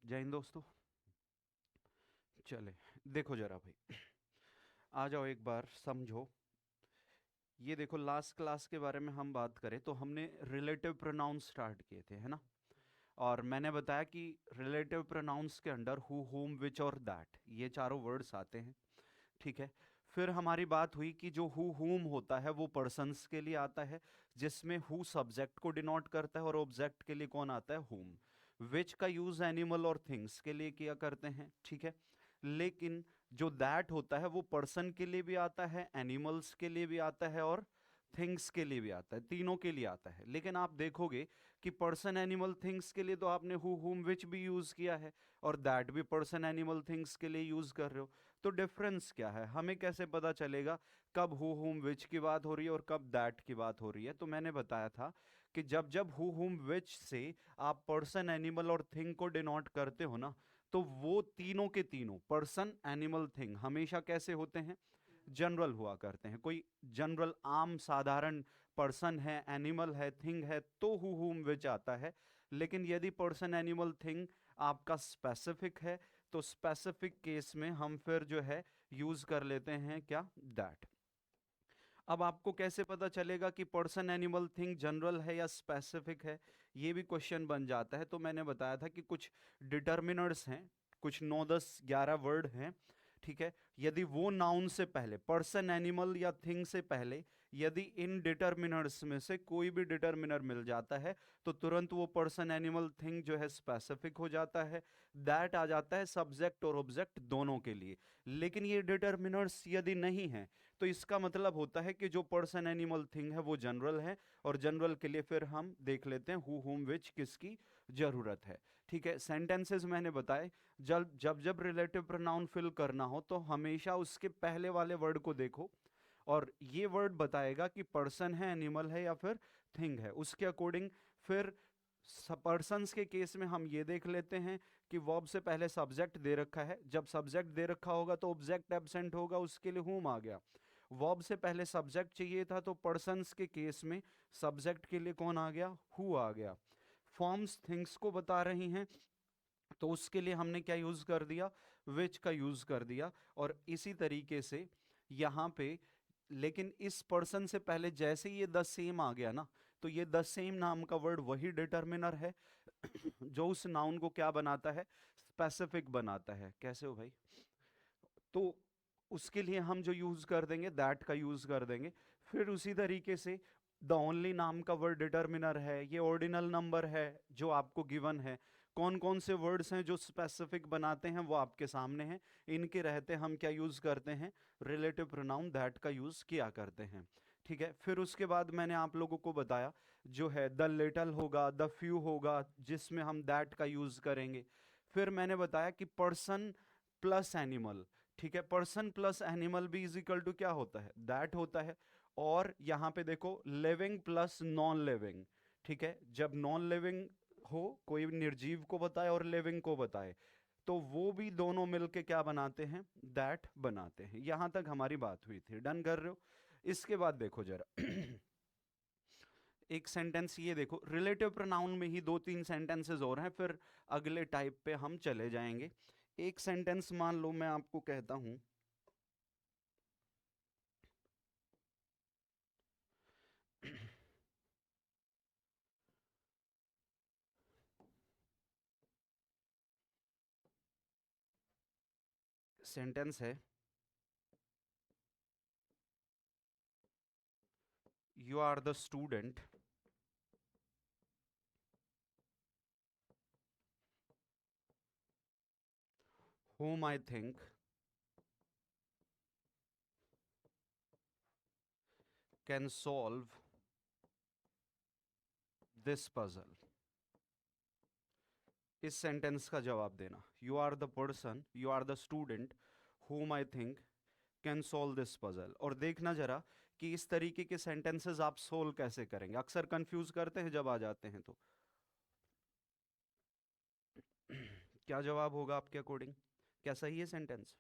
जय हिंद दोस्तों। चले, देखो जरा भाई, आ जाओ एक बार समझो। ये देखो, लास्ट क्लास के बारे में हम बात करें तो हमने रिलेटिव प्रोनाउंस स्टार्ट किए थे, है ना। और मैंने बताया कि रिलेटिव प्रोनाउंस के अंडर हु, हुम, विच और दैट, ये चारों वर्ड्स आते हैं। ठीक है। फिर हमारी बात हुई कि जो हु हुम होता है वो पर्सन्स के लिए आता है, जिसमें हु सब्जेक्ट को डिनोट करता है और ऑब्जेक्ट के लिए कौन आता है, हुम। विच का यूज एनिमल और थिंग्स के लिए किया करते हैं, ठीक है। लेकिन जो दैट होता है वो पर्सन के लिए भी आता है, एनिमल्स के लिए भी आता है और थिंग्स के लिए भी आता है, तीनों के लिए आता है। लेकिन आप देखोगे कि पर्सन, एनिमल, थिंग्स के लिए तो आपने हु हुम विच भी यूज किया है, और दैट भी पर्सन, एनिमल, थिंग्स के लिए यूज कर रहे हो। तो डिफरेंस क्या है, हमें कैसे पता चलेगा कब हु हुम विच की बात हो रही है और कब दैट की बात हो रही है। तो मैंने बताया था कि जब जब हु हुम विच से आप पर्सन, एनिमल और थिंग को डिनोट करते हो ना, तो वो तीनों के तीनों पर्सन, एनिमल, थिंग हमेशा कैसे होते हैं, जनरल हुआ करते हैं। कोई जनरल आम साधारण पर्सन है, एनिमल है, थिंग है, तो हु हुम विच आता है। लेकिन यदि पर्सन, एनिमल, थिंग आपका स्पेसिफिक है, तो स्पेसिफिक केस में हम फिर जो है यूज कर लेते हैं क्या, दैट। अब आपको कैसे पता चलेगा कि पर्सन, एनिमल, थिंग जनरल है या स्पेसिफिक है, ये भी क्वेश्चन बन जाता है। तो मैंने बताया था कि कुछ डिटर्मिनर्स हैं, कुछ 9, 10, 11 वर्ड हैं, ठीक है। यदि वो नाउन से पहले, पर्सन, एनिमल या थिंग से पहले, यदि इन डिटर्मिनर्स में से कोई भी डिटर्मिनर मिल जाता है, तो तुरंत वो पर्सन, एनिमल, थिंग जो है स्पेसिफिक हो जाता है। दैट आ जाता है सब्जेक्ट और ऑब्जेक्ट दोनों के लिए। लेकिन ये डिटर्मिनर्स यदि नहीं है, तो इसका मतलब होता है कि जो पर्सन, एनिमल, थिंग है वो जनरल है, और जनरल के लिए फिर हम देख लेते हैं हु हुम विच किसकी जरूरत है। ठीक है। सेंटेंसेस मैंने बताए, जब जब जब रिलेटिव प्रोनाउन फिल करना हो तो हमेशा उसके पहले वाले वर्ड को देखो, और ये वर्ड बताएगा कि पर्सन है, एनिमल है या फिर थिंग है, उसके अकॉर्डिंग फिर पर्सन्स के केस में हम ये देख लेते हैं कि वर्ब से पहले सब्जेक्ट दे रखा है, जब सब्जेक्ट दे रखा होगा तो ऑब्जेक्ट एब्सेंट होगा, उसके लिए हुम आ गया। वर्ब से पहले सब्जेक्ट चाहिए था, तो पर्सन्स के केस में सब्जेक्ट के लिए कौन आ गया, हु आ गया। फॉर्म्स थिंग्स को बता रही हैं, तो उसके लिए हमने क्या यूज कर दिया, विच का यूज कर दिया। और इसी तरीके से यहां पे, लेकिन इस पर्सन से पहले जैसे ही ये द सेम आ गया ना, तो ये द सेम नाम का वर्ड वही डिटर्मिनर है जो उस नाउन को क्या बनाता है, स्पेसिफिक बनाता है। कैसे हो भाई? तो उसके लिए हम जो यूज कर देंगे, दैट का यूज कर देंगे। फिर उसी तरीके से द ओनली नाम का वर्ड डिटर्मिनर है, ये ऑर्डिनल नंबर है जो आपको गिवन है। कौन कौन से वर्ड्स हैं जो स्पेसिफिक बनाते हैं वो आपके सामने हैं। इनके रहते हम क्या यूज करते हैं, रिलेटिव प्रोनाउन दैट का यूज किया करते हैं। ठीक है। फिर उसके बाद मैंने आप लोगों को बताया, जो है द लिटल होगा, द फ्यू होगा, जिसमें हम दैट का यूज करेंगे। फिर मैंने बताया कि पर्सन प्लस एनिमल, ठीक है, पर्सन प्लस एनिमल भी इज इक्वल टू क्या होता है, दैट होता है। और यहां पे देखो, लिविंग प्लस नॉन लिविंग, ठीक है, जब नॉन लिविंग हो, कोई निर्जीव को बताए और लिविंग को बताए, तो वो भी दोनों मिलके क्या बनाते हैं, दैट बनाते हैं। यहां तक हमारी बात हुई थी, डन कर रहे हो? इसके बाद देखो जरा एक सेंटेंस ये देखो, रिलेटिव प्रोनाउन में ही 2, 3 सेंटेंसेस और हैं, फिर अगले टाइप पे हम चले जाएंगे। एक सेंटेंस मान लो मैं आपको कहता हूं, सेंटेंस है, you are the student whom I think can solve this puzzle। इस सेंटेंस का जवाब देना, you are the person, you are the student whom I think can solve this puzzle. और देखना जरा कि इस तरीके के सेंटेंसेस आप सोल्व कैसे करेंगे, अक्सर कंफ्यूज करते हैं जब आ जाते हैं तो। क्या जवाब होगा आपके अकॉर्डिंग, क्या सही है सेंटेंस?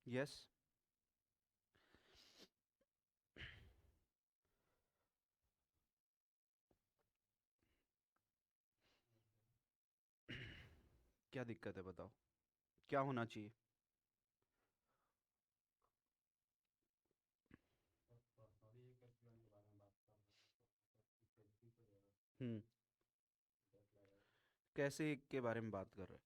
यस। क्या दिक्कत है बताओ, क्या होना चाहिए? हम्म। कैसे एक के बारे में बात कर रहे हो?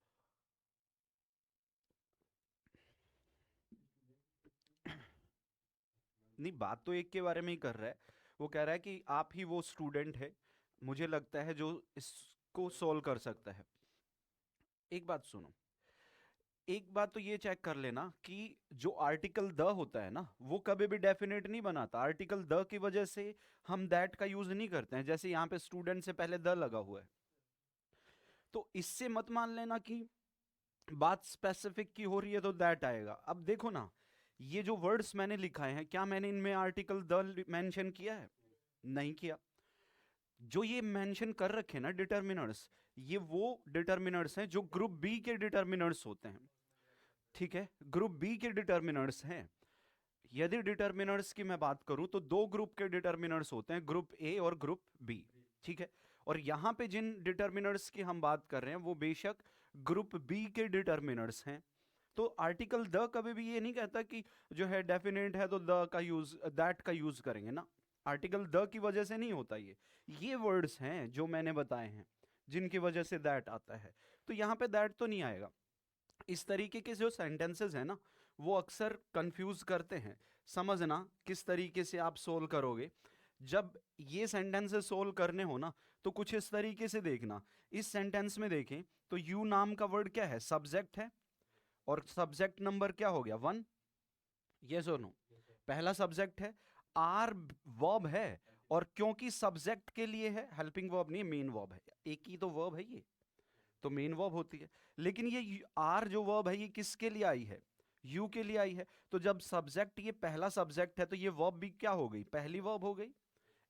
नहीं, बात तो एक के बारे में ही कर रहा है। वो कह रहा है कि आप ही वो स्टूडेंट है, मुझे लगता है, जो इसको सोल्व कर सकता है। एक बात सुनो, एक बात तो ये चेक कर लेना कि जो आर्टिकल द होता है ना, वो कभी भी डेफिनेट नहीं बनाता। आर्टिकल द की वजह से हम दैट का यूज नहीं करते हैं, जैसे यहाँ पे स्टूडेंट से पहले द लगा हुआ है। तो इससे मत मान लेना कि बात स्पेसिफिक की हो रही है तो दैट आएगा। अब देखो ना, ये जो वर्ड्स मैंने लिखाए हैं, क्या मैंने इनमें आर्टिकल द मेंशन किया है? नहीं किया। जो ये मेंशन कर रखे ना डिटर्मिनर्स, ये वो डिटर्मिनर्स हैं जो ग्रुप बी के डिटर्मिनर्स होते हैं। ठीक है, ग्रुप बी के डिटर्मिनर्स हैं। यदि डिटर्मिनर्स की मैं बात करूं तो दो ग्रुप के डिटर्मिनर्स होते हैं, ग्रुप ए और ग्रुप बी। ठीक है, और यहां पे जिन डिटर्मिनर्स की हम बात कर रहे हैं वो बेशक ग्रुप बी के डिटर्मिनर्स हैं। तो आर्टिकल द कभी भी ये नहीं कहता कि जो है डेफिनेट है तो द का यूज, दैट का यूज करेंगे ना। आर्टिकल द की वजह से नहीं होता ये वर्ड्स हैं जो मैंने बताए हैं जिनकी वजह से दैट आता है। तो यहाँ पे दैट तो नहीं आएगा। इस तरीके के जो सेंटेंसेस हैं ना, वो अक्सर कंफ्यूज करते हैं। समझना किस तरीके से आप सोल्व करोगे। जब ये सेंटेंसेस सोल्व करने हो ना, तो कुछ इस तरीके से देखना। इस सेंटेंस में देखें तो यू नाम का वर्ड क्या है? सब्जेक्ट है, और सब्जेक्ट नंबर क्या हो गया? 1। यस और नो? पहला सब्जेक्ट है। आर वर्ब है, और क्योंकि सब्जेक्ट के लिए है, हेल्पिंग वर्ब नहीं, मेन वर्ब है। एक ही तो वर्ब है ये, तो मेन वर्ब होती है। लेकिन ये आर जो वर्ब है, ये किसके लिए आई है? यू के लिए आई है। तो जब सब्जेक्ट ये पहला सब्जेक्ट है, तो ये वर्ब भी क्या हो गई? पहली वर्ब हो गई।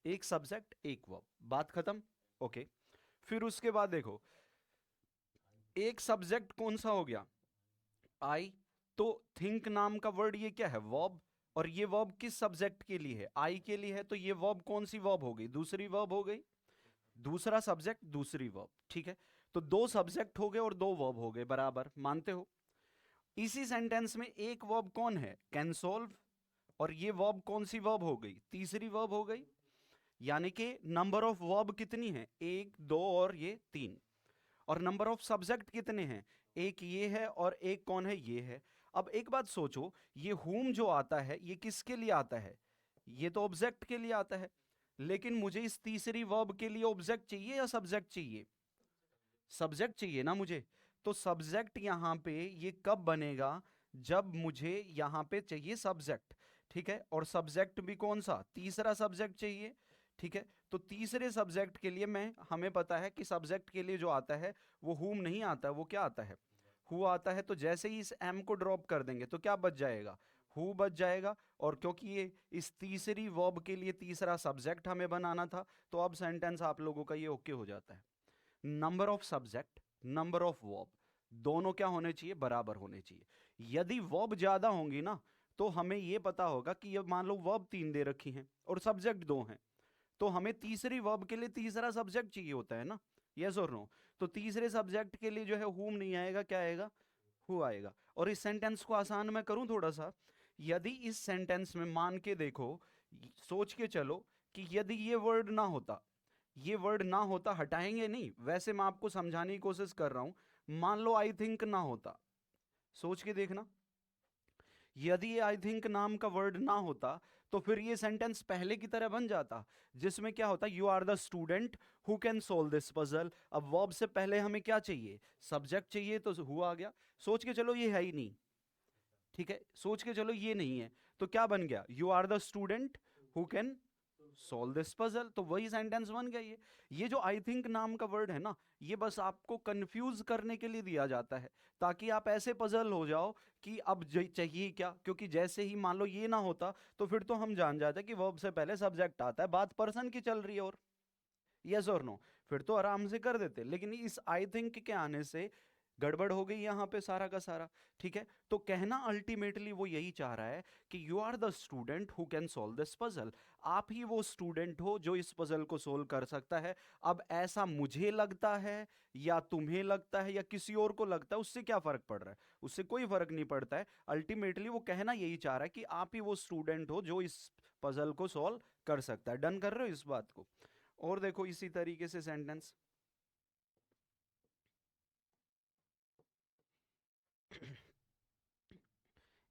एक सब्जेक्ट एक वर्ब, बात खत्म। ओके, फिर उसके बाद देखो, एक सब्जेक्ट कौन सा हो गया? आई। तो थिंक नाम का वर्ड ये क्या है? वर्ब। और ये वर्ब किस सब्जेक्ट के लिए है? आई के लिए है। तो ये वर्ब कौन सी वर्ब हो गई? दूसरी वर्ब हो गई। दूसरा सब्जेक्ट दूसरी वर्ब, ठीक है। तो दो सब्जेक्ट हो गए और दो वर्ब हो गए, बराबर, मानते हो? इसी सेंटेंस में एक वर्ब कौन है? Can solve. और ये वर्ब कौन सी वर्ब हो गई? तीसरी वर्ब हो गई। यानी कि नंबर ऑफ वर्ब कितनी है? एक, दो और ये तीन। और नंबर ऑफ सब्जेक्ट कितने हैं? एक ये है और एक कौन है? ये है। अब एक बात सोचो, ये हुम जो आता है ये किसके लिए आता है? ये तो ऑब्जेक्ट के लिए आता है। लेकिन मुझे इस तीसरी वर्ब के लिए ऑब्जेक्ट चाहिए या सब्जेक्ट चाहिए? सब्जेक्ट चाहिए ना मुझे। तो सब्जेक्ट यहां पे ये कब बनेगा? जब मुझे यहां पे चाहिए सब्जेक्ट। ठीक है, और सब्जेक्ट भी कौन सा? तीसरा सब्जेक्ट चाहिए। ठीक है, तो तीसरे सब्जेक्ट के लिए मैं, हमें पता है कि सब्जेक्ट के लिए जो आता है वो हुम नहीं आता, वो क्या आता है? हु आता है। तो जैसे ही इस एम को ड्रॉप कर देंगे तो क्या बच जाएगा? हु बच जाएगा। और क्योंकि ये इस तीसरी वर्ब के लिए तीसरा सब्जेक्ट हमें बनाना था, तो अब सेंटेंस आप लोगों का ये ओके हो जाता है। Number of subject, number of verb, दोनों क्या होने चाहिए? बराबर होने चाहिए। यदि वर्ब ज्यादा होंगी ना, तो हमें यह पता होगा कि ये मान लो वर्ब 3 दे रखी हैं और सब्जेक्ट 2 हैं, तो हमें तीसरी वर्ब के लिए तीसरा सब्जेक्ट चाहिए होता है ना। यस और नो? तो तीसरे सब्जेक्ट के लिए जो है हुम नहीं आएगा, क्या आएगा? हु आएगा। और इस सेंटेंस को आसान मैं करूं थोड़ा सा। यदि इस सेंटेंस में मान के देखो, सोच के चलो कि यदि ये वर्ड ना होता, ये वर्ड ना होता, हटाएंगे नहीं, वैसे मैं आपको समझाने की कोशिश कर रहा हूं। मान लो आई थिंक ना होता, सोच के देखना। यदि ये आई थिंक नाम का वर्ड ना होता, तो फिर ये सेंटेंस पहले की तरह बन जाता, जिसमें क्या होता? You are the student who can solve this puzzle. अब वर्ब से पहले हमें क्या चाहिए? सब्जेक्ट चाहिए, तो हु आ गया। सोच के चलो ये है ही नहीं। ठीक है, सोच के चलो ये नहीं है, तो क्या बन गया? You are the student who can solve this puzzle. तो वही सेंटेंस बन गया ये जो आई थिंक नाम का वर्ड है ना, ये बस आपको कंफ्यूज करने के लिए दिया जाता है, ताकि आप ऐसे पजल हो जाओ कि अब चाहिए क्या। क्योंकि जैसे ही मान लो ये ना होता, तो फिर तो हम जान जाते कि वर्ब से पहले सब्जेक्ट आता है, बात पर्सन की चल रही है। और यस और नो, फिर तो आराम से कर देते। लेकिन इस आई थिंक के आने से गड़बड़ हो गई यहाँ पे सारा का सारा। ठीक है, तो कहना अल्टीमेटली वो यही चाह रहा है कि you are the student who can solve this puzzle. आप ही वो स्टूडेंट हो जो इस पजल को सोल्व कर सकता है। अब ऐसा मुझे लगता है या तुम्हें लगता है या किसी और को लगता है, उससे क्या फर्क पड़ रहा है? उससे कोई फर्क नहीं पड़ता है। अल्टीमेटली वो कहना यही चाह रहा है कि आप ही वो स्टूडेंट हो जो इस पजल को सॉल्व कर सकता है। डन कर रहे हो इस बात को? और देखो इसी तरीके से सेंटेंस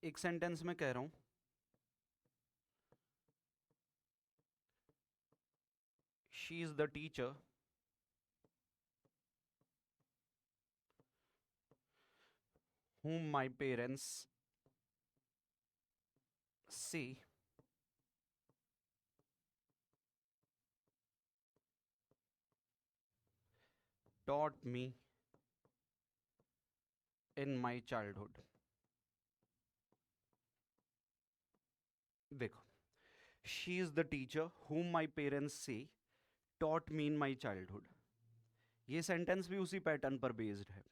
एक सेंटेंस में कह रहा हूं, she is the teacher whom my parents say taught me in my childhood। देखो, she is the teacher whom my parents say taught me in my childhood, ये सेंटेंस भी उसी पैटर्न पर बेस्ड है।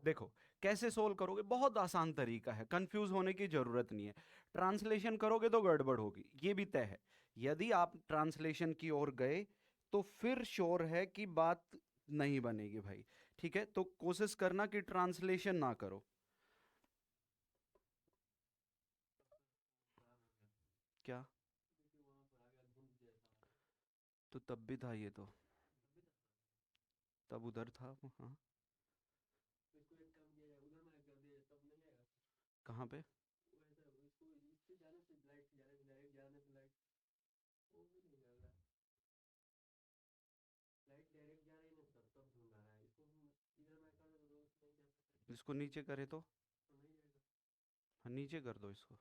देखो कैसे सोल्व करोगे, बहुत आसान तरीका है, कंफ्यूज होने की जरूरत नहीं है। ट्रांसलेशन करोगे तो गड़बड़ होगी, ये भी तय है। यदि आप ट्रांसलेशन की ओर गए तो फिर श्योर है कि बात नहीं बनेगी भाई। ठीक है, तो कोशिश करना कि ट्रांसलेशन ना करो। क्या? तो तब भी था ये तो, तब उधर था वो, हाँ। कहाँ पे? इसको नीचे करे तो? हाँ, नीचे कर दो इसको।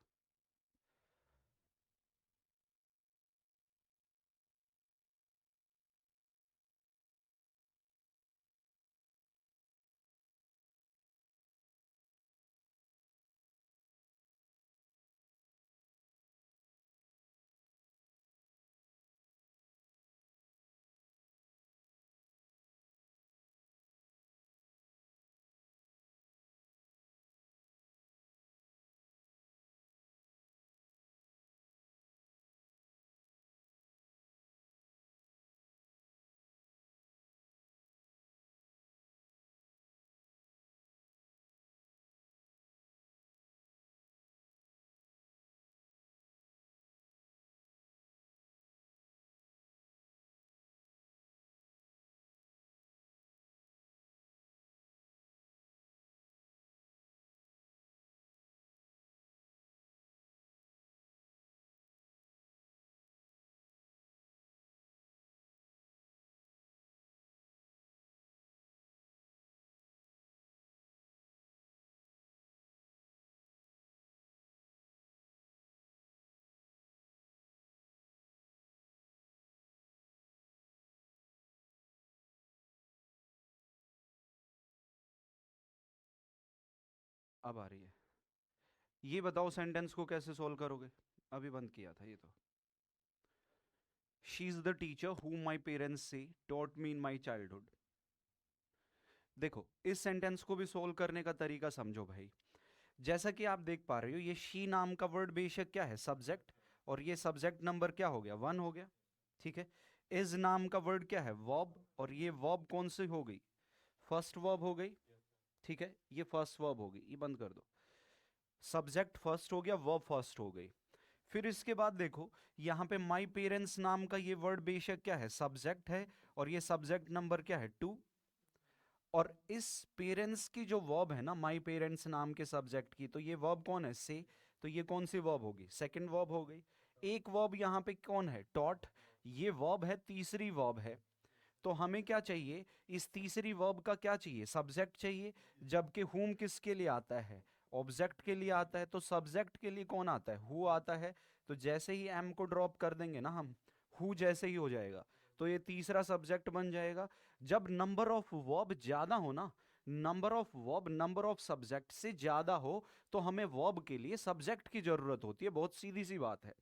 अब आ रही है। ये बताओ सेंटेंस को कैसे सोल्व करोगे? अभी बंद किया था ये तो। She is the teacher whom my parents say taught me in my childhood। देखो इस सेंटेंस को भी सोल्व करने का तरीका समझो भाई। जैसा कि आप देख पा रहे हो, ये शी नाम का वर्ड बेशक क्या है, सब्जेक्ट, और ये सब्जेक्ट नंबर क्या हो गया, 1 हो गया। ठीक है, इज नाम का वर्ड क्या है, वर्ब, और ये वर्ब कौन सी हो गई, फर्स्ट वर्ब हो गई। ठीक है, ये फर्स्ट वर्ब हो गई, ये बंद कर दो। सब्जेक्ट फर्स्ट हो गया, वर्ब फर्स्ट हो गई। फिर इसके बाद देखो, यहाँ पे माई पेरेंट्स नाम का ये वर्ड बेशक क्या है, सब्जेक्ट है, और ये सब्जेक्ट नंबर क्या है, 2। और इस पेरेंट्स की जो वर्ब है ना, माई पेरेंट्स नाम के सब्जेक्ट की, तो ये वर्ब कौन है, से। तो ये कौन सी वर्ब होगी, सेकंड वर्ब हो गई। एक वर्ब यहाँ पे कौन है, टॉट, ये वर्ब है, तीसरी वर्ब है। तो हमें क्या चाहिए, इस तीसरी वर्ब का क्या चाहिए, सब्जेक्ट चाहिए। जबकि हुम किसके लिए आता है, ऑब्जेक्ट के लिए आता है। तो सब्जेक्ट के लिए कौन आता है, हु आता है। तो जैसे ही एम को ड्रॉप कर देंगे ना हम, हु जैसे ही हो जाएगा, तो ये तीसरा सब्जेक्ट बन जाएगा। जब नंबर ऑफ वर्ब ज्यादा हो ना, number of verb number of subject से ज्यादा हो, तो हमें वर्ब के लिए सब्जेक्ट की जरूरत होती है। बहुत सीधी सी बात है।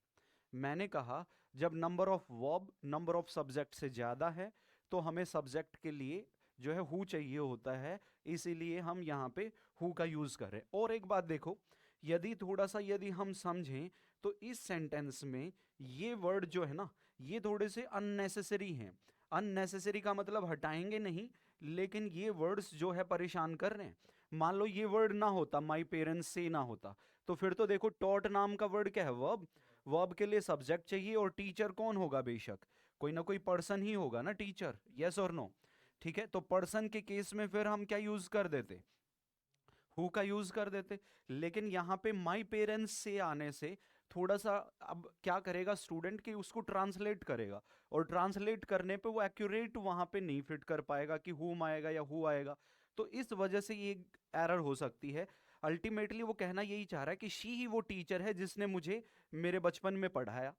मैंने कहा जब number of verb number of subject से ज्यादा है, तो हमें सब्जेक्ट के लिए जो है हु चाहिए होता है, इसीलिए हम यहाँ पे हु का यूज कर रहे हैं। और एक बात देखो, यदि हम समझें तो इस सेंटेंस में ये वर्ड जो है ना, ये थोड़े से अननेसेसरी हैं। अननेसेसरी का मतलब हटाएंगे नहीं, लेकिन ये वर्ड्स जो है परेशान कर रहे हैं। मान लो ये वर्ड ना होता, माई पेरेंट्स से ना होता, तो फिर तो देखो टॉट नाम का वर्ड क्या है, वर्ब। वर्ब के लिए सब्जेक्ट चाहिए, और टीचर कौन होगा, बेशक कोई ना कोई पर्सन ही होगा ना टीचर, यस और नो। ठीक है, तो पर्सन के केस में फिर हम क्या यूज कर देते, हु का यूज कर देते। लेकिन यहाँ पे माई पेरेंट्स से आने से थोड़ा सा अब क्या करेगा स्टूडेंट कि उसको ट्रांसलेट करेगा, और ट्रांसलेट करने पे वो एक्यूरेट वहां पे नहीं फिट कर पाएगा कि हुम आएगा या हु आएगा। तो इस वजह से ये एरर हो सकती है। अल्टीमेटली वो कहना यही चाह रहा है कि शी ही वो टीचर है जिसने मुझे मेरे बचपन में पढ़ाया।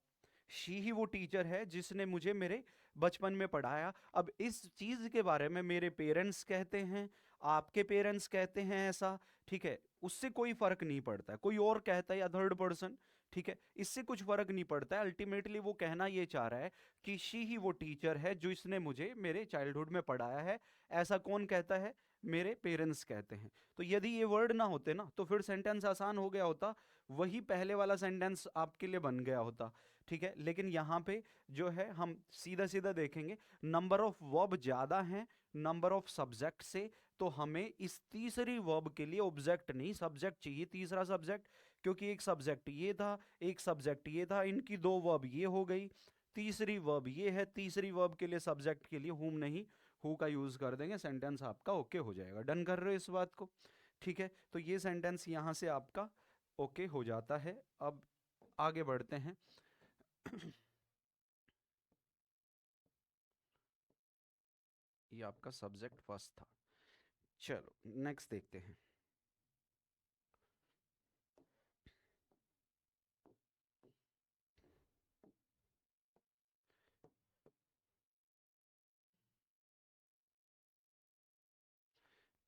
शी ही वो टीचर है जिसने मुझे मेरे बचपन में पढ़ाया। अब इस चीज के बारे में मेरे पेरेंट्स कहते हैं, आपके पेरेंट्स कहते हैं ऐसा, ठीक है, उससे कोई फर्क नहीं पड़ता है, कोई और कहता है या थर्ड पर्सन, ठीक है, इससे कुछ फर्क नहीं पड़ता है। अल्टीमेटली वो कहना ये चाह रहा है कि शी ही वो टीचर है जो इसने मुझे मेरे चाइल्डहुड में पढ़ाया है। ऐसा कौन कहता है, मेरे पेरेंट्स कहते हैं। तो यदि ये वर्ड ना होते ना, तो फिर सेंटेंस आसान हो गया होता, वही पहले वाला सेंटेंस आपके लिए बन गया होता। ठीक है, लेकिन यहाँ पे जो है हम सीधा सीधा देखेंगे, नंबर ऑफ वर्ब ज्यादा हैं नंबर ऑफ सब्जेक्ट से, तो हमें इस तीसरी वर्ब के लिए ऑब्जेक्ट नहीं सब्जेक्ट चाहिए, तीसरा सब्जेक्ट। क्योंकि एक सब्जेक्ट ये था, एक सब्जेक्ट ये था, इनकी दो वर्ब ये हो गई, तीसरी वर्ब ये है, तीसरी वर्ब के लिए सब्जेक्ट के लिए हुम नहीं हु का यूज कर देंगे, सेंटेंस आपका ओके हो जाएगा। डन कर रहे हो इस बात को, ठीक है। तो ये सेंटेंस यहाँ से आपका ओके हो जाता है। अब आगे बढ़ते हैं। ये आपका सब्जेक्ट फर्स्ट था। चलो नेक्स्ट देखते हैं।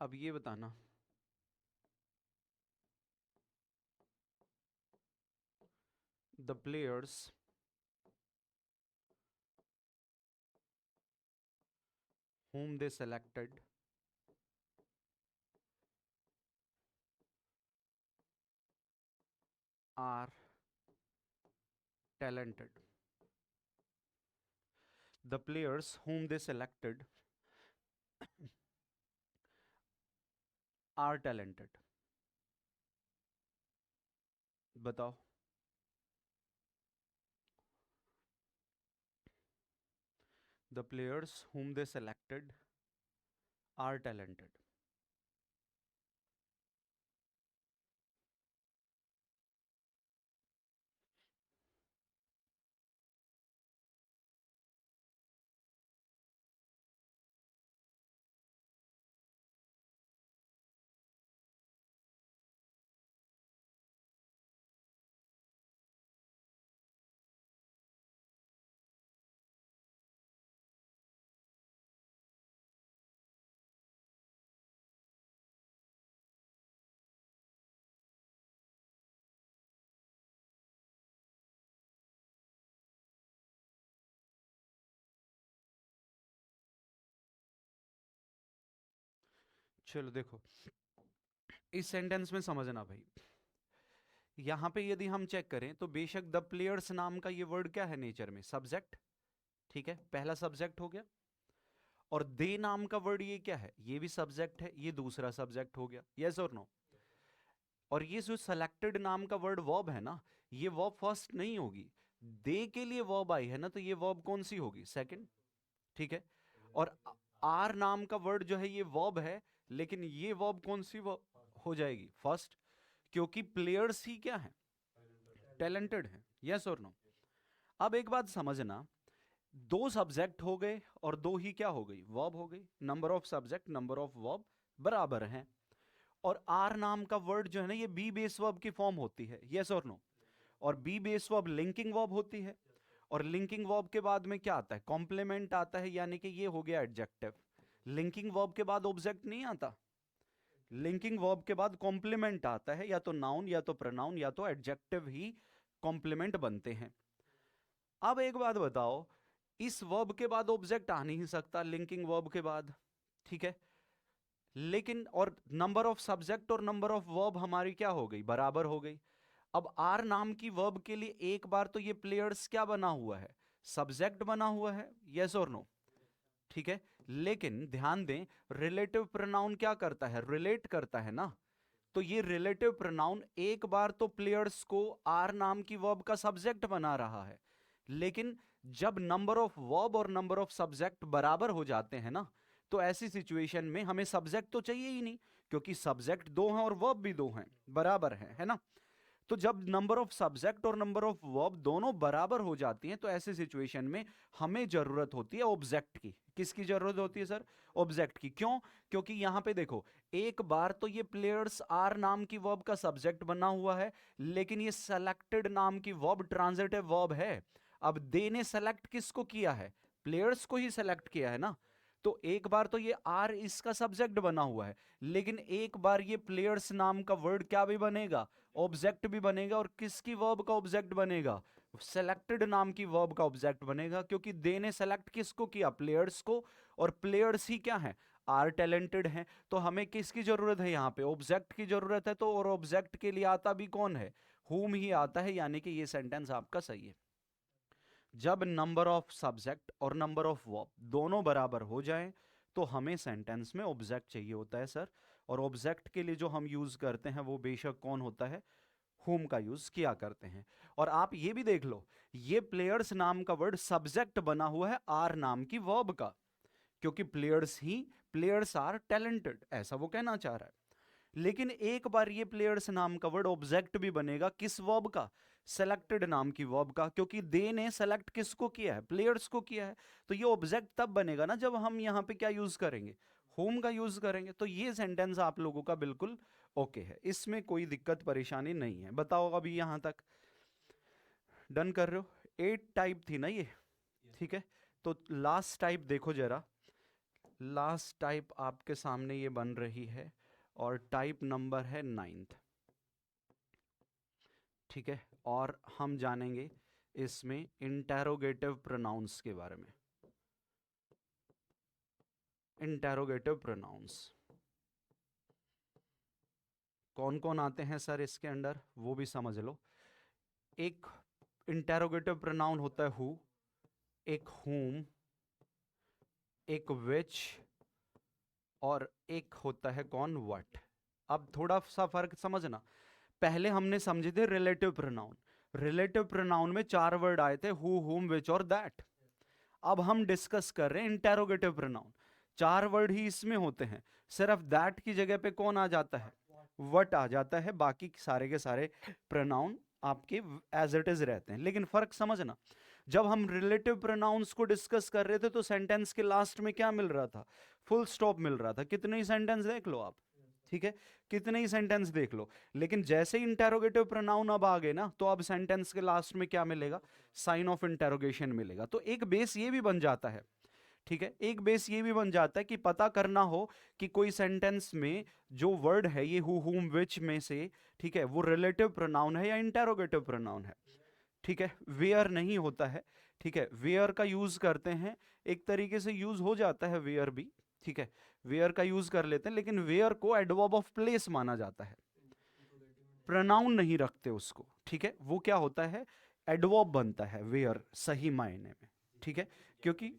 अब ये बताना, the players whom they selected are talented. The players whom they selected are talented. बताओ। The players whom they selected are talented. चलो देखो, इस सेंटेंस में समझना भाई, यहां पे यदि हम चेक करें तो बेशक द प्लेयर्स नाम का ये वर्ड क्या है नेचर में, सब्जेक्ट। ठीक है, पहला सब्जेक्ट हो गया। और दे नाम का वर्ड ये क्या है, ये भी सब्जेक्ट है, ये दूसरा सब्जेक्ट हो गया, यस और नो। और ये जो सेलेक्टेड नाम का वर्ड वर्ब है ना, ये वर्ब फर्स्ट नहीं होगी, दे के लिए वर्ब आई है ना, तो ये वर्ब कौन सी होगी, सेकंड। ठीक है, और आर नाम का वर्ड जो है ये वर्ब है, लेकिन ये वर्ब कौन सी verb हो जाएगी, फर्स्ट। क्योंकि प्लेयर्स ही क्या है, टैलेंटेड है, यस और नो। अब एक बात समझना, दो सब्जेक्ट हो गए और दो ही क्या हो गई, वर्ब हो गई। Number of subject number of verb बराबर हैं। और आर नाम का वर्ड जो है ना, ये बी बेस वर्ब की फॉर्म होती है, यस और नो। और be base verb linking verb होती है, और लिंकिंग वर्ब के बाद में क्या आता है, कॉम्प्लीमेंट आता है, यानी कि ये हो गया एडजेक्टिव। लिंकिंग वर्ब के बाद ऑब्जेक्ट नहीं आता, लिंकिंग वर्ब के बाद कॉम्प्लीमेंट आता है, या तो नाउन या तो प्रोनाउन या तो एडजेक्टिव ही कॉम्प्लीमेंट बनते हैं। अब एक बात बताओ, इस वर्ब के बाद ऑब्जेक्ट आ नहीं सकता लिंकिंग वर्ब के बाद, ठीक है। लेकिन और नंबर ऑफ सब्जेक्ट और नंबर ऑफ वर्ब हमारी क्या हो गई, बराबर हो गई। अब आर नाम की वर्ब के लिए एक बार तो ये प्लेयर्स क्या बना हुआ है, सब्जेक्ट बना हुआ है, यस और नो, ठीक है। लेकिन ध्यान दें, रिलेटिव प्रोनाउन क्या करता है, रिलेट करता है ना। तो ये रिलेटिव प्रोनाउन एक बार तो प्लेयर्स को आर नाम की वर्ब का सब्जेक्ट बना रहा है, लेकिन जब नंबर ऑफ वर्ब और नंबर ऑफ सब्जेक्ट बराबर हो जाते हैं ना, तो ऐसी सिचुएशन में हमें सब्जेक्ट तो चाहिए ही नहीं, क्योंकि सब्जेक्ट दो हैं और वर्ब भी दो हैं, बराबर है ना। तो जब नंबर ऑफ सब्जेक्ट और नंबर ऑफ वर्ब दोनों बराबर हो जाती हैं, तो ऐसे सिचुएशन में हमें जरूरत होती है ऑब्जेक्ट की। किसकी जरूरत होती है सर, ऑब्जेक्ट की। क्यों, क्योंकि यहां पे देखो, एक बार तो ये प्लेयर्स आर नाम की वर्ब का सब्जेक्ट बना हुआ है, लेकिन ये सेलेक्टेड नाम की वर्ब ट्रांजिटिव वर्ब है। अब दे ने सेलेक्ट किसको किया है, प्लेयर्स को ही सेलेक्ट किया है ना। तो एक बार तो ये आर इसका सब्जेक्ट बना हुआ है, लेकिन एक बार ये प्लेयर्स नाम का वर्ड क्या भी बनेगा, ऑब्जेक्ट भी बनेगा। और किसकी वर्ब का ऑब्जेक्ट बनेगा, सेलेक्टेड नाम की वर्ब का ऑब्जेक्ट बनेगा, क्योंकि दे ने सेलेक्ट किसको किया, प्लेयर्स को। और प्लेयर्स ही क्या है, आर टैलेंटेड हैं। तो हमें किसकी जरूरत है, यहाँ पे ऑब्जेक्ट की जरूरत है। तो और ऑब्जेक्ट के लिए आता भी कौन है, हुम ही आता है। यानी कि ये सेंटेंस आपका सही है। जब नंबर ऑफ सब्जेक्ट और नंबर ऑफ वर्ब दोनों बराबर हो जाएं, तो हमें सेंटेंस में ऑब्जेक्ट चाहिए होता है सर। और ऑब्जेक्ट के लिए जो हम यूज करते हैं वो बेशक कौन होता है, whom का यूज किया करते हैं। और आप ये भी देख लो, ये प्लेयर्स नाम का वर्ड सब्जेक्ट बना हुआ है आर नाम की वर्ब का, क्योंकि प्लेयर्स आर टैलेंटेड, ऐसा वो कहना चाह रहा है। लेकिन एक बार ये प्लेयर्स नाम का वर्ड ऑब्जेक्ट भी बनेगा, किस वर्ब का, सेलेक्टेड नाम की वर्ब का, क्योंकि दे ने सेलेक्ट किसको किया है, प्लेयर्स को किया है। तो ये ऑब्जेक्ट तब बनेगा ना जब हम यहां पे क्या यूज करेंगे, होम का यूज करेंगे। तो ये सेंटेंस आप लोगों का बिल्कुल ओके है, इसमें कोई दिक्कत परेशानी नहीं है। बताओ अभी यहां तक डन कर रहे हो। 8 टाइप थी ना ये, ठीक है। तो लास्ट टाइप देखो जरा, लास्ट टाइप आपके सामने ये बन रही है, और टाइप नंबर है 9th, ठीक है। और हम जानेंगे इसमें इंटेरोगेटिव प्रोनाउंस के बारे में। इंटेरोगेटिव प्रोनाउंस कौन कौन आते हैं सर इसके अंडर, वो भी समझ लो। एक इंटेरोगेटिव प्रोनाउन होता है हु, एक whom, एक which, और एक होता है कौन, what। अब थोड़ा सा फर्क समझना। पहले हमने समझे थे रिलेटिव प्रोनाउन। रिलेटिव प्रोनाउन में 4 वर्ड आए थे, हु, whom, which और that। अब हम डिस्कस कर रहे हैं इंटेरोगेटिव प्रोनाउन। 4 वर्ड ही इसमें होते हैं, सिर्फ दैट की जगह पे कौन आ जाता है, वट आ जाता है। बाकी सारे के सारे प्रोनाउन आपके एज इट इज रहते हैं। लेकिन फर्क समझना, जब हम रिलेटिव प्रोनाउंस को डिस्कस कर रहे थे तो सेंटेंस के लास्ट में क्या मिल रहा था, फुल स्टॉप मिल रहा था। कितने ही सेंटेंस देख लो आप, ठीक है, कितने ही सेंटेंस देख लो। लेकिन जैसे ही इंटेरोगेटिव प्रोनाउन अब आ गए ना, तो अब सेंटेंस के लास्ट में क्या मिलेगा, साइन ऑफ इंटेरोगेशन मिलेगा। तो एक बेस ये भी बन जाता है, ठीक है, एक बेस ये भी बन जाता है कि पता करना हो कि कोई सेंटेंस में जो वर्ड है ये हु, whom, which में से, ठीक है, वो रिलेटिव प्रोनाउन है या इंटेरोगेटिव प्रोनाउन है, ठीक है। वेयर नहीं होता है, ठीक है, वेयर का यूज करते हैं, एक तरीके से यूज हो जाता है वेयर भी, ठीक है, वेयर का यूज कर लेते हैं। लेकिन वेयर को एडवर्ब ऑफ प्लेस माना जाता है, प्रोनाउन नहीं रखते उसको, ठीक है। वो क्या होता है, एडवर्ब बनता है वेयर सही मायने में, ठीक है, क्योंकि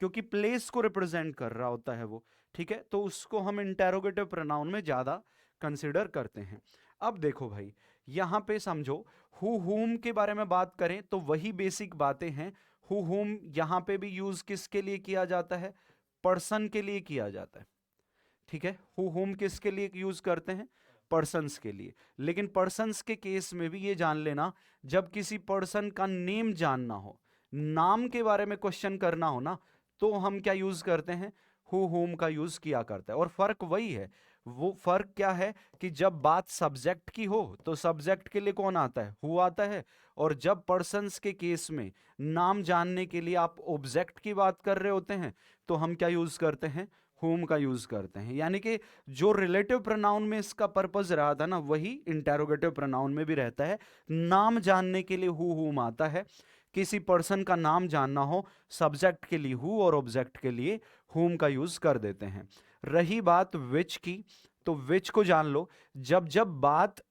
क्योंकि प्लेस को रिप्रेजेंट कर रहा होता है वो, ठीक है। तो उसको हम इंटेरोगेटिव प्रोनाउन में ज्यादा कंसिडर करते हैं। अब देखो भाई, यहां पे समझो, हु, whom के बारे में बात करें तो वही बेसिक बातें हैं। हु, whom यहां पे भी यूज किसके लिए किया जाता है, पर्सन के लिए किया जाता है, ठीक है। हु, whom किसके लिए यूज करते हैं, पर्सन्स के लिए। लेकिन पर्सन्स के केस में भी ये जान लेना, जब किसी पर्सन का नेम जानना हो, नाम के बारे में क्वेश्चन करना हो ना, तो हम क्या यूज करते हैं, हु, whom का यूज किया करता है। और फर्क वही है, वो फर्क क्या है कि जब बात सब्जेक्ट की हो तो सब्जेक्ट के लिए कौन आता है, हु आता है। और जब पर्सन्स के केस में नाम जानने के लिए आप ऑब्जेक्ट की बात कर रहे होते हैं, तो हम क्या यूज करते हैं, whom का यूज करते हैं। यानी कि जो रिलेटिव प्रोनाउन में इसका पर्पस रहा था ना, वही इंटेरोगेटिव प्रोनाउन में भी रहता है। नाम जानने के लिए हु, whom आता है, किसी पर्सन का नाम जानना हो, सब्जेक्ट के लिए हु और ऑब्जेक्ट के लिए whom का यूज कर देते हैं। रही बात which की, तो which को जान लो, जब जब बात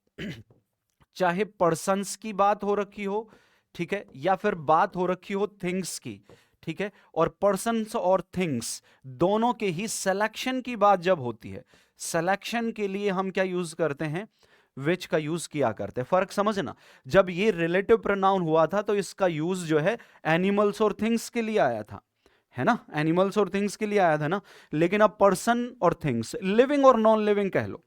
चाहे पर्सन्स की बात हो रखी हो, ठीक है, या फिर बात हो रखी हो थिंग्स की, ठीक है, और पर्सन्स और थिंग्स दोनों के ही सिलेक्शन की बात जब होती है, सिलेक्शन के लिए हम क्या यूज करते हैं, विच का यूज किया करते हैं। फर्क समझना, जब ये रिलेटिव प्रोनाउन हुआ था तो इसका यूज जो है एनिमल्स और थिंग्स के लिए आया था, है ना, एनिमल्स और थिंग्स के लिए आया था ना। लेकिन अब पर्सन और थिंग्स, लिविंग और नॉन लिविंग कह लो,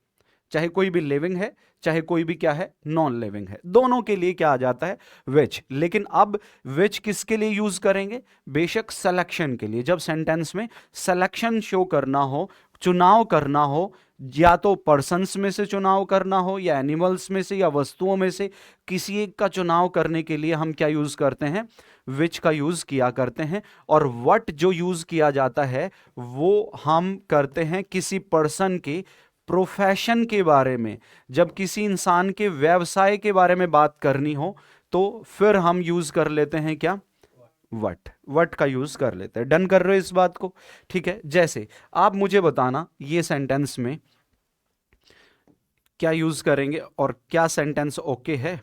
चाहे कोई भी लिविंग है चाहे कोई भी क्या है, नॉन लिविंग है, दोनों के लिए क्या आ जाता है, विच। लेकिन अब विच किसके लिए यूज करेंगे, बेशक सिलेक्शन के लिए। जब सेंटेंस में सिलेक्शन शो करना हो, चुनाव करना हो, या तो पर्सन्स में से चुनाव करना हो, या एनिमल्स में से, या वस्तुओं में से किसी एक का चुनाव करने के लिए हम क्या यूज करते हैं, विच का यूज किया करते हैं। और वट जो यूज किया जाता है वो हम करते हैं किसी पर्सन के प्रोफेशन के बारे में, जब किसी इंसान के व्यवसाय के बारे में बात करनी हो तो फिर हम यूज कर लेते हैं क्या, वट, वट का यूज कर लेते हैं। डन कर रहे हो इस बात को, ठीक है। जैसे आप मुझे बताना ये सेंटेंस में क्या यूज करेंगे और क्या सेंटेंस ओके है।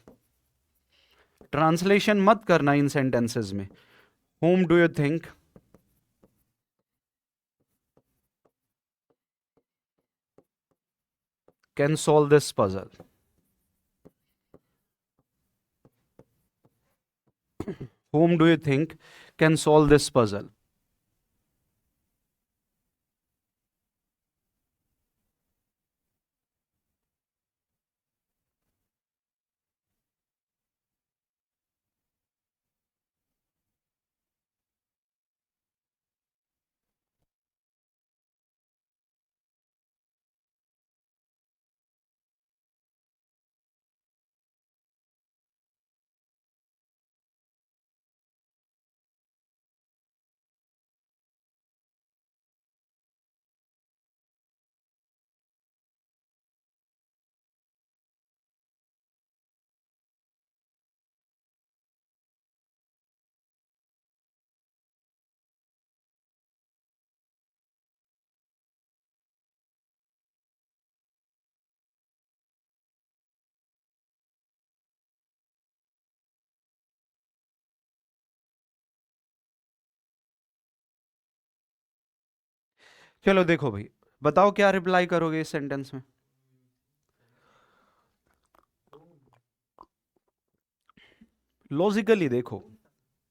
ट्रांसलेशन मत करना इन सेंटेंसेस में। whom do you think can solve this puzzle, whom do you think can solve this puzzle? चलो देखो भाई, बताओ क्या रिप्लाई करोगे इस सेंटेंस में। लॉजिकली देखो,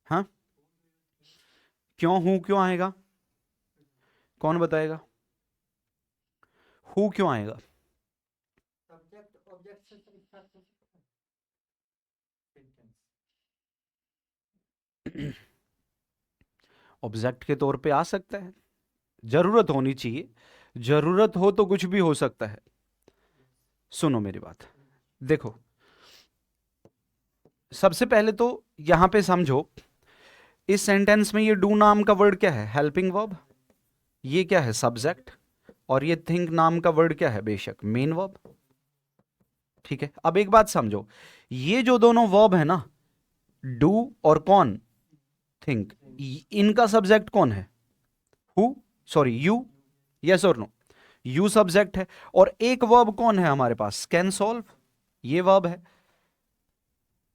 हाँ, क्यों हूं क्यों आएगा, कौन बताएगा, हु क्यों आएगा। ऑब्जेक्ट के तौर पे आ सकता है, जरूरत होनी चाहिए, जरूरत हो तो कुछ भी हो सकता है। सुनो मेरी बात, देखो सबसे पहले तो यहां पे समझो, इस सेंटेंस में ये डू नाम का वर्ड क्या है, हेल्पिंग वर्ब, ये क्या है, सब्जेक्ट, और ये थिंक नाम का वर्ड क्या है, बेशक मेन वर्ब, ठीक है। अब एक बात समझो, ये जो दोनों वर्ब है ना, डू और कौन, थिंक, इनका सब्जेक्ट कौन है, हु, सॉरी यू, यस और नो, यू सब्जेक्ट है। और एक वर्ब कौन है हमारे पास, कैन सॉल्व, ये वर्ब है।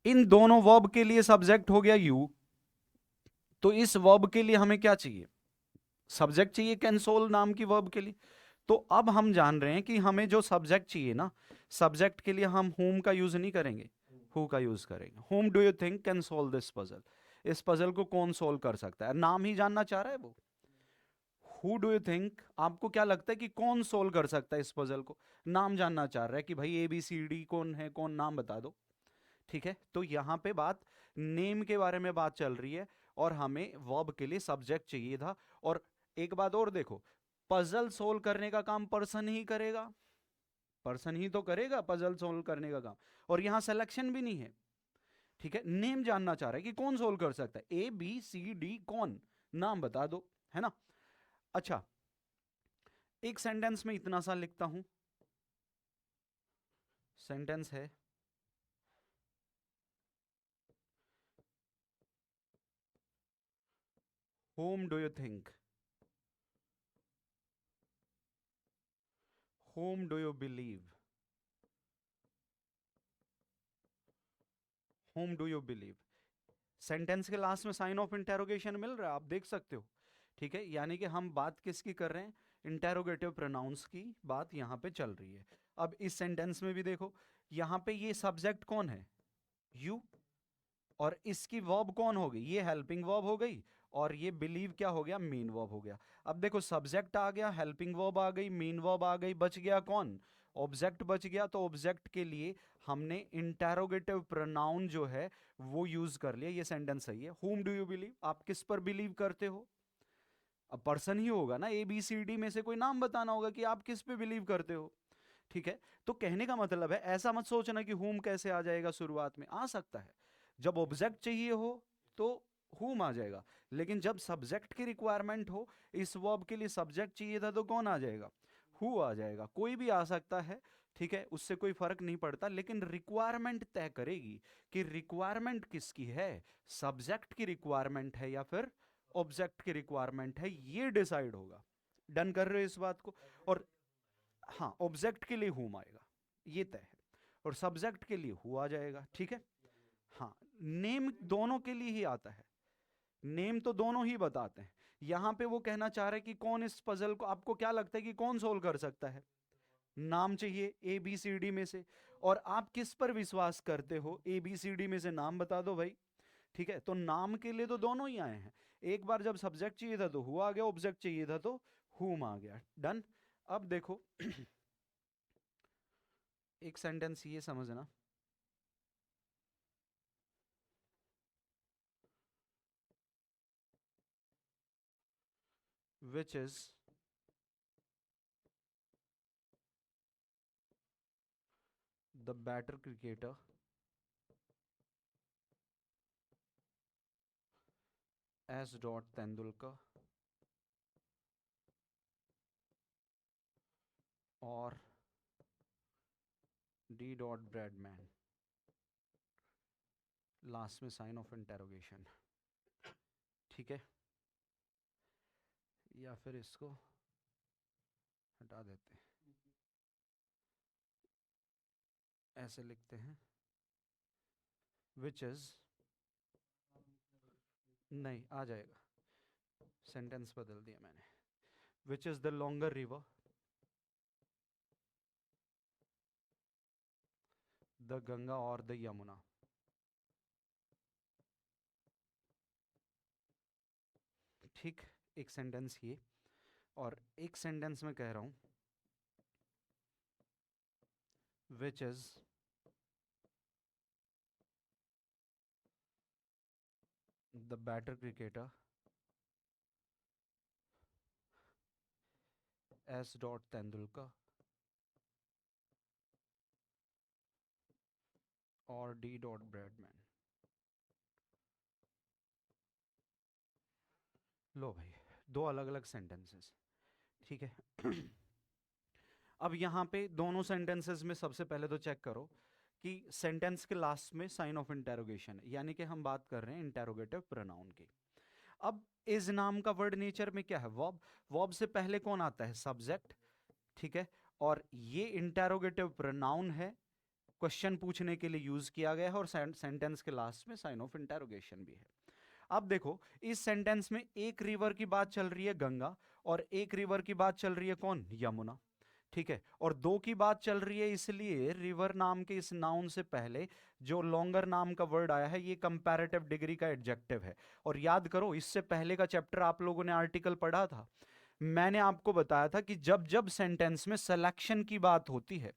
इन दोनों वर्ब के लिए सब्जेक्ट हो गया यू, तो इस वर्ब के लिए हमें क्या चाहिए, सब्जेक्ट चाहिए कैंसोल नाम की वर्ब के लिए। तो अब हम जान रहे हैं कि हमें जो सब्जेक्ट चाहिए ना, सब्जेक्ट के लिए हम whom का यूज नहीं करेंगे, हु का यूज करेंगे। whom do you think can solve this puzzle, इस पजल को कौन सोल्व कर सकता है, नाम ही जानना चाह रहा है वो। हु डू यू थिंक, आपको क्या लगता है कि कौन सोल्व कर सकता है इस पजल को, नाम जानना चाह रहा है कि भाई ABCD कौन है, कौन, नाम बता दो, ठीक है। तो यहां पे बात नेम के बारे में बात चल रही है, और हमें वर्ब के लिए सब्जेक्ट चाहिए था। और एक बात और देखो, पजल सोल्व करने का काम पर्सन ही करेगा, पर्सन ही तो करेगा पजल सोल्व करने का काम, और यहां सिलेक्शन भी नहीं है, ठीक है। नेम जानना चाह रहा है कि कौन सोल्व कर सकता है, ABCD कौन, नाम बता दो, है ना। अच्छा, एक सेंटेंस में इतना सा लिखता हूं, सेंटेंस है whom do you think, whom do you believe, whom do you believe। Sentence के लास्ट में साइन ऑफ इंटेरोगेशन मिल रहा है, आप देख सकते हो, ठीक है। यानी कि हम बात किसकी कर रहे हैं, इंटेरोगेटिव प्रोनाउंस की बात यहां पे चल रही है। अब इस सेंटेंस में भी देखो, यहां पे ये सब्जेक्ट कौन है, यू, और इसकी वर्ब कौन हो गई, ये हेल्पिंग वर्ब हो गई, और ये बिलीव क्या हो गया, मेन वर्ब हो गया। अब देखो सब्जेक्ट आ गया, हेल्पिंग वर्ब आ गई, मेन वर्ब आ गई, बच गया कौन, ऑब्जेक्ट बच गया। तो ऑब्जेक्ट के लिए हमने इंटेरोगेटिव प्रोनाउन जो है वो यूज कर लिया। ये सेंटेंस सही है। whom do you believe, आप किस पर बिलीव करते हो, अब पर्सन ही होगा ना, ABCD में से कोई नाम बताना होगा कि आप किस पे बिलीव करते हो, ठीक है। तो कहने का मतलब है, ऐसा मत सोचना कि whom कैसे आ जाएगा, शुरुआत में आ सकता है, जब ऑब्जेक्ट चाहिए हो तो whom आ जाएगा, लेकिन जब सब्जेक्ट की रिक्वायरमेंट हो, इस वर्ब के लिए सब्जेक्ट चाहिए था तो कौन आ जाएगा, who आ जाएगा। कोई भी आ सकता है, ठीक है, उससे कोई फर्क नहीं पड़ता, लेकिन रिक्वायरमेंट तय करेगी कि रिक्वायरमेंट किसकी है, सब्जेक्ट की रिक्वायरमेंट है या फिर ऑब्जेक्ट की रिक्वायरमेंट है, ये डिसाइड होगा। डन कर रहे हो इस बात को। और हाँ, ऑब्जेक्ट के लिए whom आएगा, ये तय है, और सब्जेक्ट के लिए who आ जाएगा, ठीक है। हाँ, नेम दोनों के लिए ही आता है, नेम तो दोनों ही बताते हैं। यहां पे वो कहना चाह रहे हैं कि कौन इस पजल को, आपको क्या लगता है कि कौन सोल्व कर सकता है, नाम चाहिए ABCD में से, और आप किस पर विश्वास करते हो, ABCD में से नाम बता दो भाई, ठीक है। तो नाम के लिए तो दोनों ही आए हैं, एक बार जब सब्जेक्ट चाहिए था तो who आ गया, ऑब्जेक्ट चाहिए था तो whom आ गया। डन। अब देखो एक सेंटेंस ये समझना, which is the better cricketer S. Tendulkar और D. Bradman, लास्ट में साइन ऑफ इंटेरोगेशन, ठीक है। या फिर इसको हटा देते हैं, ऐसे लिखते हैं, विच इज, नहीं आ जाएगा, सेंटेंस बदल दिया मैंने, which is the longer river, the Ganga और द यमुना। ठीक, एक सेंटेंस ये, और एक सेंटेंस में कह रहा हूं, which is the better cricketer S. Tendulkar और D. ब्रैडमैन। लो भाई, दो अलग अलग सेंटेंसेस, ठीक है। अब यहाँ पे दोनों सेंटेंसेस में सबसे पहले तो चेक करो कि सेंटेंस के लास्ट में साइन ऑफ इंटेरोगेशन है, यानी कि हम बात कर रहे हैं इंटेरोगेटिव प्रोनाउन की। अब इस नाम का वर्ड नेचर में क्या है, वर्ब, वर्ब से पहले कौन आता है, सब्जेक्ट, ठीक है, और ये इंटेरोगेटिव प्रोनाउन है, क्वेश्चन पूछने के लिए यूज किया गया है, और सेंटेंस के लास्ट में साइन ऑफ इंटेरोगेशन भी है। अब देखो इस सेंटेंस में एक रिवर की बात चल रही है गंगा, और एक रिवर की बात चल रही है कौन, यमुना, ठीक है, और दो की बात चल रही है, इसलिए रिवर नाम के इस नाउन से पहले जो लॉन्गर नाम का वर्ड आया है ये कंपैरेटिव डिग्री का एडजेक्टिव है। और याद करो इससे पहले का चैप्टर आप लोगों ने आर्टिकल पढ़ा था, मैंने आपको बताया था कि जब जब सेंटेंस में सिलेक्शन की बात होती है,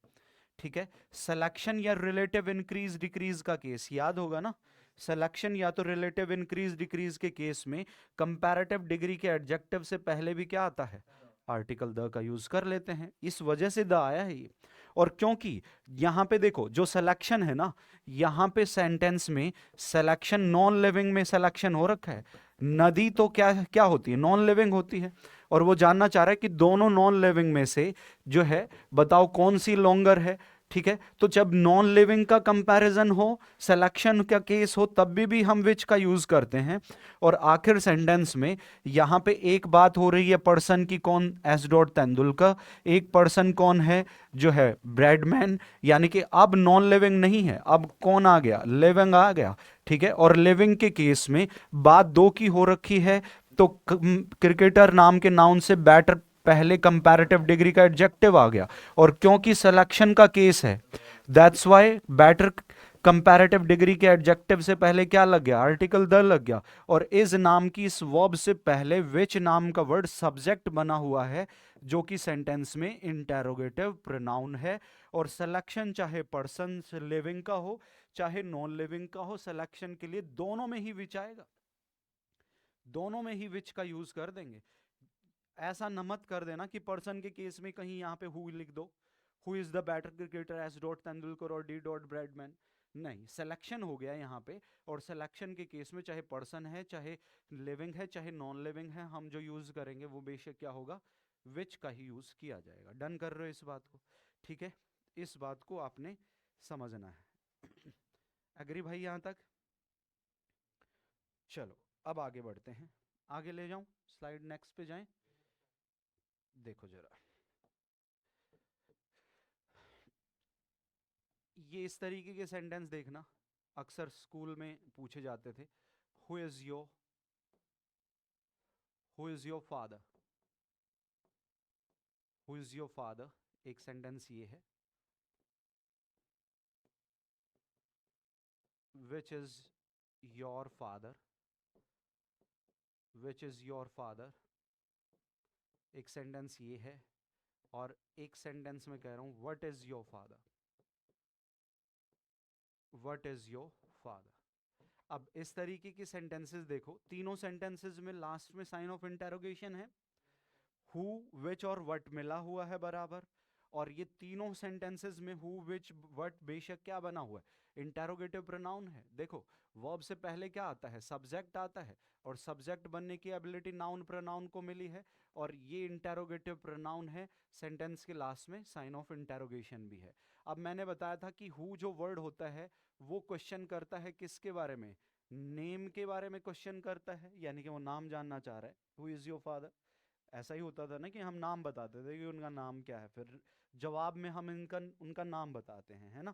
ठीक है, सिलेक्शन या रिलेटिव इंक्रीज डिक्रीज का केस याद होगा ना, सिलेक्शन या तो रिलेटिव इंक्रीज डिक्रीज के केस में कंपैरेटिव डिग्री के एडजेक्टिव से पहले भी क्या आता है, आर्टिकल द का यूज कर लेते हैं, इस वजह से द आया है ये। और क्योंकि यहां पे देखो जो सिलेक्शन है ना, यहां पे सेंटेंस में सिलेक्शन नॉन लिविंग में सिलेक्शन हो रखा है, नदी तो क्या क्या होती है, नॉन लिविंग होती है, और वो जानना चाह रहा है कि दोनों नॉन लिविंग में से जो है बताओ कौन सी लॉन्गर है, ठीक है, तो जब नॉन लिविंग का कंपैरिजन हो, सिलेक्शन का केस हो, तब भी हम विच का यूज करते हैं। और आखिर सेंटेंस में यहां पे एक बात हो रही है पर्सन की, कौन, एस डॉट तेंदुलकर। एक पर्सन कौन है, जो है ब्रैडमैन, यानी कि अब नॉन लिविंग नहीं है, अब कौन आ गया, लिविंग आ गया। ठीक है, और लिविंग के केस में बात दो की हो रखी है, तो क्रिकेटर नाम के नाउन से बैटर पहले कंपैरेटिव डिग्री का एडजेक्टिव आ गया। और क्योंकि सिलेक्शन का केस है, that's why better comparative degree के एडजेक्टिव से पहले क्या लग गया, आर्टिकल द लग गया। और इस नाम की इस वर्ब से पहले विच नाम का वर्ड सब्जेक्ट बना हुआ है, जो कि सेंटेंस में इंटेरोगेटिव प्रोनाउन है। और सिलेक्शन चाहे पर्सन लिविंग का हो चाहे नॉन लिविंग का हो, सिलेक्शन के लिए दोनों में ही विच आएगा, दोनों में ही विच का यूज कर देंगे। ऐसा न मत कर देना कि पर्सन के केस में कहीं यहाँ पे हु लिख दो, who is the better cricketer, S dot Tendulkar और डी डॉट ब्रैडमैन। नहीं, सिलेक्शन हो गया यहाँ पे। और सिलेक्शन के केस में चाहे पर्सन है, चाहे लिविंग है, चाहे नॉन लिविंग है, हम जो यूज करेंगे वो बेशक क्या होगा, विच का ही यूज किया जाएगा। डन कर रहे हो इस बात को? ठीक है, इस बात को आपने समझना है। एग्री भाई यहां तक? चलो अब आगे बढ़ते हैं, आगे ले जाऊं, स्लाइड नेक्स्ट पे जाएं। देखो जरा, ये इस तरीके के सेंटेंस देखना, अक्सर स्कूल में पूछे जाते थे। Who is your, who is your father, who is your father. एक सेंटेंस ये है, which is your father, which is your father. एक सेंटेंस ये है, और एक सेंटेंस में कह रहा हूं what is your father, what is your father. अब इस तरीके की सेंटेंसेस देखो, तीनों सेंटेंसेस में लास्ट में साइन ऑफ इंटेरोगेशन है, हु, विच और वट मिला हुआ है बराबर। और ये तीनों सेंटेंसेस में हु, विच, वट बेशक क्या बना हुआ है, इंटेरोगेटिव प्रोनाउन है। देखो, वर्ब से पहले क्या आता है, सब्जेक्ट आता है, और सब्जेक्ट बनने की एबिलिटी नाउन प्रोनाउन को मिली है। और ये इंटेरोगेटिव प्रोनाउन है, सेंटेंस के लास्ट में साइन ऑफ इंटेरोगेशन भी है। अब मैंने बताया था कि हु जो वर्ड होता है वो क्वेश्चन करता है किसके बारे में, नेम के बारे में क्वेश्चन करता है, यानी कि वो नाम जानना चाह रहा है, हु इज योर फादर। ऐसा ही होता था ना कि हम नाम बताते थे कि उनका नाम क्या है, फिर जवाब में हम इनका उनका नाम बताते हैं, है ना।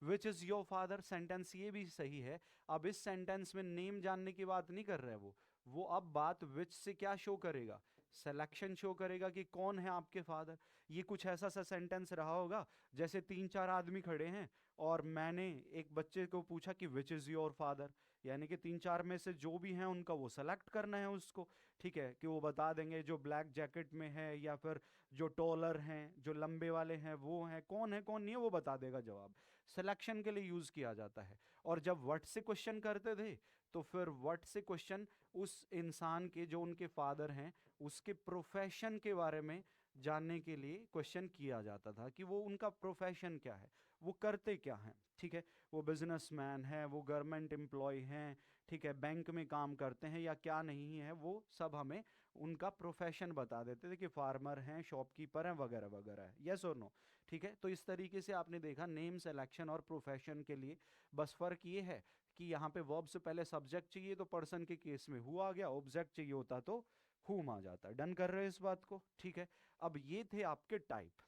Which is your father sentence ये भी सही है। अब इस सेंटेंस में नेम जानने की बात नहीं कर रहा है वो अब बात विच से क्या शो करेगा, सिलेक्शन शो करेगा कि कौन है आपके फादर। ये कुछ ऐसा सा सेंटेंस रहा होगा जैसे तीन चार आदमी खड़े हैं और मैंने एक बच्चे को पूछा कि विच इज योर फादर, यानी कि तीन चार में से जो भी हैं उनका वो सेलेक्ट करना है उसको। ठीक है, कि वो बता देंगे जो ब्लैक जैकेट में है, या फिर जो टॉलर हैं, जो लंबे वाले हैं, वो हैं, कौन नहीं है वो बता देगा जवाब। सिलेक्शन के लिए यूज किया जाता है। और जब व्हाट से क्वेश्चन करते थे, तो फिर व्हाट से क्वेश्चन उस इंसान के जो उनके फादर हैं उसके प्रोफेशन के बारे में जानने के लिए क्वेश्चन किया जाता था, कि वो उनका प्रोफेशन क्या है, वो करते क्या हैं। ठीक है, वो बिजनेसमैन है, वो गवर्नमेंट एम्प्लॉय हैं, ठीक है, बैंक में काम करते हैं या क्या नहीं है, वो सब हमें उनका प्रोफेशन बता देते थे कि फार्मर हैं, शॉपकीपर हैं, वगैरह वगैरह है, यस और नो। ठीक है, तो इस तरीके से आपने देखा नेम, सिलेक्शन और प्रोफेशन के लिए बस फर्क ये है कि यहाँ पे वर्ब से पहले सब्जेक्ट चाहिए तो पर्सन के केस में हु आ गया, ऑब्जेक्ट चाहिए होता तो हुम आ जाता। डन कर रहे हो इस बात को? ठीक है, अब ये थे आपके टाइप।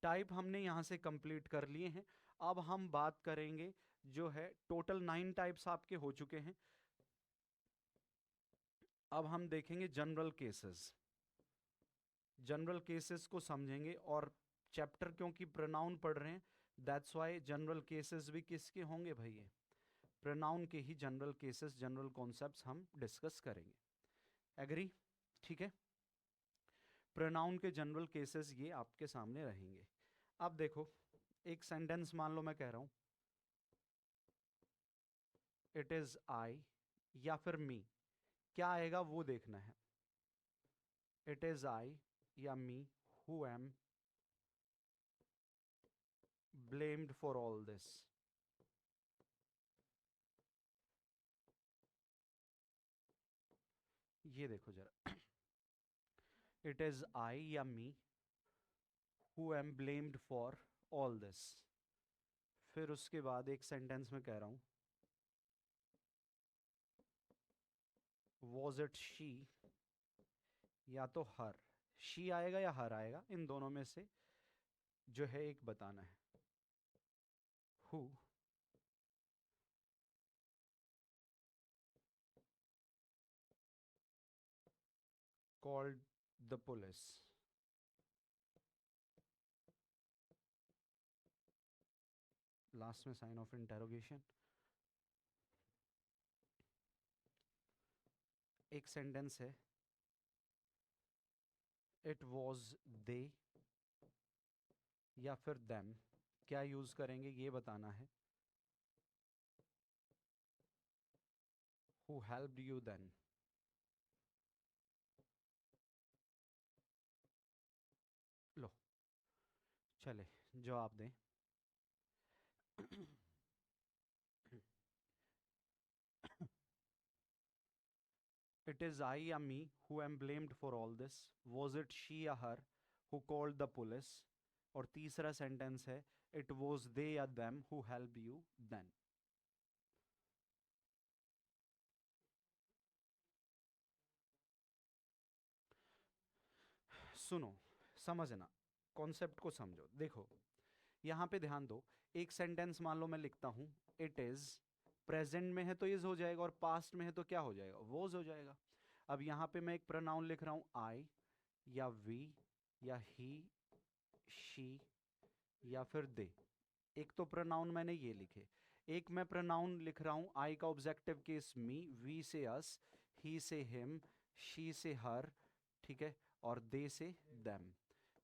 टाइप हमने यहाँ से कंप्लीट कर लिए हैं। अब हम बात करेंगे, जो है टोटल 9 टाइप्स आपके हो चुके हैं। अब हम देखेंगे जनरल केसेस, जनरल केसेस को समझेंगे। और चैप्टर क्योंकि प्रोनाउन पढ़ रहे हैं, दैट्स वाई जनरल केसेस भी किसके होंगे भैया, प्रोनाउन के ही जनरल केसेस, जनरल कॉन्सेप्ट्स हम डिस्कस करेंगे। एग्री? ठीक है, प्रोनाउन के जनरल केसेस ये आपके सामने रहेंगे। अब देखो, एक सेंटेंस मान लो मैं कह रहा हूं इट इज आई, या फिर मी, क्या आएगा वो देखना है। इट इज आई या me, who am blamed for all this. ये देखो जरा, इट इज आई या me who am blamed for all this. फिर उसके बाद एक सेंटेंस में कह रहा हूं वॉज इट शी या तो हर। शी आएगा या हर आएगा, इन दोनों में से जो है एक बताना है। Who called the police. Last में साइन ऑफ इंटेरोगेशन। एक सेंटेंस है इट वॉज दे या फिर देम, क्या यूज करेंगे ये बताना है। Who helped you then. लो चले जवाब दें। It is I or me who am blamed for all this. Was it she or her who called the police? और तीसरा सेंटेंस है it was they or them who helped you then. सुनो, समझना, concept को समझो। देखो यहाँ पे ध्यान दो, एक सेंटेंस मान लो मैं लिखता हूँ इट इज, प्रेजेंट में है तो इज हो जाएगा और पास्ट में है तो क्या हो जाएगा, वॉज हो जाएगा। अब यहाँ पे मैं एक प्रोनाउन लिख रहा हूँ आई या वी या ही शी या फिर दे। एक तो प्रोनाउन मैंने ये लिखे, एक मैं प्रोनाउन लिख रहा हूँ आई का ऑब्जेक्टिव केस मी, वी से अस, ही से हिम, शी से हर, ठीक है, और दे से देम,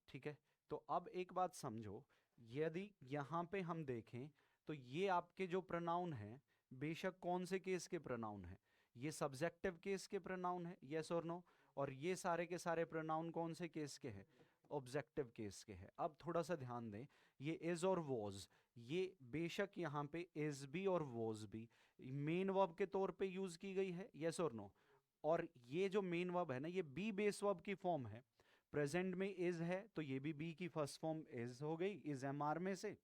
ठीक है। तो अब एक बात समझो, यदि यहाँ पे हम देखें तो ये आपके जो प्रोनाउन हैं बेशक कौन से केस के प्रोनाउन हैं, ये सब्जेक्टिव केस के प्रोनाउन है, यस और नो, और ये सारे के सारे प्रोनाउन कौन से केस के हैं, ऑब्जेक्टिव केस के हैं। अब थोड़ा सा ध्यान दें, ये इज और वॉज, ये बेशक यहाँ पे इज भी और वॉज भी मेन वर्ब के तौर पे यूज की गई है, यस और नो, और ये जो मेन वर्ब है ना ये बी बेस वर्ब की फॉर्म है। प्रेजेंट में इज है तो ये भी बी की फर्स्ट फॉर्म इज हो गई, इज एम आर में से,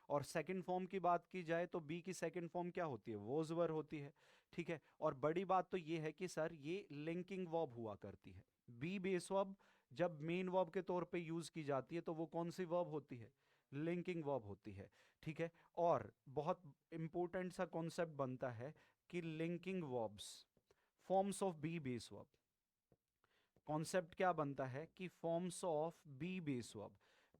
और सेकंड फॉर्म की बात की जाए तो बी की सेकंड फॉर्म क्या होती है, वॉज वर होती है, ठीक है। और बड़ी बात तो ये है कि सर ये लिंकिंग वर्ब हुआ करती है। बी बेस वर्ब जब मेन वर्ब के तौर पे यूज की जाती है तो वो कौन सी वर्ब होती है, लिंकिंग वर्ब होती है, ठीक है। और बहुत इंपॉर्टेंट सा कॉन्सेप्ट बनता है कि linking verbs forms of be base verb, concept क्या बनता है कि forms of be base verb,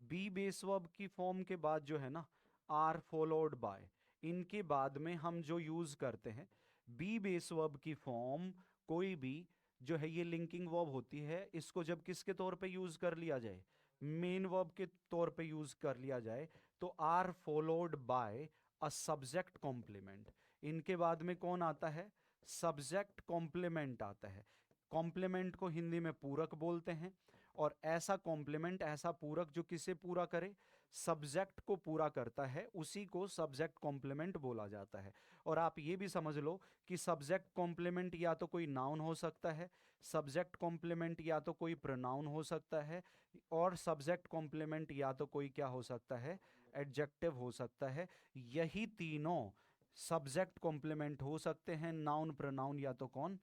be base verb की फॉर्म के बाद जो है ना आर फॉलोड बाय, इनके बाद में हम जो यूज करते हैं बी बेस वर्ब की फॉर्म, कोई भी जो है ये लिंकिंग वर्ब होती है, इसको जब किसके तौर पे यूज कर लिया जाए, मेन वर्ब के तौर पे यूज कर लिया जाए तो are followed by a subject complement, इनके बाद में कौन आता है, सब्जेक्ट कॉम्प्लीमेंट आता है। कॉम्प्लीमेंट को हिंदी में पूरक बोलते हैं, और ऐसा कॉम्प्लीमेंट, ऐसा पूरक जो किसे पूरा करे, सब्जेक्ट को पूरा करता है, उसी को सब्जेक्ट कॉम्प्लीमेंट बोला जाता है। और आप ये भी समझ लो कि सब्जेक्ट कॉम्प्लीमेंट या तो कोई नाउन हो सकता है, सब्जेक्ट कॉम्प्लीमेंट या तो कोई प्रोनाउन हो सकता है, और सब्जेक्ट कॉम्प्लीमेंट या तो कोई क्या हो सकता है, एडजेक्टिव हो सकता है। यही तीनों सब्जेक्ट कॉम्प्लीमेंट हो सकते हैं, नाउन, प्रोनाउन या तो कौन,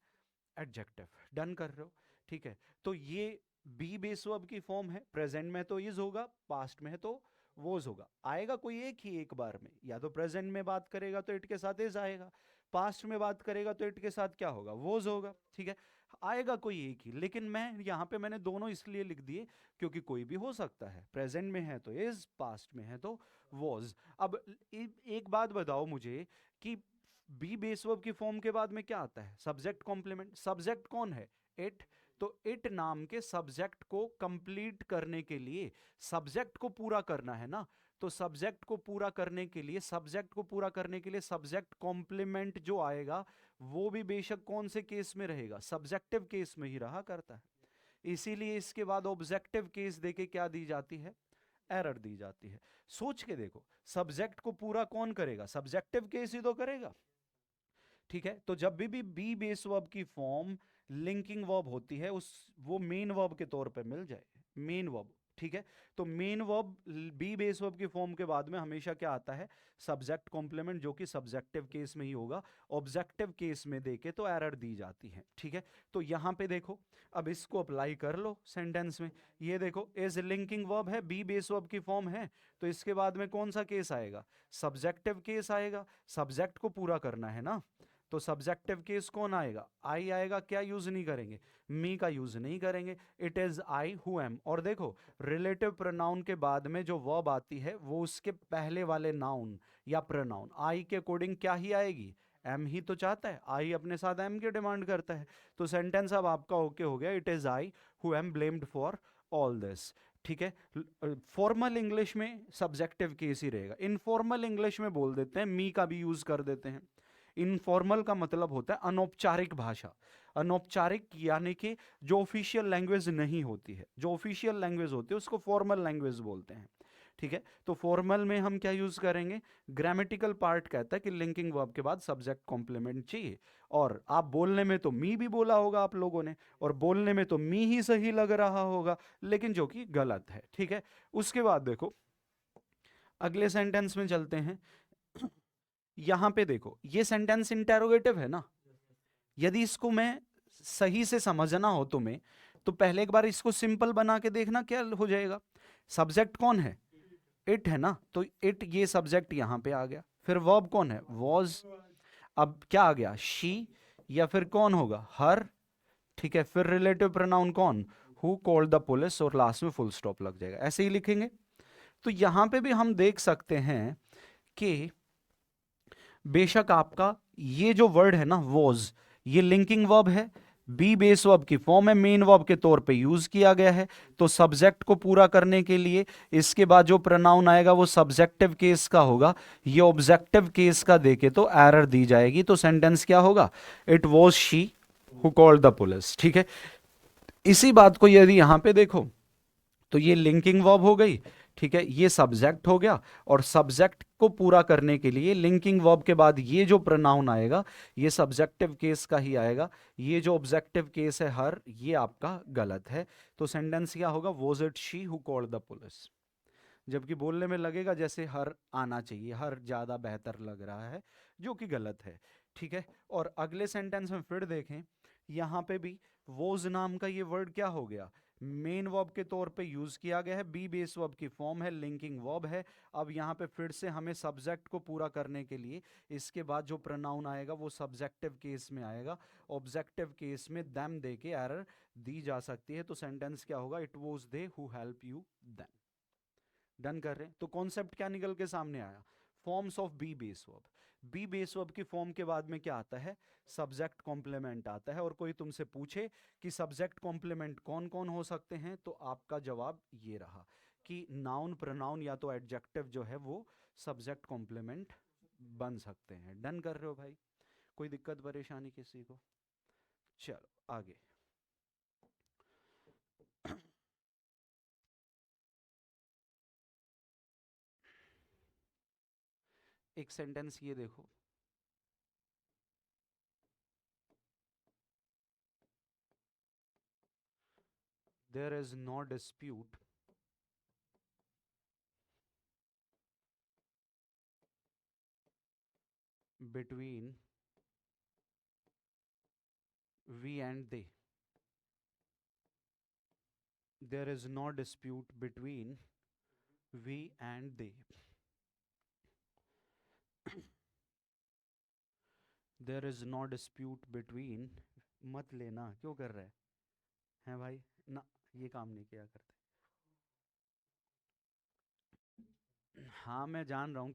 एडजेक्टिव। डन कर रहे हो, ठीक है। तो ये बी बेस वर्ब की फॉर्म है, प्रेजेंट में तो इज होगा, पास्ट में है तो वोज होगा, आएगा कोई एक ही एक बार में, या तो प्रेजेंट में बात करेगा तो इट के साथ इज आएगा, पास्ट में बात करेगा तो इट के साथ क्या होगा, वोज होगा, ठीक है। आएगा कोई एक ही, लेकिन मैं यहाँ पे मैंने दोनों इसलिए लिख दिए क्योंकि कोई भी हो सकता है, प्रेजेंट में है तो इज, पास्ट में है तो वॉज। अब एक बात बताओ मुझे कि बी बेस वर्ब की फॉर्म के बाद में क्या आता है, सब्जेक्ट कॉम्प्लीमेंट। सब्जेक्ट कौन है, इट, तो इट नाम के सब्जेक्ट को कंप्लीट करने के लिए, सब्जेक्ट को पूरा करना है ना, तो सब्जेक्ट को पूरा करने के लिए, सब्जेक्ट को पूरा करने के लिए सब्जेक्ट कॉम्प्लीमेंट जो आएगा वो भी बेशक कौन से केस में रहेगा, सब्जेक्टिव केस में ही रहा करता है। इसीलिए इसके बाद ऑब्जेक्टिव केस देके क्या दी जाती है, एरर दी जाती है। सोच के देखो, सब्जेक्ट को पूरा कौन करेगा, सब्जेक्टिव केस ही तो करेगा, ठीक है। तो जब भी बी बेस वर्ब की फॉर्म लिंकिंग वर्ब होती है, उस वो मेन वर्ब के तौर पे मिल जाए, मेन वर्ब ठीक है। तो main verb be base verb की फॉर्म के बाद में हमेशा क्या आता है, सब्जेक्ट कॉम्प्लीमेंट, जो कि सब्जेक्टिव केस में ही होगा। ऑब्जेक्टिव केस में देके तो एरर दी जाती है, ठीक है। तो यहां पे देखो, अब इसको अप्लाई कर लो सेंटेंस में। ये देखो, एज लिंकिंग वर्ब है, बी बेस वर्ब की फॉर्म है, तो इसके बाद में कौन सा केस आएगा, सब्जेक्टिव केस आएगा। सब्जेक्ट को पूरा करना है ना, तो सब्जेक्टिव केस कौन आएगा, आई आएगा। क्या यूज नहीं करेंगे, मी का यूज नहीं करेंगे। It is I who am. और देखो, रिलेटिव प्रोनाउन के बाद में जो वर्ब आती है वो उसके पहले वाले नाउन या प्रोनाउन आई के अकॉर्डिंग क्या ही आएगी, एम ही तो चाहता है, आई अपने साथ एम की डिमांड करता है। तो सेंटेंस अब आपका ओके हो गया, it is I who am blamed for all this, ठीक है। फॉर्मल इंग्लिश में सब्जेक्टिव केस ही रहेगा, इनफॉर्मल इंग्लिश में बोल देते हैं, मी का भी यूज कर देते हैं। इनफॉर्मल का मतलब होता है अनौपचारिक भाषा। अनौपचारिक यानी कि जो ऑफिशियल लैंग्वेज नहीं होती है, जो ऑफिशियल लैंग्वेज होती है उसको फॉर्मल लैंग्वेज बोलते हैं, ठीक है। तो फॉर्मल में हम क्या यूज करेंगे, ग्रामेटिकल पार्ट कहता है कि लिंकिंग वर्ब के बाद सब्जेक्ट कॉम्प्लीमेंट चाहिए। और आप बोलने में तो मी भी बोला होगा आप लोगों ने, और बोलने में तो मी ही सही लग रहा होगा, लेकिन जो कि गलत है, ठीक है। उसके बाद देखो, अगले सेंटेंस में चलते हैं। यहां पे देखो, ये सेंटेंस इंटेरोगेटिव है ना। यदि इसको मैं सही से समझना हो तुम्हें, तो पहले एक बार इसको सिंपल बना के देखना क्या हो जाएगा। सब्जेक्ट कौन है, इट है ना, तो इट ये सब्जेक्ट यहां पे आ गया। फिर वर्ब कौन है, वॉज। अब क्या आ गया, शी, या फिर कौन होगा, हर, ठीक है। फिर रिलेटिव प्रोनाउन कौन, हु कॉल्ड द पुलिस, और लास्ट में फुल स्टॉप लग जाएगा, ऐसे ही लिखेंगे। तो यहां पे भी हम देख सकते हैं कि बेशक आपका ये जो वर्ड है ना वॉज, ये लिंकिंग वर्ब है, बी बेस वर्ब की फॉर्म है, मेन वर्ब के तौर पे यूज किया गया है। तो सब्जेक्ट को पूरा करने के लिए इसके बाद जो प्रोनाउन आएगा वो सब्जेक्टिव केस का होगा। ये ऑब्जेक्टिव केस का देके तो एरर दी जाएगी। तो सेंटेंस क्या होगा, it was she who called the police, ठीक है। इसी बात को यदि यहां पे देखो, तो ये लिंकिंग वर्ब हो गई, ठीक है, ये सब्जेक्ट हो गया। और सब्जेक्ट को पूरा करने के लिए लिंकिंग वर्ब के बाद ये जो प्रोनाउन आएगा ये सब्जेक्टिव केस का ही आएगा। ये जो ऑब्जेक्टिव केस है हर, ये आपका गलत है। तो सेंटेंस क्या होगा, was it she who called the police. जबकि बोलने में लगेगा जैसे हर आना चाहिए, हर ज्यादा बेहतर लग रहा है, जो कि गलत है, ठीक है। और अगले सेंटेंस में फिर देखें, यहां पे भी वोज नाम का ये वर्ड क्या हो गया, मेन वर्ब के तौर पे यूज किया गया है, बी बेस वर्ब की फॉर्म है, लिंकिंग वर्ब है। अब यहाँ पे फिर से हमें सब्जेक्ट को पूरा करने के लिए इसके बाद जो प्रोनाउन आएगा वो सब्जेक्टिव केस में आएगा। ऑब्जेक्टिव केस में देम दे के एरर दी जा सकती है। तो सेंटेंस क्या होगा, it was they who help you them. Done कर रहे हैं, तो कॉन्सेप्ट क्या निकल के सामने आया, forms of be base verb. Be base verb की फॉर्म के बाद में क्या आता है, सब्जेक्ट कॉम्प्लीमेंट आता है। और कोई तुमसे पूछे कि सब्जेक्ट कॉम्प्लीमेंट कौन कौन हो सकते हैं, तो आपका जवाब ये रहा कि नाउन, प्रोनाउन या तो एडजेक्टिव जो है वो सब्जेक्ट कॉम्प्लीमेंट बन सकते हैं। डन कर रहे हो भाई, कोई दिक्कत परेशानी किसी को। चलो आगे। एक सेंटेंस ये देखो, there is no dispute between we and they. There is no dispute between we and they. There is no dispute between, मत लेना, क्यों कर रहा है भाई, ना, ये काम नहीं किया करते। हाँ मैं जान रहा हूँ।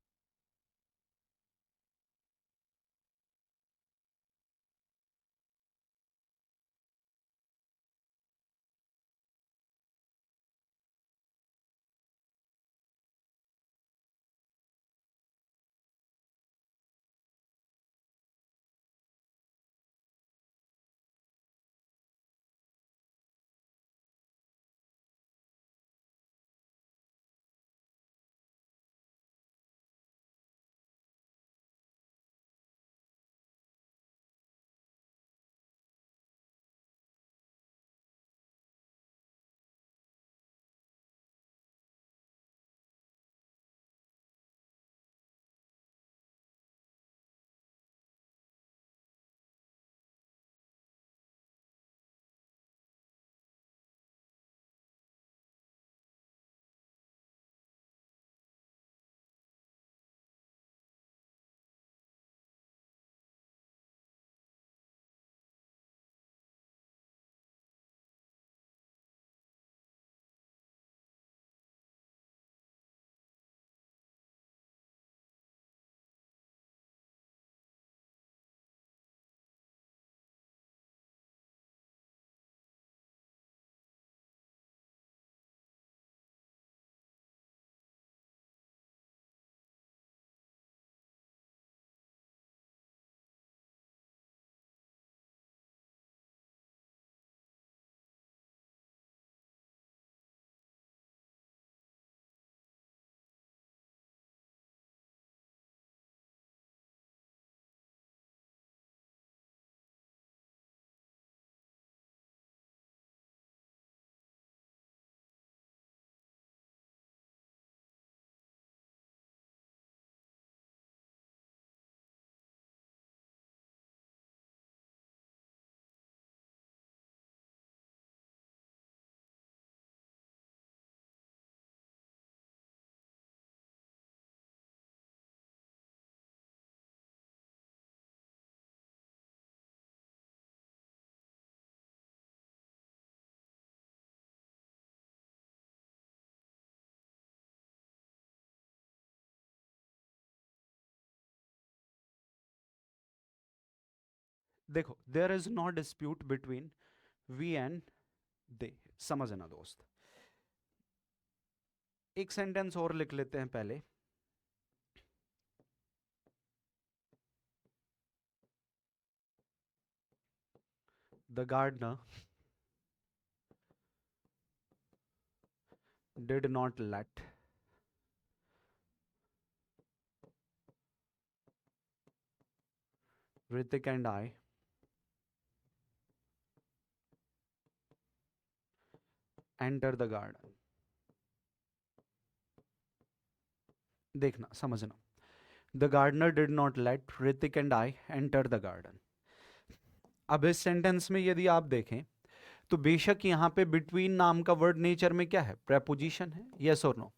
देखो, there is no dispute between we and they, समझना दोस्त। एक सेंटेंस और लिख लेते हैं पहले। The gardener did not let Ritik and I enter the garden। देखना, समझना। The gardener did not let Ritik and I enter the garden. अब इस सेंटेंस में यदि आप देखें तो बेशक यहां पे बिटवीन नाम का वर्ड नेचर में क्या है, प्रेपोजिशन है, यस और नो।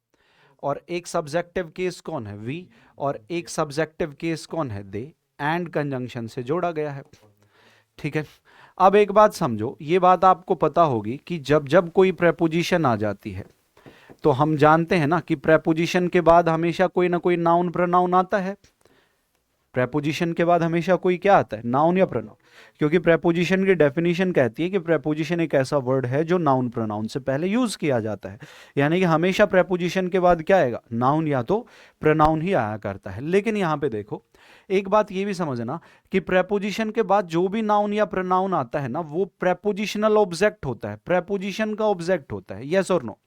और एक सब्जेक्टिव केस कौन है, वी, और एक सब्जेक्टिव केस कौन है, दे, एंड कंजंक्शन से जोड़ा गया है। ठीक है। अब एक बात समझो, ये बात आपको पता होगी कि जब जब कोई प्रेपोजिशन आ जाती है तो हम जानते हैं ना कि प्रेपोजिशन के बाद हमेशा कोई ना कोई नाउन प्रोनाउन आता है। प्रेपोजिशन के बाद हमेशा कोई क्या आता है, नाउन या प्रोनाउन। क्योंकि प्रेपोजिशन की डेफिनेशन कहती है कि प्रेपोजिशन एक ऐसा वर्ड है जो नाउन प्रोनाउन से पहले यूज किया जाता है। यानी कि हमेशा प्रेपोजिशन के बाद क्या आएगा, नाउन या तो प्रोनाउन ही आया करता है। लेकिन यहां पे देखो, एक बात ये भी समझना कि प्रेपोजिशन के बाद जो भी नाउन या प्रोनाउन आता है ना, वो प्रेपोजिशनल ऑब्जेक्ट होता है, प्रेपोजिशन का ऑब्जेक्ट होता है, यस और नो।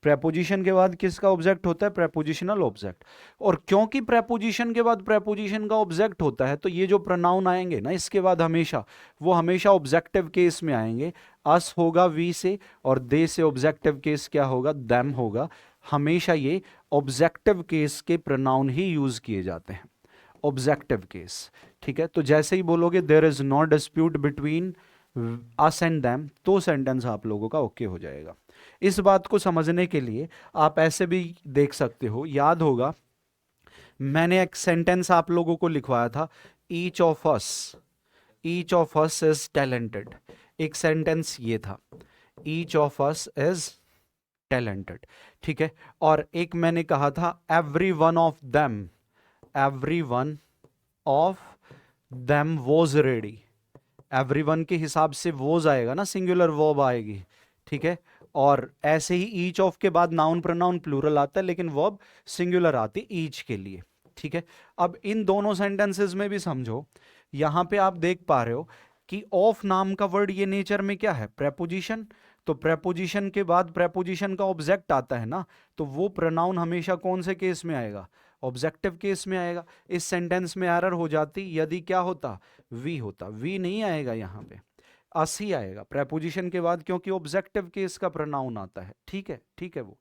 प्रेपोजिशन के बाद किसका ऑब्जेक्ट होता है, प्रेपोजिशनल ऑब्जेक्ट। और क्योंकि प्रेपोजिशन के बाद प्रेपोजिशन का ऑब्जेक्ट होता है, तो ये जो प्रोनाउन आएंगे ना इसके बाद हमेशा, वो हमेशा ऑब्जेक्टिव केस में आएंगे। अस होगा वी से, और दे से ऑब्जेक्टिव केस क्या होगा, देम होगा। हमेशा ये ऑब्जेक्टिव केस के प्रोनाउन ही यूज किए जाते हैं, ऑब्जेक्टिव केस। ठीक है। तो जैसे ही बोलोगे there is no dispute between us and them, तो सेंटेंस आप लोगों का ओके हो जाएगा। इस बात को समझने के लिए आप ऐसे भी देख सकते हो, याद होगा मैंने एक सेंटेंस आप लोगों को लिखवाया था, each of us is talented. एक सेंटेंस ये था, each of us is talented. ठीक है। और एक मैंने कहा था every one of them was ready. Everyone के हिसाब से वोज आएगा ना, सिंगुलर वर्ब आएगी। ठीक है। और ऐसे ही ईच ऑफ के बाद नाउन प्रोनाउन प्लूरल आता है, लेकिन वर्ब सिंगुलर आती ईच के लिए। ठीक है। अब इन दोनों सेंटेंसेस में भी समझो, यहां पे आप देख पा रहे हो कि ऑफ नाम का वर्ड ये नेचर में क्या है, प्रेपोजिशन। तो प्रेपोजिशन के बाद प्रेपोजिशन का ऑब्जेक्ट आता है ना, तो वो प्रोनाउन हमेशा कौन से केस में आएगा, ऑब्जेक्टिव केस में आएगा। इस सेंटेंस में एरर हो जाती यदि क्या होता, वी होता। वी नहीं आएगा यहां पे, अस ही आएगा प्रेपोजिशन के बाद, क्योंकि ऑब्जेक्टिव केस का प्रोनाउन आता है। ठीक है, ठीक है। वो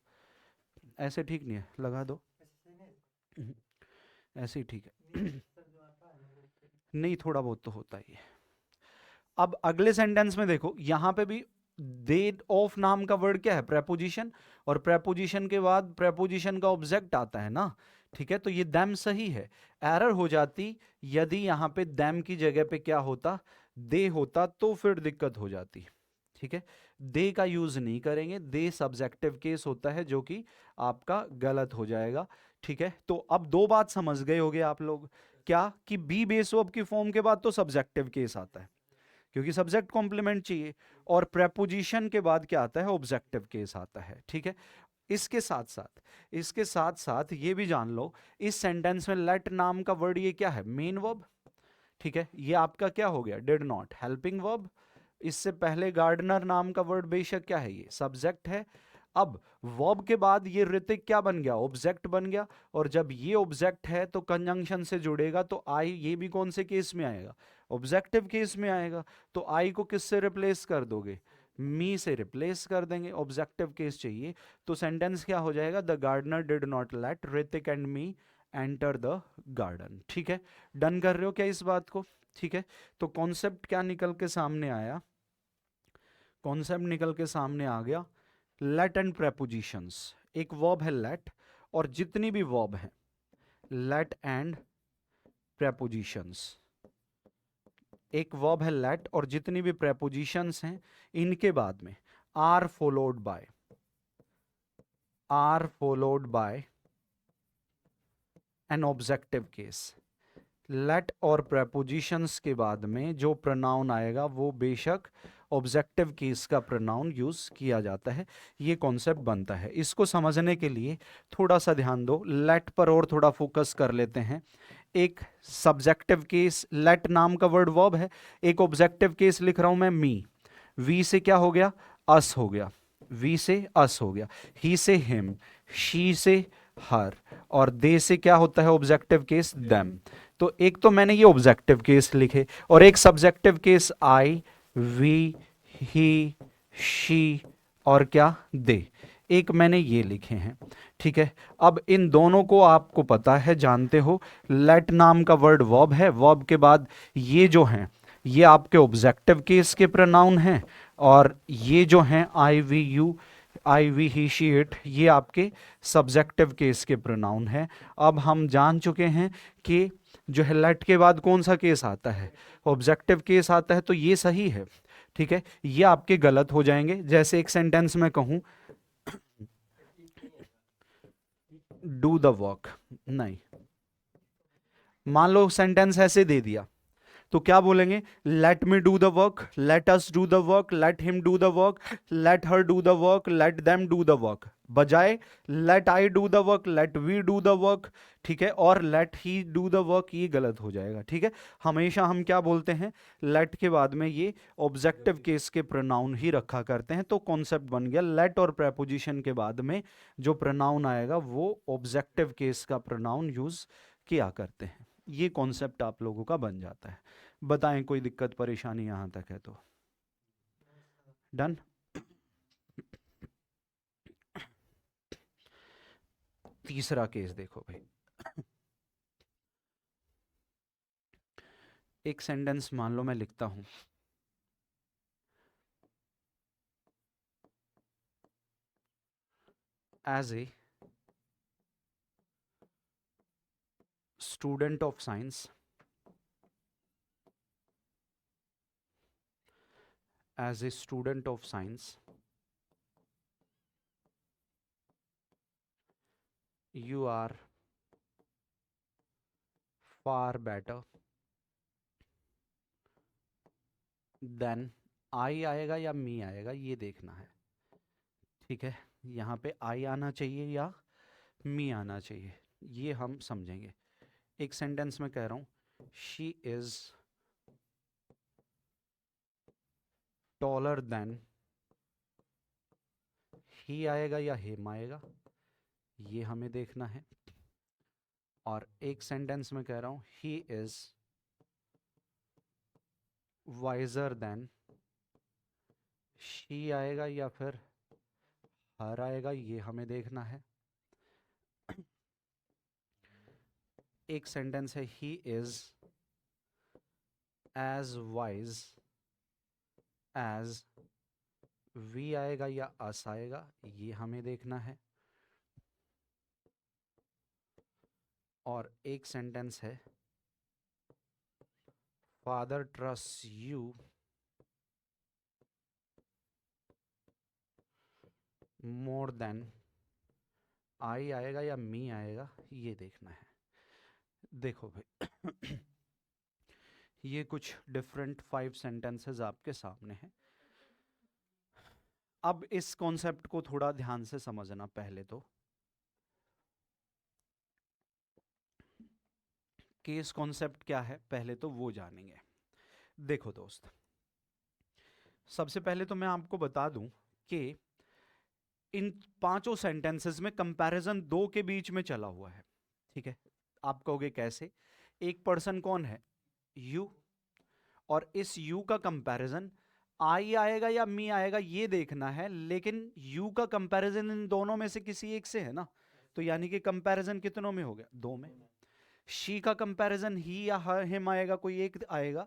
ऐसे ठीक नहीं है, लगा दो। ऐसे ही ठीक है। नहीं, थोड़ा बहुत तो होता ही है। अब अगले सेंटेंस में देखो, यहां पे भी दे ऑफ नाम का वर्ड क्या है, प्रेपोजिशन। और प्रेपोजिशन के बाद प्रेपोजिशन का ऑब्जेक्ट आता है ना। ठीक है। तो ये दैम सही है। एरर हो जाती यदि यहां पे दैम की जगह पे क्या होता, दे होता, तो फिर दिक्कत हो जाती। ठीक है। दे का यूज नहीं करेंगे, दे सब्जेक्टिव केस होता है, जो कि आपका गलत हो जाएगा। ठीक है। तो अब दो बात समझ गए होगे आप लोग, क्या कि बी बेस वर्ब की फॉर्म के बाद तो सब्जेक्टिव केस आता है, क्योंकि सब्जेक्ट कॉम्प्लीमेंट चाहिए। और प्रेपोजिशन के बाद क्या आता है, ऑब्जेक्टिव केस आता है। ठीक है। इसके साथ साथ ये भी जान लो, इस सेंटेंस में लेट नाम का वर्ड ये क्या है, मेन वर्ब। ठीक है। ये आपका क्या हो गया, डिड नॉट, हेल्पिंग वर्ब। इससे पहले गार्डनर नाम का वर्ड बेशक क्या है, ये सब्जेक्ट है। अब वर्ब के बाद ये ऋतिक क्या बन गया, ऑब्जेक्ट बन गया। और जब ये ऑब्जेक्ट है तो कंजंक्शन से जुड़ेगा, तो आई ये भी कौन से केस में आएगा, ऑब्जेक्टिव केस में आएगा। तो आई को किससे रिप्लेस कर दोगे, मी से रिप्लेस कर देंगे, ऑब्जेक्टिव केस चाहिए। तो सेंटेंस क्या हो जाएगा, the gardener did not let Ritik and me enter the garden. ठीक है। डन कर रहे हो क्या इस बात को। ठीक है। तो कॉन्सेप्ट क्या निकल के सामने आया, कॉन्सेप्ट निकल के सामने आ गया, लेट एंड प्रेपोजिशंस। एक वर्ब है लेट, और जितनी भी वर्ब है लेट एंड प्रेपोजिशंस। एक वर्ब है लेट, और जितनी भी प्रेपोजिशंस हैं इनके बाद में are followed by an objective case. Let और प्रेपोजिशंस के बाद में जो प्रोनाउन आएगा वो बेशक ऑब्जेक्टिव केस का प्रोनाउन यूज किया जाता है, ये कॉन्सेप्ट बनता है। इसको समझने के लिए थोड़ा सा ध्यान दो, लेट पर और थोड़ा फोकस कर लेते हैं। एक सब्जेक्टिव केस, लेट नाम का वर्ड वर्ब है, एक ऑब्जेक्टिव केस लिख रहा हूं मैं, मी, वी से क्या हो गया, अस हो गया, वी से अस हो गया, ही से हिम, शी से हर, और दे से क्या होता है ऑब्जेक्टिव केस, देम। तो एक तो मैंने ये ऑब्जेक्टिव केस लिखे, और एक subjective case I, we, he, she, और क्या, दे, एक मैंने ये लिखे हैं। ठीक है, अब इन दोनों को आपको पता है, जानते हो, लेट नाम का वर्ड वर्ब है, वर्ब के बाद ये जो हैं ये आपके ऑब्जेक्टिव केस के प्रोनाउन हैं, और ये जो हैं I we you, I we he she it, ये आपके सब्जेक्टिव केस के प्रोनाउन हैं। अब हम जान चुके हैं कि जो है लेट के बाद कौन सा केस आता है, ऑब्जेक्टिव केस आता है, तो ये सही है। ठीक है, ये आपके गलत हो जाएंगे। जैसे एक सेंटेंस में कहूं, डू द वर्क, नहीं, मान लो सेंटेंस ऐसे दे दिया, तो क्या बोलेंगे, let me do the work, let us do the work, let him do the work, let her do the work, let them do the work, बजाय let I do the work, let we do the work. ठीक है, और let he do the work, ये गलत हो जाएगा। ठीक है, हमेशा हम क्या बोलते हैं, लेट के बाद में ये ऑब्जेक्टिव केस के प्रोनाउन ही रखा करते हैं। तो कॉन्सेप्ट बन गया, लेट और प्रेपोजिशन के बाद में जो प्रोनाउन आएगा वो ऑब्जेक्टिव केस का प्रोनाउन यूज किया करते हैं। ये कॉन्सेप्ट आप लोगों का बन जाता है। बताएं कोई दिक्कत परेशानी यहां तक है तो? डन। तीसरा केस देखो भाई, एक सेंटेंस मान लो मैं लिखता हूं, as a student of science, as a student of science you are far better than, I आएगा या मी आएगा ये देखना है। ठीक है, यहाँ पे आई आना चाहिए या मी आना चाहिए, ये हम समझेंगे। एक सेंटेंस में कह रहा हूं, शी इज टॉलर देन, ही आएगा या हिम आएगा, ये हमें देखना है। और एक सेंटेंस में कह रहा हूं, he is wiser then, she आएगा या फिर हर आएगा, ये हमें देखना है। एक सेंटेंस है, he is as wise as, we आएगा या अस आएगा, ये हमें देखना है। और एक सेंटेंस है, father trust you more than, I आएगा या मी आएगा, ये देखना है। देखो भाई ये कुछ डिफरेंट 5 सेंटेंसेस आपके सामने हैं। अब इस कॉन्सेप्ट को थोड़ा ध्यान से समझना। पहले तो केस कॉन्सेप्ट क्या है, पहले तो वो जानेंगे। देखो दोस्त, सबसे पहले तो मैं आपको बता दूं कि इन पांचों सेंटेंसेस में कंपैरिजन दो के बीच में चला हुआ है। ठीक है, आप कहोगे कैसे? एक पर्सन कौन है, यू, और इस यू का कंपैरिजन आई आएगा या मी आएगा ये देखना है, लेकिन यू का कंपैरिजन इन दोनों में से किसी एक से है ना, तो यानी कि कंपैरिजन कितनों में हो गया, दो में। शी का कंपैरिजन ही या हिम आएगा, कोई एक आएगा,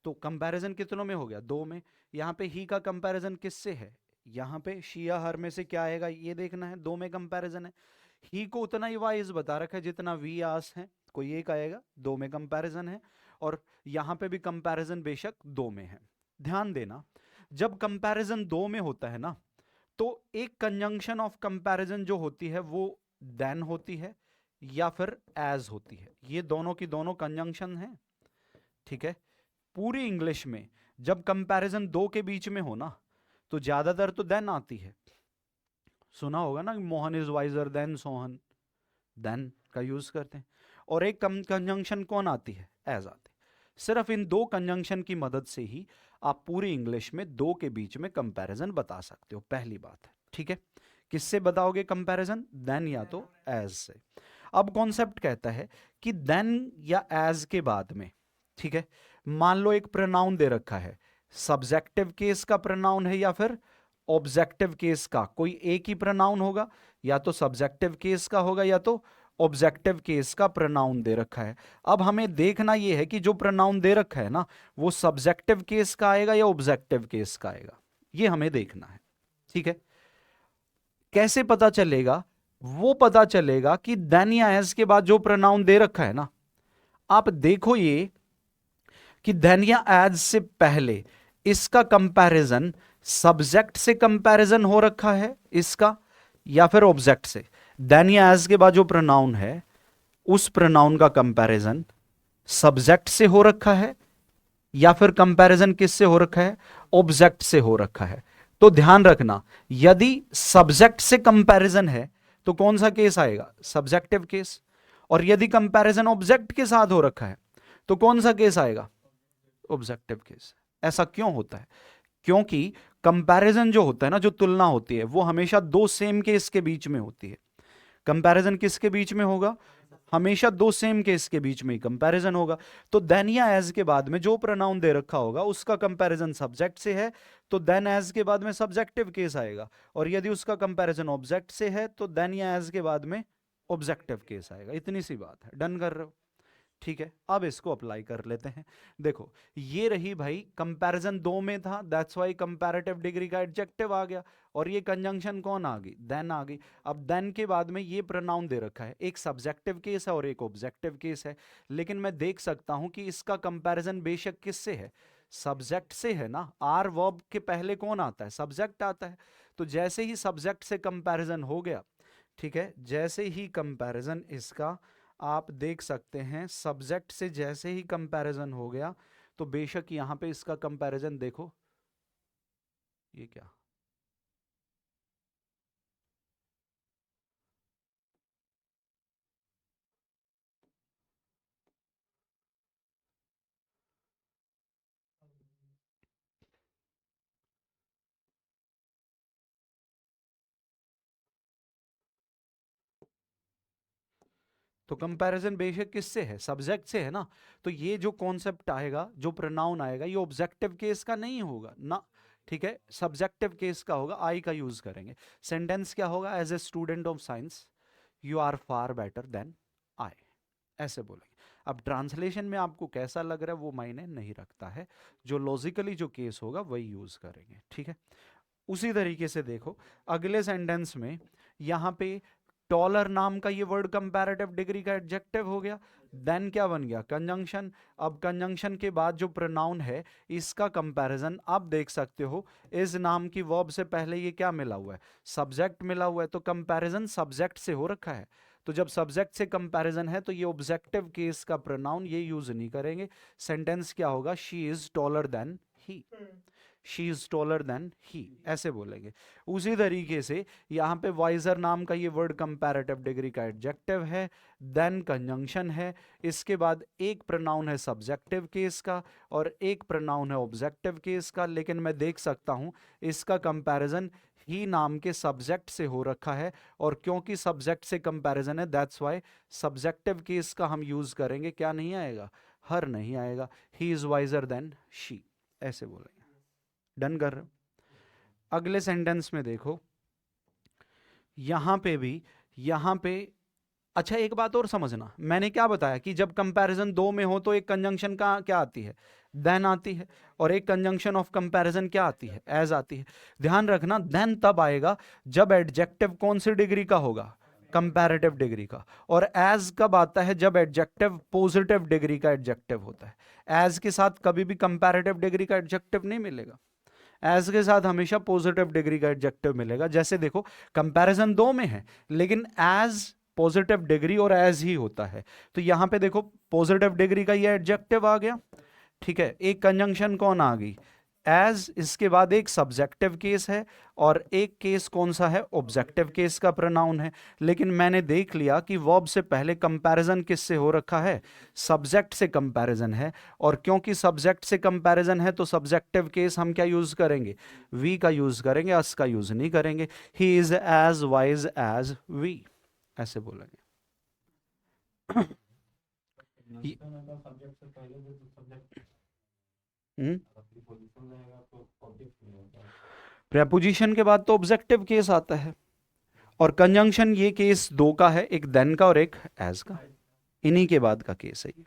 तो कंपैरिजन कितनों में हो गया, दो में। यहाँ पे ही का कंपैरिजन किससे है, यहाँ पे शी या हर में से क्या आएगा ये देखना है, दो में कंपैरिजन है। ही को उतना ही वाइज बता रखा है जितना वी आस है, कोई एक आएगा, दो में कंपैरिजन है। और यहाँ पे भी कंपैरिजन बेशक दो में है। ध्यान देना, जब कंपैरिजन दो में होता है ना, तो एक कंजंक्शन ऑफ कंपैरिजन जो होती है वो देन होती है, या फिर एज होती है। ये दोनों की दोनों कंजंक्शन है, ठीक है। पूरी इंग्लिश में जब कंपैरिजन दो के बीच में हो ना, तो ज्यादातर तो देन आती है। सुना होगा ना, Mohan is wiser than Sohan, than का यूज करते हैं। और एक कंजंक्शन कौन आती है, एज आती है। सिर्फ इन दो कंजंक्शन की मदद से ही आप पूरी इंग्लिश में दो के बीच में कंपैरिजन बता सकते हो, पहली बात है, ठीक है। किससे बताओगे कंपैरिजन, देन या तो एज से। अब कॉन्सेप्ट कहता है कि देन या एज के बाद में, ठीक है, मान लो एक प्रोनाउन दे रखा है, सब्जेक्टिव केस का प्रोनाउन है या फिर ऑब्जेक्टिव केस का, कोई एक ही प्रोनाउन होगा, या तो सब्जेक्टिव केस का होगा या तो ऑब्जेक्टिव केस का प्रोनाउन दे रखा है। अब हमें देखना यह है कि जो प्रोनाउन दे रखा है ना, वो सब्जेक्टिव केस का आएगा या ऑब्जेक्टिव केस का आएगा, ये हमें देखना है, ठीक है। कैसे पता चलेगा, वो पता चलेगा कि देन या एज के बाद जो प्रोनाउन दे रखा है ना, आप देखो ये कि देन या एज से पहले इसका कंपैरिजन सब्जेक्ट से कंपैरिजन हो रखा है इसका, या फिर ऑब्जेक्ट से। देन या एज के बाद जो प्रोनाउन है, उस प्रोनाउन का कंपैरिजन सब्जेक्ट से हो रखा है, या फिर कंपैरिजन किससे हो रखा है, ऑब्जेक्ट से हो रखा है। तो ध्यान रखना, यदि सब्जेक्ट से कंपैरिजन है तो कौन सा केस आएगा, सब्जेक्टिव केस। और यदि कंपैरिजन ऑब्जेक्ट के साथ हो रखा है तो कौन सा केस आएगा, ऑब्जेक्टिव केस। ऐसा क्यों होता है, क्योंकि कंपैरिजन जो होता है ना, जो तुलना होती है, वो हमेशा दो सेम केस के बीच में होती है। कंपैरिजन किसके बीच में होगा, हमेशा दो सेम केस के बीच में ही कंपैरिजन होगा। तो देन या एज के बाद में जो प्रोनाउन दे रखा होगा उसका कंपैरिजन सब्जेक्ट से है, तो देन एज के बाद में सब्जेक्टिव केस आएगा। और यदि उसका कंपैरिजन ऑब्जेक्ट से है तो देन या एज के बाद में ऑब्जेक्टिव केस आएगा। इतनी सी बात है, डन कर रहे हो, ठीक है। अब इसको अप्लाई कर लेते हैं। देखो ये रही भाई, कंपैरिजन दो में था, दैट्स वाई कंपैरेटिव डिग्री का एडजेक्टिव आ गया। और ये कंजंक्शन कौन आ गई, देन आ गई। अब देन के बाद में ये प्रोनाउन दे रखा है, एक सब्जेक्टिव केस है और एक ऑब्जेक्टिव केस है। लेकिन मैं देख सकता हूं कि इसका कंपैरिजन बेशक किससे है, सब्जेक्ट से है ना। आर वर्ब के पहले कौन आता है, सब्जेक्ट आता है। तो जैसे ही सब्जेक्ट से कंपैरिजन हो गया, ठीक है, जैसे ही कंपैरिजन इसका आप देख सकते हैं, सब्जेक्ट से जैसे ही कंपैरिजन हो गया, तो बेशक यहां पे इसका कंपैरिजन देखो, ये क्या, तो कंपैरिजन बेशक किससे है, सब्जेक्ट से है ना। तो ये जो कॉन्सेप्ट आएगा, जो प्रोनाउन आएगा, ये ऑब्जेक्टिव केस का नहीं होगा ना, ठीक है, सब्जेक्टिव केस का होगा। आई का यूज करेंगे। सेंटेंस क्या होगा, as a student of science you are far better than I, ऐसे बोलेंगे। अब ट्रांसलेशन में आपको कैसा लग रहा है वो मायने नहीं रखता है, जो लॉजिकली जो केस होगा वही यूज करेंगे, ठीक है। उसी तरीके से देखो अगले सेंटेंस में, यहां पे टॉलर नाम का ये वर्ड कंपैरेटिव डिग्री का एडजेक्टिव हो गया, देन क्या बन गया, कंजंक्शन। अब कंजंक्शन के बाद जो प्रोनाउन है, इसका कंपैरिजन आप देख सकते हो, इस नाम की वर्ब से पहले ये क्या मिला हुआ है, सब्जेक्ट मिला हुआ है। तो कंपैरिजन सब्जेक्ट से हो रखा है, तो जब सब्जेक्ट से कंपैरिजन है तो ये ऑब्जेक्टिव केस का प्रोनाउन ये यूज नहीं करेंगे। सेंटेंस क्या होगा, she is taller than he, she is taller than he, ऐसे बोलेंगे। उसी तरीके से यहाँ पे वाइजर नाम का ये वर्ड कंपैरेटिव डिग्री का एडजेक्टिव है, देन कंजंक्शन है, इसके बाद एक प्रोनाउन है सब्जेक्टिव केस का और एक प्रोनाउन है ऑब्जेक्टिव केस का। लेकिन मैं देख सकता हूँ इसका कंपैरिजन ही नाम के सब्जेक्ट से हो रखा है, और क्योंकि सब्जेक्ट से कंपैरिजन है, दैट्स वाई सब्जेक्टिव केस का हम यूज करेंगे। क्या नहीं आएगा, हर नहीं आएगा। He is wiser then she, ऐसे बोलेंगे। डन कर रहे हो। अगले सेंटेंस में देखो, यहां पे भी, यहां पे, अच्छा एक बात और समझना, मैंने क्या बताया कि जब कंपैरिजन दो में हो तो एक कंजंक्शन का क्या आती है, देन आती है, और एक कंजंक्शन ऑफ कंपैरिजन क्या आती है, एज आती है। ध्यान रखना, देन तब आएगा जब एडजेक्टिव कौन सी डिग्री का होगा, कंपैरेटिव डिग्री का। और एज कब आता है, जब एडजेक्टिव पॉजिटिव डिग्री का एडजेक्टिव होता है। एज के साथ कभी भी कंपैरेटिव डिग्री का एडजेक्टिव नहीं मिलेगा, एज के साथ हमेशा पॉजिटिव डिग्री का एडजेक्टिव मिलेगा। जैसे देखो कंपैरिजन दो में है, लेकिन एज पॉजिटिव डिग्री और एज ही होता है। तो यहां पे देखो पॉजिटिव डिग्री का ये एडजेक्टिव आ गया, ठीक है। एक कंजंक्शन कौन आ गई, एज, इसके बाद एक सब्जेक्टिव केस है और एक केस कौन सा है, ऑब्जेक्टिव केस का प्रोनाउन है। लेकिन मैंने देख लिया कि वर्ब से पहले कंपैरिजन किससे हो रखा है, सब्जेक्ट से कंपैरिजन है। और क्योंकि सब्जेक्ट से कंपैरिजन है तो सब्जेक्टिव केस हम क्या यूज करेंगे, वी का यूज करेंगे, अस का यूज नहीं करेंगे। He is as wise as we, ऐसे बोलेंगे। प्रेपोजिशन के बाद तो ऑब्जेक्टिव केस आता है, और कंजंक्शन ये केस दो का है, एक देन का और एक एज का, इन्हीं के बाद का केस है ये,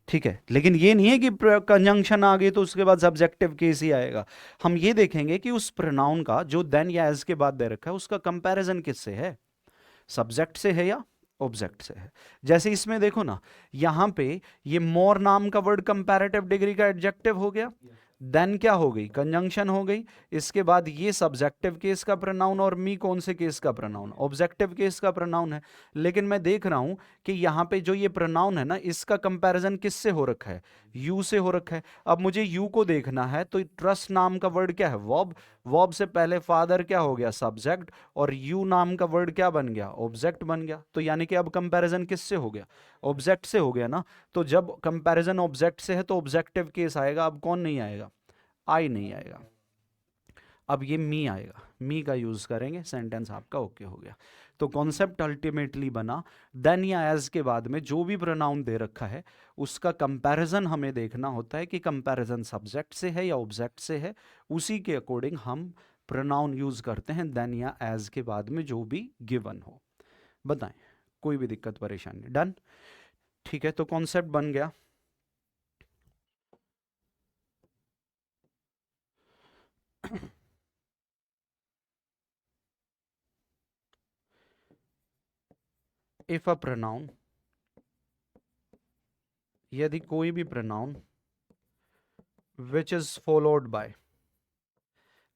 ठीक है। लेकिन ये नहीं है कि कंजंक्शन आ गई तो उसके बाद सब्जेक्टिव केस ही आएगा। हम ये देखेंगे कि उस प्रोनाउन का जो देन या एज के बाद दे रखा है उसका कंपैरिजन किससे है, सब्जेक्ट से है या ऑब्जेक्ट से है। जैसे इसमें देखो ना, यहां पे ये मोर नाम का वर्ड कंपैरेटिव डिग्री का एडजेक्टिव हो गया, देन क्या हो गई, कंजंक्शन हो गई। इसके बाद ये सब्जेक्टिव केस का प्रोनाउन और मी कौन से केस का प्रोनाउन, ऑब्जेक्टिव केस का प्रोनाउन है। लेकिन मैं देख रहा हूं कि यहां पे जो ये प्रोनाउन है ना, इसका कंपैरिजन किससे हो रखा है, यू से हो रखा है। अब मुझे यू को देखना है तो ट्रस्ट नाम का वर्ड क्या है, वर्ब, वर्ब से पहले फादर क्या हो गया, सब्जेक्ट, और यू नाम का वर्ड क्या बन गया, ऑब्जेक्ट बन गया। तो यानी कि अब कंपैरिजन किससे हो गया, ऑब्जेक्ट से हो गया ना। तो जब कंपैरिजन ऑब्जेक्ट से है तो ऑब्जेक्टिव केस आएगा। अब कौन नहीं आएगा, आई नहीं आएगा, अब ये मी आएगा, मी का यूज करेंगे, सेंटेंस आपका ओके हो गया। तो कॉन्सेप्ट अल्टीमेटली बना, देन या एज के बाद में जो भी प्रोनाउन दे रखा है उसका कंपैरिजन हमें देखना होता है कि कंपैरिजन सब्जेक्ट से है या ऑब्जेक्ट से है। उसी के अकॉर्डिंग हम प्रोनाउन यूज करते हैं देन या एज के बाद में जो भी गिवन हो। बताएं, कोई भी दिक्कत परेशानी, डन, ठीक है। तो कॉन्सेप्ट बन गया। इफ अ प्रोनाउन, यदि कोई भी pronoun which is followed by,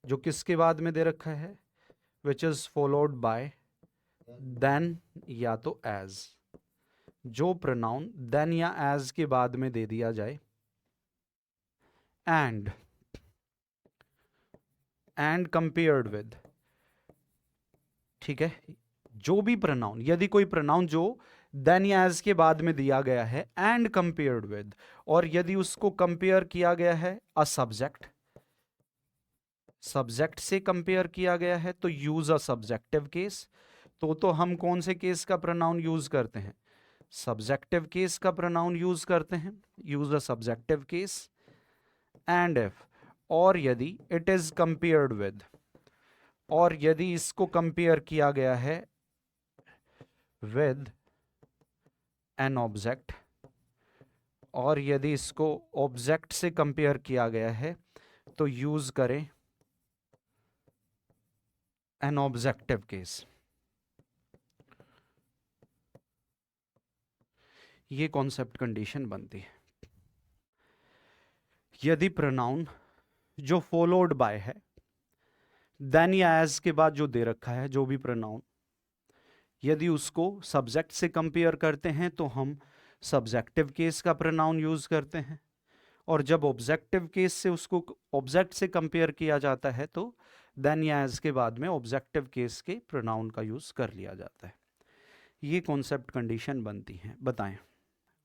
जो किसके बाद में दे रखा है, which is followed by than या तो एज, जो प्रोनाउन देन या एज के बाद में दे दिया जाए, एंड कंपेयर्ड विद, ठीक है। जो भी प्रोनाउन, यदि कोई प्रोनाउन जो देन या एज के बाद में दिया गया है एंड कंपेयर्ड विद, और यदि उसको कंपेयर किया गया है अ सब्जेक्ट, सब्जेक्ट से कंपेयर किया गया है तो यूज अ सब्जेक्टिव केस। तो हम कौन से केस का प्रोनाउन यूज करते हैं, सब्जेक्टिव केस का प्रोनाउन यूज करते हैं, use a subjective case. And if, और यदि इट इज कंपेयर्ड विद, और यदि इसको कंपेयर किया गया है विद एन ऑब्जेक्ट, और यदि इसको ऑब्जेक्ट से कंपेयर किया गया है तो यूज करें एन ऑब्जेक्टिव केस। ये कॉन्सेप्ट कंडीशन बनती है। यदि प्रोनाउन जो फॉलोड बाय है, देन या एज के बाद जो दे रखा है जो भी प्रोनाउन, यदि उसको सब्जेक्ट से कंपेयर करते हैं तो हम सब्जेक्टिव केस का प्रोनाउन यूज करते हैं, और जब ऑब्जेक्टिव केस से उसको ऑब्जेक्ट से कंपेयर किया जाता है तो देन या एज के बाद में ऑब्जेक्टिव केस के प्रोनाउन का यूज कर लिया जाता है। ये कॉन्सेप्ट कंडीशन बनती है। बताएं,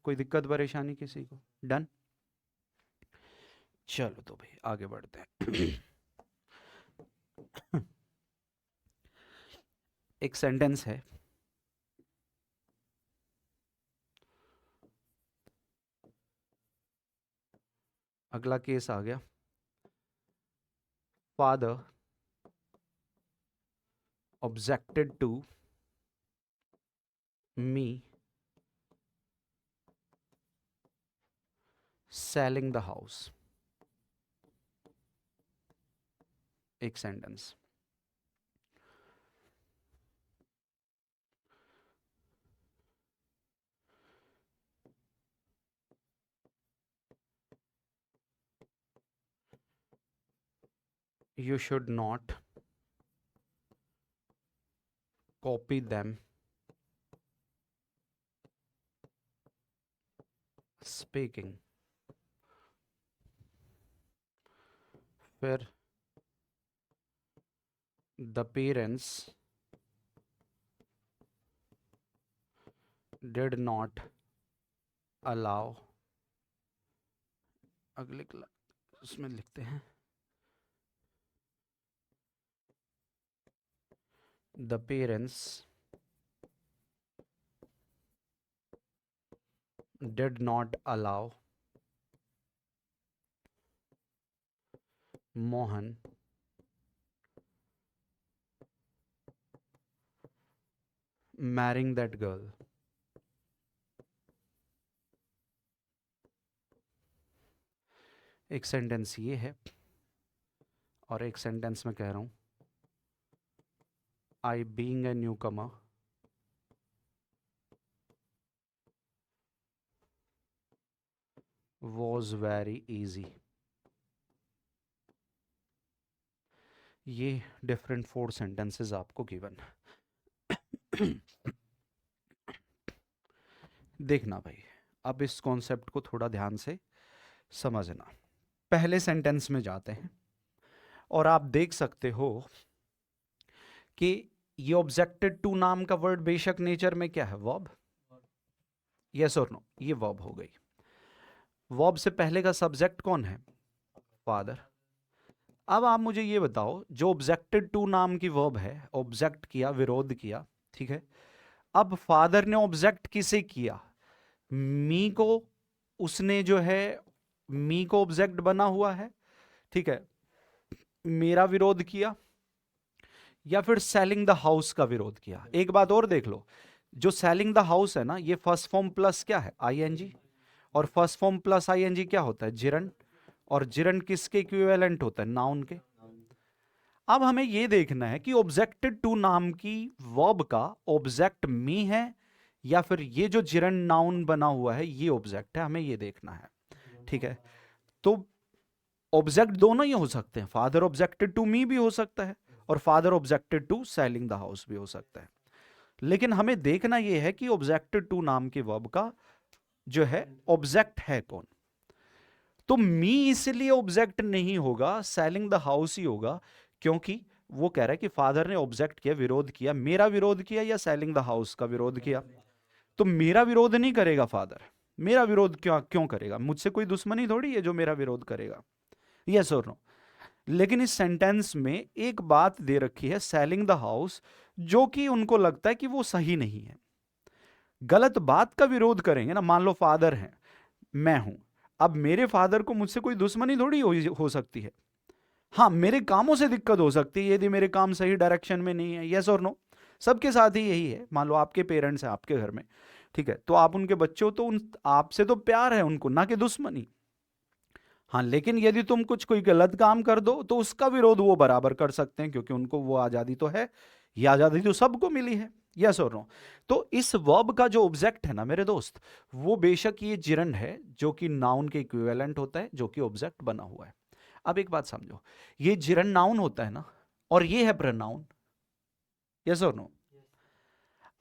कोई दिक्कत परेशानी किसी को, डन। चलो तो भाई आगे बढ़ते हैं। एक सेंटेंस है, अगला केस आ गया, father objected to me selling the house। एक sentence, you should not copy them speaking, फिर the parents did not allow, अगले उसमें लिखते हैं the parents did not allow Mohan marrying that girl. एक सेंटेंस ये है और एक सेंटेंस में कह रहा हूं I being a newcomer was very easy. ये डिफरेंट 4 सेंटेंसेस आपको गिवन। देखना भाई, अब इस कॉन्सेप्ट को थोड़ा ध्यान से समझना। पहले सेंटेंस में जाते हैं और आप देख सकते हो कि ये ऑब्जेक्टेड टू नाम का वर्ड बेशक नेचर में क्या है, वर्ब। यस और नो, ये वर्ब हो गई। वर्ब से पहले का सब्जेक्ट कौन है, फादर। अब आप मुझे ये बताओ, जो ऑब्जेक्टेड टू नाम की वर्ब है, ऑब्जेक्ट किया, विरोध किया, ठीक है। अब फादर ने ऑब्जेक्ट किसे किया, मी को। उसने जो है मी को ऑब्जेक्ट बना हुआ है, ठीक है, मेरा विरोध किया, या फिर सेलिंग द हाउस का विरोध किया। एक बात और देख लो, जो सेलिंग द हाउस है ना, ये फर्स्ट फॉर्म प्लस क्या है, आईएनजी, और फर्स्ट फॉर्म प्लस आईएनजी क्या होता है, जिरंड, और जिरंड किसके इक्विवेलेंट होता है, नाउन के। अब हमें यह देखना है कि ऑब्जेक्टेड टू नाम की वर्ब का ऑब्जेक्ट मी है या फिर ये जो जिरंड नाउन बना हुआ है ये ऑब्जेक्ट है, हमें ये देखना है, ठीक है। तो ऑब्जेक्ट दोनों ही हो सकते हैं, फादर ऑब्जेक्टेड टू मी भी हो सकता है और father objected to selling the house भी हो सकता है। लेकिन हमें देखना यह है कि ऑब्जेक्टेड टू नाम के वर्ब का जो है ऑब्जेक्ट है कौन। तो मी इसलिए ऑब्जेक्ट नहीं होगा, सेलिंग द हाउस ही होगा, क्योंकि वो कह रहा है कि फादर ने ऑब्जेक्ट किया, विरोध किया, मेरा विरोध किया या सेलिंग द हाउस का विरोध किया। तो मेरा विरोध नहीं करेगा फादर, मेरा विरोध क्यों करेगा, मुझसे कोई दुश्मनी थोड़ी है जो मेरा विरोध करेगा, यस और नो। लेकिन इस सेंटेंस में एक बात दे रखी है, सेलिंग द हाउस, जो कि उनको लगता है कि वो सही नहीं है। गलत बात का विरोध करेंगे ना, मान लो फादर है, मैं हूं, अब मेरे फादर को मुझसे कोई दुश्मनी थोड़ी हो सकती है। हाँ, मेरे कामों से दिक्कत हो सकती है यदि मेरे काम सही डायरेक्शन में नहीं है, यस और नो। सबके साथ ही यही है। मान लो आपके पेरेंट्स हैं आपके घर में, ठीक है, तो आप उनके बच्चे हो, तो उन आपसे तो प्यार है उनको, ना कि दुश्मनी। हाँ, लेकिन यदि तुम कुछ कोई गलत काम कर दो तो उसका विरोध वो बराबर कर सकते हैं, क्योंकि उनको वो आजादी तो है, ये आजादी तो सबको मिली है, यस और नो। तो इस वर्ब का जो ऑब्जेक्ट है ना मेरे दोस्त, वो बेशक ये जिरंड है जो कि नाउन के इक्विवेलेंट होता है, जो कि ऑब्जेक्ट बना हुआ है। अब एक बात समझो, ये जिरंड नाउन होता है ना, और ये है प्रोनाउन, यस और नो।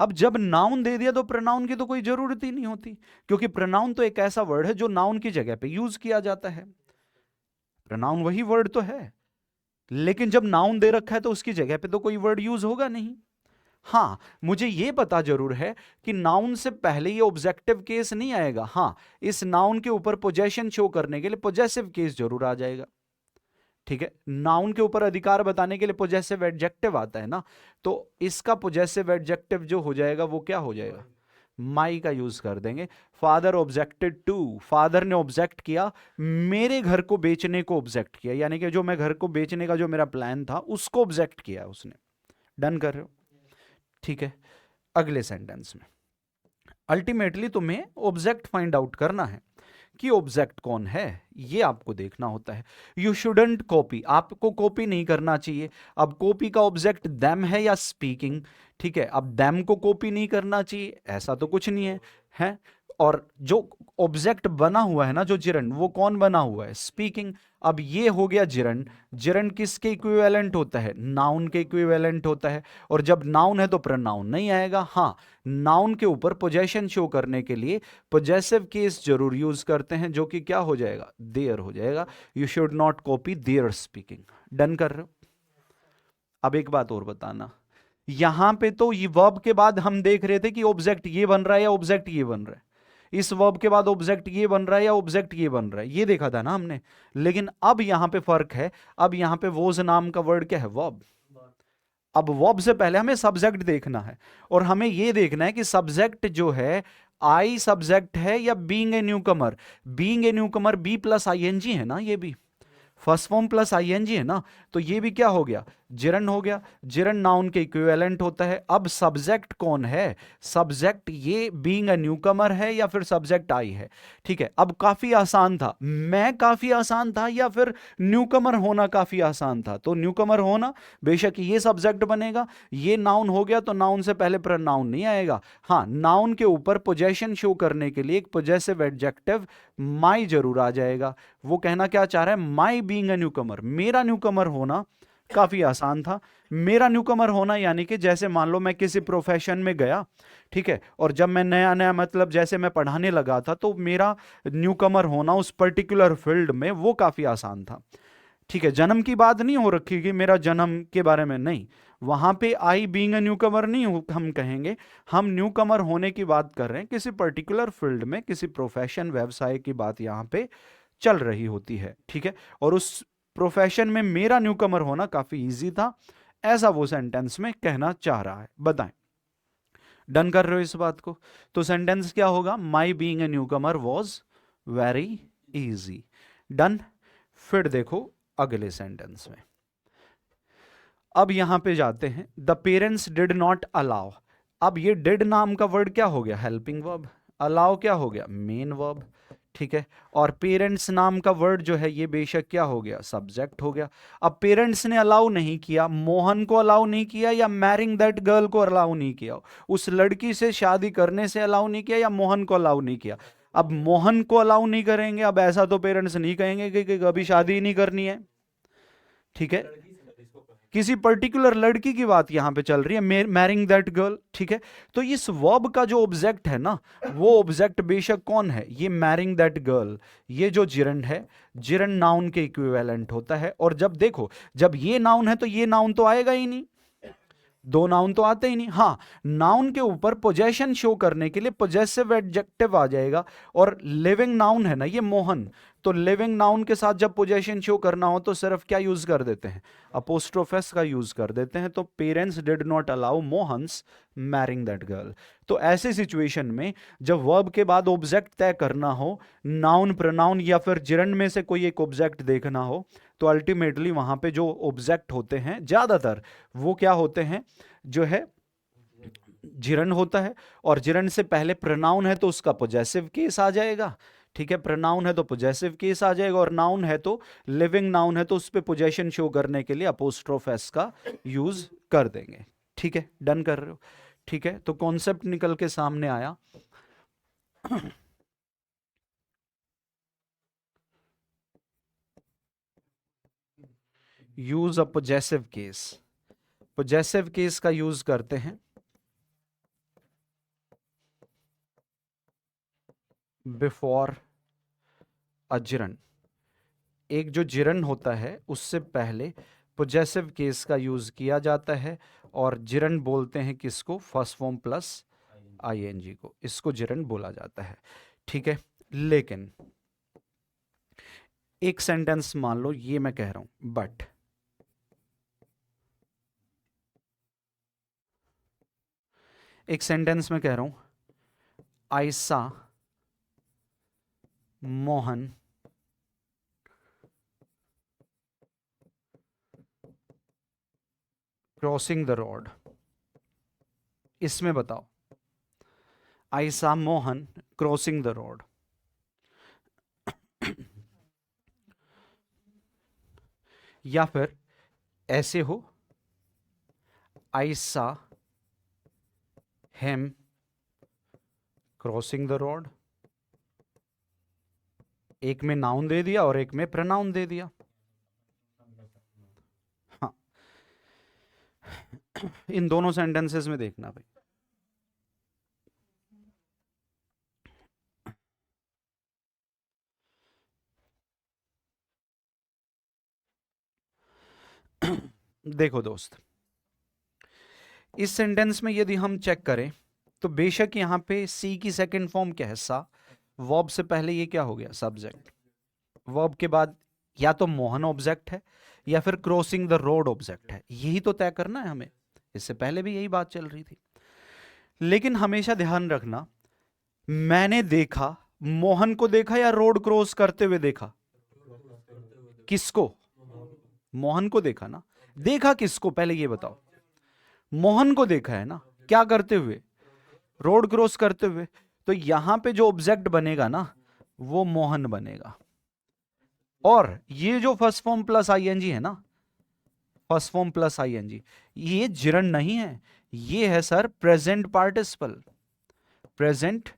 अब जब नाउन दे दिया तो प्रोनाउन की तो कोई जरूरत ही नहीं होती, क्योंकि प्रोनाउन तो एक ऐसा वर्ड है जो नाउन की जगह पे यूज किया जाता है। प्रोनाउन वही वर्ड तो है, लेकिन जब नाउन दे रखा है तो उसकी जगह पे तो कोई वर्ड यूज होगा नहीं। हाँ, मुझे यह पता जरूर है कि नाउन से पहले ये ऑब्जेक्टिव केस नहीं आएगा। हाँ, इस नाउन के ऊपर पोजेशन शो करने के लिए पोजेसिव केस जरूर आ जाएगा, ठीक है। नाउन के ऊपर अधिकार बताने के लिए पोजेसिव एडजेक्टिव आता है ना, तो इसका पोजेसिव एडजेक्टिव जो हो जाएगा वो क्या हो जाएगा, माई का यूज कर देंगे। फादर ऑब्जेक्टेड टू, फादर ने ऑब्जेक्ट किया, मेरे घर को बेचने को ऑब्जेक्ट किया, यानी कि जो मैं घर को बेचने का जो मेरा प्लान था उसको ऑब्जेक्ट किया उसने। डन कर रहे हो, ठीक है। अगले सेंटेंस में अल्टीमेटली तुम्हें ऑब्जेक्ट फाइंड आउट करना है कि ऑब्जेक्ट कौन है, ये आपको देखना होता है। यू शुडंट कॉपी, आपको कॉपी नहीं करना चाहिए। अब कॉपी का ऑब्जेक्ट देम है या स्पीकिंग, ठीक है। अब देम को कॉपी नहीं करना चाहिए, ऐसा तो कुछ नहीं है, और जो ऑब्जेक्ट बना हुआ है ना, जो जिरन, वो कौन बना हुआ है? स्पीकिंग। अब ये हो गया जिरन। जिरन किसके इक्विवेलेंट होता है? नाउन के इक्विवेलेंट होता है। और जब नाउन है तो प्रोनाउन नहीं आएगा। हाँ, नाउन के ऊपर पोजेशन शो करने के लिए पोजेसिव केस जरूर यूज करते हैं, जो कि क्या हो जाएगा? देयर हो जाएगा। You should not copy their speaking. Done कर रहे हो? अब एक बात और बताना, यहां पे तो ये वर्ब के बाद हम देख रहे थे कि ऑब्जेक्ट ये बन रहा है या ऑब्जेक्ट ये बन रहा है, इस वर्ब के बाद ऑब्जेक्ट ये बन रहा है या ऑब्जेक्ट ये बन रहा है, ये देखा था ना हमने। लेकिन अब यहां पे फर्क है, अब यहां पे वोज नाम का वर्ड क्या है? वर्ब। अब वर्ब से पहले हमें सब्जेक्ट देखना है, और हमें यह देखना है कि सब्जेक्ट जो है आई सब्जेक्ट है या being a newcomer. Being a newcomer be plus ING है ना, ये भी फर्स्ट फॉर्म प्लस आईएनजी है ना, तो ये भी क्या हो गया? जिरन हो गया। जिरन नाउन के इक्विवेलेंट होता है। अब सब्जेक्ट कौन है? सब्जेक्ट ये बीइंग अ न्यूकमर है या फिर सब्जेक्ट आई है? ठीक है, अब काफी आसान था, मैं काफी आसान था या फिर न्यूकमर होना काफी आसान था? तो न्यूकमर होना, बेशक ये सब्जेक्ट बनेगा, ये नाउन हो गया, तो नाउन से पहले प्रोनाउन नहीं आएगा। हाँ, नाउन के ऊपर पोजेशन शो करने के लिए एक पोजेसिव एडजेक्टिव माई जरूर आ जाएगा। वो कहना क्या चाह रहा है? माई बीइंग अ न्यूकमर, मेरा न्यूकमर होना काफी आसान था। मेरा न्यूकमर होना यानी कि जैसे मान लो मैं किसी प्रोफेशन में गया, ठीक है, और जब मैं नया नया मतलब जैसे मैं पढ़ाने लगा था, तो मेरा न्यूकमर होना उस पर्टिकुलर फील्ड में वो काफी आसान था। ठीक है, जन्म की बात नहीं हो रखी कि मेरा जन्म के बारे में, नहीं, वहां पे आई बीइंग अ न्यूकमर नहीं हम कहेंगे, हम न्यूकमर होने की बात कर रहे हैं, किसी पर्टिकुलर फील्ड में किसी प्रोफेशन व्यवसाय की बात यहां पे चल रही होती है। ठीक है, और उस प्रोफेशन में मेरा न्यूकमर होना काफी इजी था, ऐसा वो सेंटेंस में कहना चाह रहा है। बताएं, डन कर रहे हो इस बात को? तो सेंटेंस क्या होगा? My being a newcomer was very easy. Done. फिर देखो अगले सेंटेंस में, अब यहां पे जाते हैं, the parents did not allow. अब ये डिड नाम का वर्ड क्या हो गया? Helping verb. अलाउ क्या हो गया? Main verb. ठीक है, और पेरेंट्स नाम का वर्ड जो है ये बेशक क्या हो गया? सब्जेक्ट हो गया। अब पेरेंट्स ने अलाउ नहीं किया, मोहन को अलाउ नहीं किया या मैरिंग दैट गर्ल को अलाउ नहीं किया, उस लड़की से शादी करने से अलाउ नहीं किया या मोहन को अलाउ नहीं किया। अब मोहन को अलाउ नहीं करेंगे, अब ऐसा तो पेरेंट्स नहीं कहेंगे कि कभी शादी ही नहीं करनी है। ठीक है, किसी पर्टिकुलर लड़की की बात यहां पे चल रही है, मैरिंग दैट गर्ल। ठीक है, तो इस वर्ब का जो ऑब्जेक्ट है ना, वो ऑब्जेक्ट बेशक कौन है? ये मैरिंग दैट गर्ल। ये जो जिरन है, जिरन नाउन के इक्विवेलेंट होता है। और जब देखो, जब ये नाउन है तो ये नाउन तो आएगा ही नहीं, दो नाउन तो आते ही नहीं। हाँ, नाउन के ऊपर पोजेशन शो करने के लिए पोजेसिव एडजेक्टिव आ जाएगा, और लिविंग नाउन है ना ये मोहन, तो लिविंग नाउन के साथ जब पोजेशन शो करना हो तो सिर्फ क्या यूज कर देते हैं? अपोस्ट्रोफेस का यूज कर देते हैं। तो parents did not allow Mohan's marrying that girl. तो ऐसे सिचुएशन में जब वर्ब के बाद ऑब्जेक्ट तय करना हो, नाउन, प्रोनाउन या फिर जिरन में से कोई एक ऑब्जेक्ट देखना हो, तो अल्टीमेटली वहां पे जो ऑब्जेक्ट होते हैं ज्यादातर वो क्या होते हैं? जो है जिरन होता है, और जिरन से पहले प्रोनाउन है तो उसका पोजेसिव केस आ जाएगा। ठीक है, प्रोनाउन है तो पोजेसिव केस आ जाएगा, और नाउन है तो, लिविंग नाउन है तो उस पे पोजेशन शो करने के लिए अपोस्ट्रोफ एस का यूज कर देंगे। ठीक है, डन कर रहे हो? ठीक है, तो कॉन्सेप्ट निकल के सामने आया। Use a possessive case. Possessive case का यूज करते हैं बिफोर अ जिरन। एक जो जिरन होता है उससे पहले पोजेसिव केस का यूज किया जाता है, और जिरन बोलते हैं किसको? फर्स्ट फॉर्म प्लस आईएनजी को, इसको जिरन बोला जाता है। ठीक है, लेकिन एक सेंटेंस मान लो ये मैं कह रहा हूं, बट एक सेंटेंस में कह रहा हूं, आई सा मोहन क्रॉसिंग द रोड। इसमें बताओ, आई सा मोहन क्रॉसिंग द रोड, या फिर ऐसे हो, आई सा हिम क्रॉसिंग द रोड। एक में नाउन दे दिया और एक में प्रोनाउन दे दिया। हाँ, इन दोनों सेंटेंसेस में देखना भाई। देखो दोस्त, इस सेंटेंस में यदि हम चेक करें तो बेशक यहां पे सी की सेकंड फॉर्म क्या है, सा। वर्ब से पहले ये क्या हो गया, सब्जेक्ट। वर्ब के बाद या तो मोहन ऑब्जेक्ट है या फिर क्रॉसिंग द रोड ऑब्जेक्ट है, यही तो तय करना है हमें। इससे पहले भी यही बात चल रही थी। लेकिन हमेशा ध्यान रखना, मैंने देखा, मोहन को देखा या रोड क्रॉस करते हुए देखा? किसको? मोहन को देखा ना। देखा किसको पहले ये बताओ? मोहन को देखा है ना। क्या करते हुए? रोड क्रॉस करते हुए। तो यहां पे जो ऑब्जेक्ट बनेगा ना, वो मोहन बनेगा। और ये जो फर्स्ट फॉर्म प्लस आईएनजी है ना, फर्स्ट फॉर्म प्लस आईएनजी, ये जिरंड नहीं है, ये है sir present participle. Present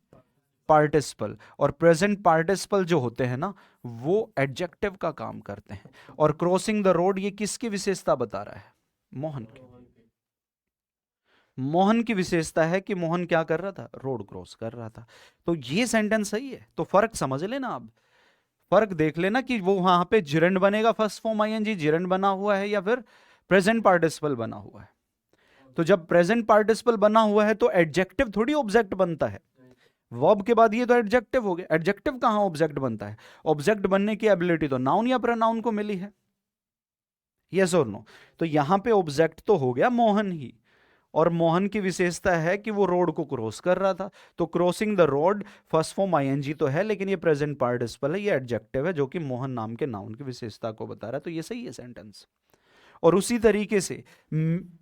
participle. और प्रेजेंट पार्टिसिपल जो होते हैं ना, वो एडजेक्टिव का काम करते हैं। और क्रॉसिंग द रोड ये किसकी विशेषता बता रहा है? मोहन की। मोहन की विशेषता है कि मोहन क्या कर रहा था? रोड क्रॉस कर रहा था। तो ये सेंटेंस सही है। तो फर्क समझ लेना आप, फर्क देख लेना कि वो वहां पे जिरंड बनेगा, फर्स्ट फॉर्म आईएनजी जिरंड बना हुआ है या फिर प्रेजेंट पार्टिसिपल बना हुआ है। तो जब प्रेजेंट पार्टिसिपल बना हुआ है तो एडजेक्टिव थोड़ी ऑब्जेक्ट बनता है। वर्ब के बाद ये तो एडजेक्टिव हो गया। एडजेक्टिव कहां ऑब्जेक्ट बनता है? ऑब्जेक्ट बनने की एबिलिटी तो नाउन या प्रोनाउन को मिली है। यस और नो? तो यहां पे ऑब्जेक्ट तो हो गया मोहन ही, और मोहन की विशेषता है कि वो रोड को क्रॉस कर रहा था। तो crossing the road first form ING तो है, लेकिन ये प्रेजेंट पार्टिसिपल है, ये एडजेक्टिव है जो कि मोहन नाम के नाउन की विशेषता को बता रहा है। तो ये सही है सेंटेंस। और उसी तरीके से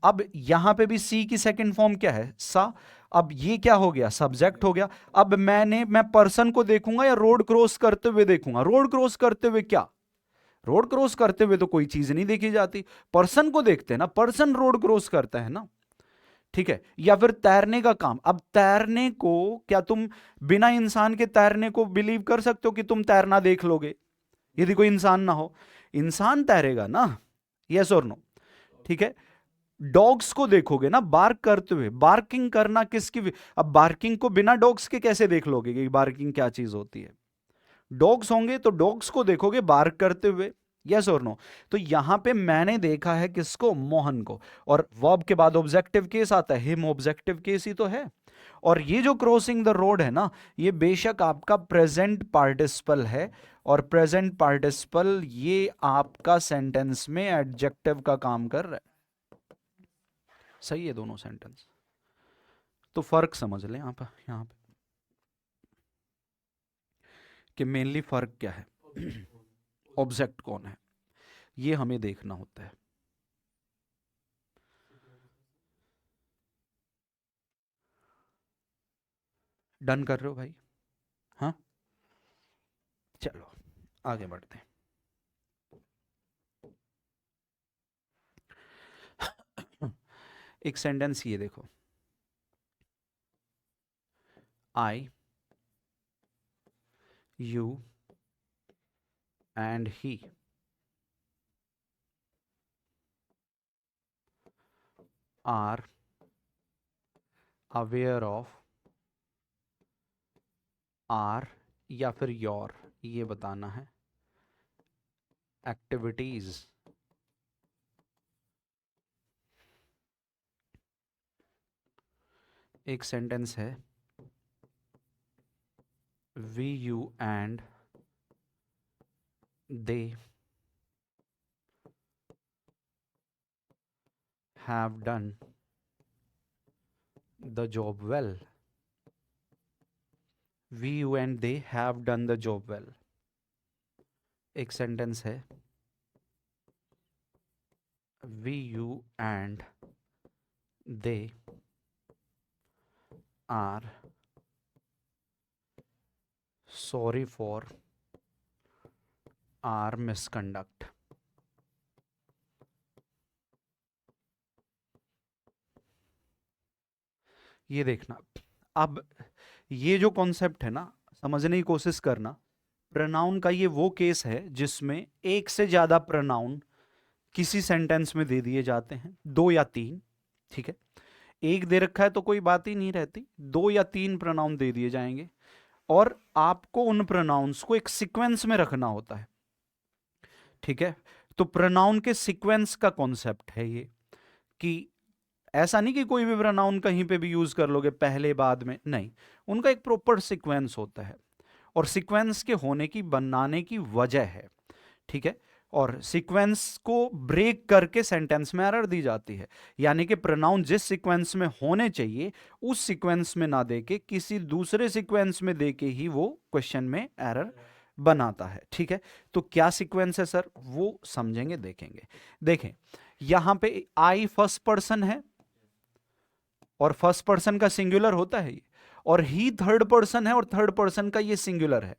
अब यहां पे भी सी की सेकंड फॉर्म क्या है? सा। अब ये क्या हो गया? सब्जेक्ट हो गया। अब मैं पर्सन को देखूंगा या रोड क्रॉस करते हुए देखूंगा? रोड क्रॉस करते हुए क्या? रोड क्रॉस करते हुए तो कोई चीज नहीं देखी जाती, पर्सन को देखते हैं ना, पर्सन रोड क्रॉस करता है ना। ठीक है। या फिर तैरने का काम, अब तैरने को क्या तुम बिना इंसान के तैरने को बिलीव कर सकते हो कि तुम तैरना देख लोगे यदि कोई इंसान ना हो? इंसान तैरेगा ना। यस और नो? ठीक है। डॉग्स को देखोगे ना बार्क करते हुए, बार्किंग करना किसकी अब बार्किंग को बिना डॉग्स के कैसे देख लोगे कि बार्किंग क्या चीज होती है? डॉग्स होंगे तो डॉग्स को देखोगे बार्क करते हुए। यस और नो? तो यहां पे मैंने देखा है किसको? मोहन को। और वर्ब के बाद ऑब्जेक्टिव केस आता है, हिम ऑब्जेक्टिव केस ही तो है। और ये जो क्रॉसिंग द रोड है ना, ये बेशक आपका प्रेजेंट पार्टिसिपल है। और प्रेजेंट पार्टिसिपल ये आपका सेंटेंस में एडजेक्टिव का काम कर रहा है। सही है दोनों सेंटेंस। तो फर्क समझ लें आप यहां पे कि मेनली फर्क क्या है। ऑब्जेक्ट कौन है, ये हमें देखना होता है। डन कर रहे हो भाई? हाँ, चलो आगे बढ़ते हैं। एक सेंटेंस ये देखो, I, you and he are aware of, our या फिर योर, ये बताना है, एक्टिविटीज एक सेंटेंस है, we, you and they have done the job well. We, you and they have done the job well. एक सेंटेंस है, we, you and they are sorry for our misconduct. ये देखना। अब ये जो कॉन्सेप्ट है ना, समझने की कोशिश करना। प्रोनाउन का ये वो केस है जिसमें एक से ज्यादा प्रोनाउन किसी सेंटेंस में दे दिए जाते हैं, 2 या 3, ठीक है। एक दे रखा है तो कोई बात ही नहीं रहती, 2 या 3 प्रोनाउन दे दिए जाएंगे और आपको उन प्रोनाउंस को एक सीक्वेंस में रखना होता है, ठीक है। तो प्रोनाउन के सीक्वेंस का कॉन्सेप्ट है ये, कि ऐसा नहीं कि कोई भी प्रोनाउन कहीं पे भी यूज कर लोगे पहले बाद में, नहीं, उनका एक प्रॉपर सीक्वेंस होता है और सीक्वेंस के होने की बनाने की वजह है, ठीक है। और सीक्वेंस को ब्रेक करके सेंटेंस में एरर दी जाती है, यानी कि प्रोनाउन जिस सीक्वेंस में होने चाहिए उस सीक्वेंस में ना देके किसी दूसरे सीक्वेंस में देके ही वो क्वेश्चन में एरर बनाता है, ठीक है। तो क्या सीक्वेंस है सर, वो समझेंगे, देखेंगे। देखें यहां पे आई फर्स्ट पर्सन है और फर्स्ट पर्सन का सिंगुलर होता है ये, और ही थर्ड पर्सन है और थर्ड पर्सन का ये सिंगुलर है।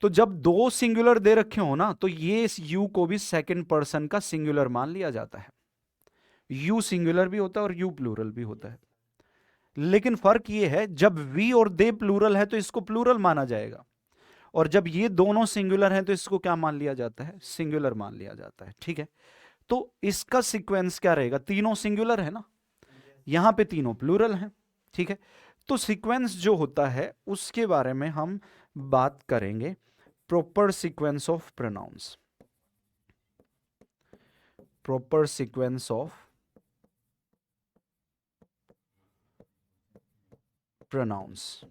तो जब 2 सिंगुलर दे रखे हो ना, तो ये इस यू को भी सेकंड पर्सन का सिंगुलर मान लिया जाता है। यू सिंगुलर भी होता है और यू प्लूरल भी होता है, लेकिन फर्क ये है जब वी और दे प्लूरल है तो इसको प्लूरल माना जाएगा, और जब ये दोनों सिंगुलर हैं तो इसको क्या मान लिया जाता है, सिंगुलर मान लिया जाता है, ठीक है। तो इसका सीक्वेंस क्या रहेगा, तीनों सिंगुलर है ना, यहां पे तीनों प्लूरल हैं, ठीक है। तो सीक्वेंस जो होता है उसके बारे में हम बात करेंगे, proper sequence of pronouns, proper sequence of pronouns.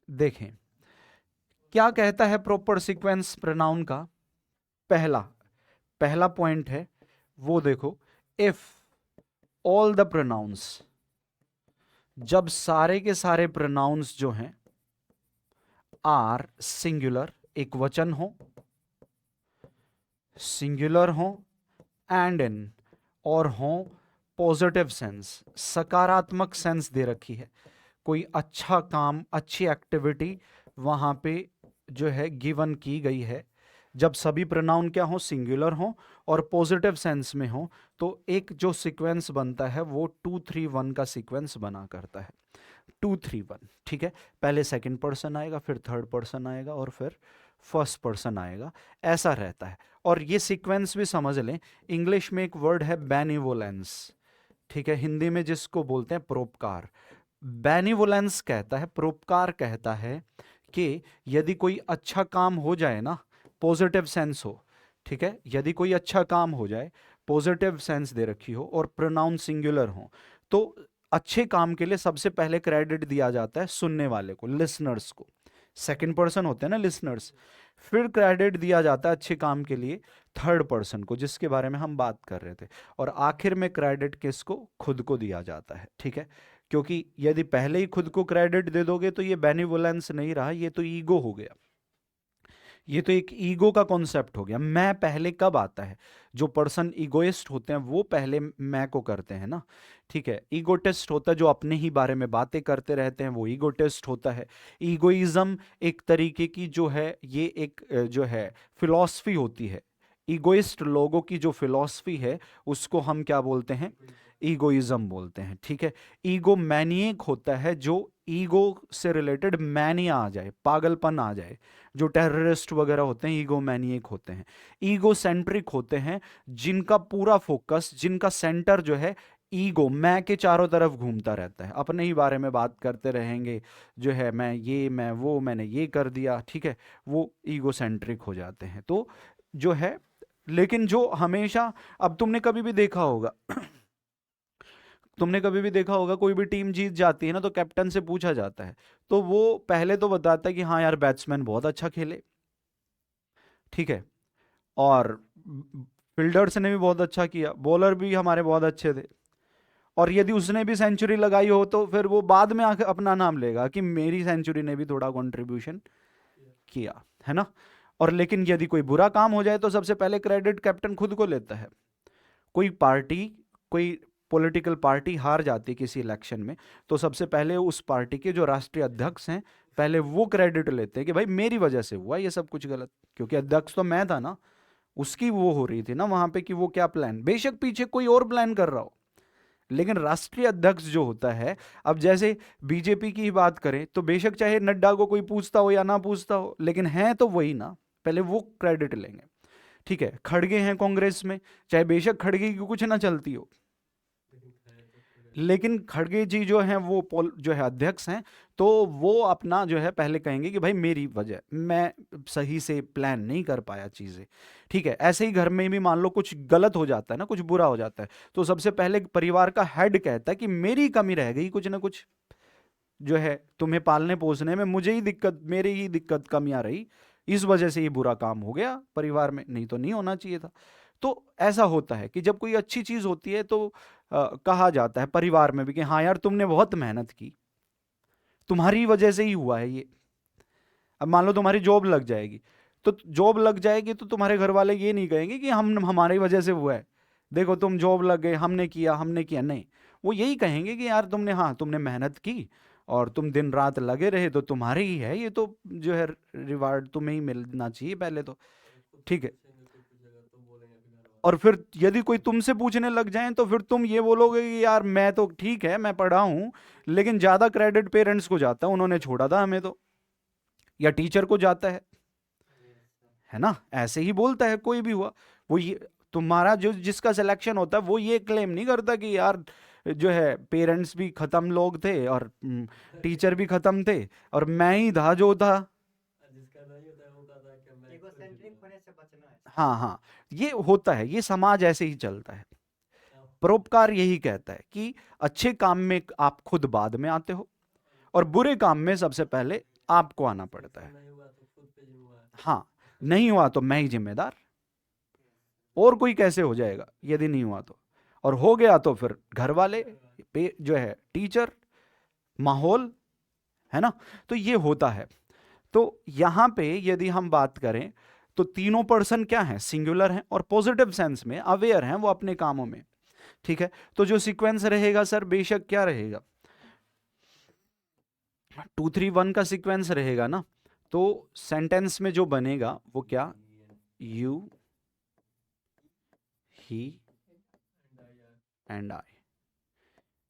देखें क्या कहता है प्रॉपर सीक्वेंस प्रोनाउन का, पहला पॉइंट है वो देखो, इफ ऑल द प्रोनाउंस, जब सारे के सारे प्रोनाउंस जो हैं आर सिंगुलर, एक वचन हो, सिंगुलर हो, एंड इन, और हो पॉजिटिव सेंस, सकारात्मक सेंस दे रखी है, कोई अच्छा काम, अच्छी एक्टिविटी वहां पे जो है गिवन की गई है, जब सभी प्रोनाउन क्या हो, सिंगुलर हो और पॉजिटिव सेंस में हो, तो एक जो सीक्वेंस बनता है वो 2 3 1 का सीक्वेंस बना करता है, 2 3 1, ठीक है। पहले सेकंड पर्सन आएगा, फिर थर्ड पर्सन आएगा और फिर फर्स्ट पर्सन आएगा, ऐसा रहता है। और ये सीक्वेंस भी समझ लें, इंग्लिश में एक वर्ड है बेनिवोलेंस, ठीक है, हिंदी में जिसको बोलते हैं परोपकार। बेनिवोलेंस कहता है, परोपकार कहता है कि यदि कोई अच्छा काम हो जाए ना, पॉजिटिव सेंस हो, ठीक है, यदि कोई अच्छा काम हो जाए, पॉजिटिव सेंस दे रखी हो और प्रोनाउन सिंगुलर हो, तो अच्छे काम के लिए सबसे पहले क्रेडिट दिया जाता है सुनने वाले को, लिसनर्स को, सेकंड पर्सन होते हैं ना लिसनर्स, फिर क्रेडिट दिया जाता है अच्छे काम के लिए थर्ड पर्सन को, जिसके बारे में हम बात कर रहे थे, और आखिर में क्रेडिट किसको, खुद को दिया जाता है, ठीक है। क्योंकि यदि पहले ही खुद को क्रेडिट दे दोगे तो ये बेनिवोलेंस नहीं रहा, ये तो ईगो हो गया, ये तो एक ईगो का कॉन्सेप्ट हो गया। मैं पहले कब आता है, जो पर्सन ईगोइस्ट होते हैं वो पहले मैं को करते हैं ना, ठीक है। ईगोटिस्ट होता है जो अपने ही बारे में बातें करते रहते हैं, वो ईगोटिस्ट होता है। ईगोइज्म एक तरीके की जो है, ये एक जो है फिलॉसफी होती है, ईगोइस्ट लोगों की जो फिलॉसफी है उसको हम क्या बोलते हैं, ईगोइज्म बोलते हैं, ठीक है। ईगो मैनिएक होता है जो ईगो से रिलेटेड मैनिया आ जाए, पागलपन आ जाए, जो टेररिस्ट वगैरह होते हैं ईगो मैनिएक होते हैं। ईगो सेंट्रिक होते हैं जिनका पूरा फोकस, जिनका सेंटर जो है ईगो, मैं के चारों तरफ घूमता रहता है, अपने ही बारे में बात करते रहेंगे, जो है मैं ये, मैं वो, मैंने ये कर दिया, ठीक है, वो ईगो सेंट्रिक हो जाते हैं। तो जो है, लेकिन जो हमेशा, अब तुमने कभी भी देखा होगा तुमने कभी भी देखा होगा कोई भी टीम जीत जाती है ना, तो कैप्टन से पूछा जाता है, तो वो पहले तो बताता है कि हाँ यार बैट्समैन बहुत अच्छा खेले, ठीक है, और फील्डर्स ने भी बहुत अच्छा किया, बॉलर भी हमारे बहुत अच्छे थे, और यदि उसने भी सेंचुरी लगाई हो तो फिर वो बाद में आके अपना नाम लेगा कि मेरी सेंचुरी ने भी थोड़ा कंट्रीब्यूशन किया, है ना। और लेकिन यदि कोई बुरा काम हो जाए तो सबसे पहले क्रेडिट कैप्टन खुद को लेता है। कोई पार्टी, कोई पॉलिटिकल पार्टी हार जाती है किसी इलेक्शन में, तो सबसे पहले उस पार्टी के जो राष्ट्रीय अध्यक्ष हैं पहले वो क्रेडिट लेते हैं कि भाई मेरी वजह से हुआ ये सब कुछ गलत, क्योंकि अध्यक्ष तो मैं था ना, उसकी वो हो रही थी ना वहां पे कि वो क्या प्लान, बेशक पीछे कोई और प्लान कर रहा हो, लेकिन राष्ट्रीय अध्यक्ष जो होता है, अब जैसे बीजेपी की ही बात करें तो बेशक चाहे नड्डा को कोई पूछता हो या ना पूछता हो, लेकिन हैं तो वही ना, पहले वो क्रेडिट लेंगे। ठीक है, खड़गे हैं कांग्रेस में, चाहे बेशक खड़गे की कुछ ना चलती हो, लेकिन खड़गे जी जो हैं वो जो है अध्यक्ष हैं, तो वो अपना जो है पहले कहेंगे कि भाई मेरी वजह, मैं सही से प्लान नहीं कर पाया चीज़ें। ठीक है, ऐसे ही घर में भी मान लो कुछ गलत हो जाता है ना, कुछ बुरा हो जाता है, तो सबसे पहले परिवार का हेड कहता है कि मेरी कमी रह गई कुछ ना कुछ, जो है तुम्हें पालने पोसने में मुझे ही दिक्कत, मेरी ही दिक्कत कमियां रही, इस वजह से ये बुरा काम हो गया परिवार में, नहीं तो नहीं होना चाहिए था। तो ऐसा होता है कि जब कोई अच्छी चीज होती है तो कहा जाता है परिवार में भी कि हाँ यार तुमने बहुत मेहनत की, तुम्हारी वजह से ही हुआ है ये। अब मान लो तुम्हारी जॉब लग जाएगी, तो जॉब लग जाएगी तो तुम्हारे घर वाले ये नहीं कहेंगे कि हम हमारी वजह से हुआ है, देखो तुम जॉब लग गए, हमने किया, नहीं। वो यही कहेंगे कि यार तुमने, हाँ तुमने मेहनत की और तुम दिन रात लगे रहे, तो तुम्हारे ही है ये, तो जो है रिवार्ड तुम्हें ही मिलना चाहिए पहले तो। ठीक है, और फिर यदि कोई तुमसे पूछने लग जाए तो फिर तुम ये बोलोगे कि यार मैं तो ठीक है, मैं पढ़ा हूं, लेकिन ज्यादा क्रेडिट पेरेंट्स को जाता है, उन्होंने छोड़ा था हमें तो, या टीचर को जाता है ना, ऐसे ही बोलता है कोई भी हुआ। वो ये तुम्हारा जो जिसका सिलेक्शन होता है वो ये क्लेम नहीं करता कि यार जो है पेरेंट्स भी खत्म लोग थे और टीचर भी खत्म थे और मैं ही था जो था। हाँ हाँ, ये होता है, ये समाज ऐसे ही चलता है। परोपकार यही कहता है कि अच्छे काम में आप खुद बाद में आते हो और बुरे काम में सबसे पहले आपको आना पड़ता है। हाँ, नहीं हुआ तो मैं ही जिम्मेदार, और कोई कैसे हो जाएगा यदि नहीं हुआ तो, और हो गया तो फिर घर वाले, जो है टीचर, माहौल, है ना। तो ये होता है। तो यहां पे यदि हम बात करें तो तीनों पर्सन क्या हैं, सिंगुलर हैं और पॉजिटिव सेंस में अवेयर हैं वो अपने कामों में। ठीक है, तो जो सीक्वेंस रहेगा सर बेशक क्या रहेगा, 2 3 1 का सीक्वेंस रहेगा ना, तो सेंटेंस में जो बनेगा वो क्या, you he and I,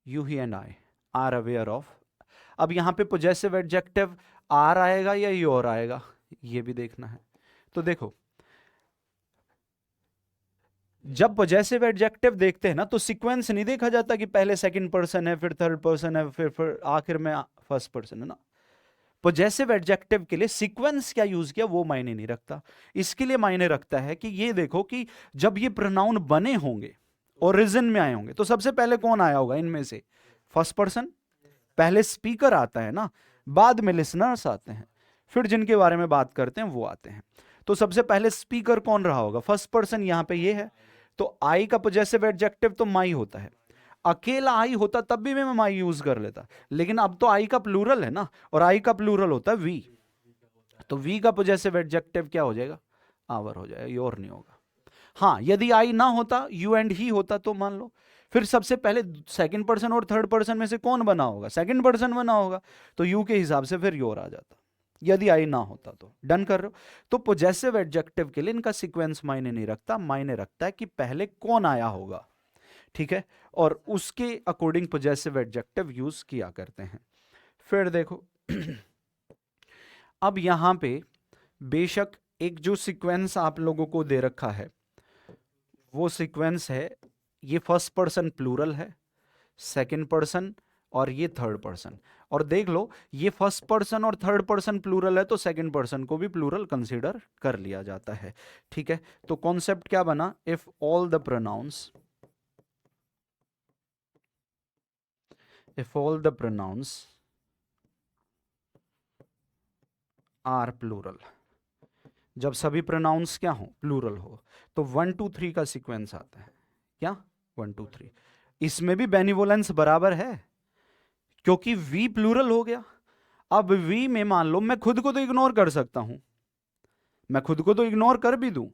you he and I R aware of. अब यहां पे पोजेसिव एडजेक्टिव आर आएगा या योर आएगा, ये भी देखना है। तो देखो जब पॉजेसिव एडजेक्टिव देखते हैं ना तो सीक्वेंस नहीं देखा जाता कि पहले सेकंड पर्सन है, फिर थर्ड पर्सन है, फिर आखिर में फर्स्ट पर्सन है ना। पॉजेसिव एडजेक्टिव के लिए सीक्वेंस क्या यूज किया वो मायने नहीं रखता, इसके लिए मायने रखता है कि ये देखो कि जब ये प्रोनाउन बने होंगे, ओरिजिन में आए होंगे, तो सबसे पहले कौन आया होगा इनमें से, फर्स्ट पर्सन, पहले स्पीकर आता है ना, बाद में लिसनर्स आते हैं, फिर जिनके बारे में बात करते हैं वो आते हैं। तो सबसे पहले स्पीकर कौन रहा होगा, फर्स्ट पर्सन, यहां पे ये है। तो आई का पॉजेसिव एडजेक्टिव तो माई होता है, अकेला आई होता तब भी मैं माई यूज कर लेता, लेकिन अब तो आई का प्लूरल है ना, और आई का प्लूरल होता है वी, तो वी का पॉजेसिव एडजेक्टिव क्या हो जाएगा, आवर हो जाएगा, योर नहीं होगा। हाँ, यदि आई ना होता, यू एंड ही होता, तो मान लो फिर सबसे पहले सेकंड पर्सन और थर्ड पर्सन में से कौन बना होगा, सेकंड पर्सन बना होगा, तो यू के हिसाब से फिर योर आ जाता, यदि आई ना होता तो। डन कर रहे हो। तो पॉजेसिव एडजेक्टिव के लिए इनका सीक्वेंस मायने नहीं रखता, मायने रखता है कि पहले कौन आया होगा। ठीक है, और उसके अकॉर्डिंग पॉजेसिव एडजेक्टिव यूज किया करते हैं। फिर देखो अब यहां पे बेशक एक जो सीक्वेंस आप लोगों को दे रखा है वो सीक्वेंस है, ये फर्स्ट पर्सन प्लूरल है, सेकंड पर्सन और ये थर्ड पर्सन। और देख लो ये फर्स्ट पर्सन और थर्ड पर्सन प्लूरल है तो सेकंड पर्सन को भी प्लूरल कंसीडर कर लिया जाता है। ठीक है, तो कॉन्सेप्ट क्या बना, if all the pronounce, if all the pronouns are plural, जब सभी प्रोनाउंस क्या हो, प्लूरल हो, तो 1 2 3 का सीक्वेंस आता है, क्या 1 2 3। इसमें भी बेनिवोलेंस बराबर है क्योंकि वी प्लूरल हो गया। अब वी में मान लो मैं खुद को तो इग्नोर कर सकता हूं, मैं खुद को तो इग्नोर कर भी दूं,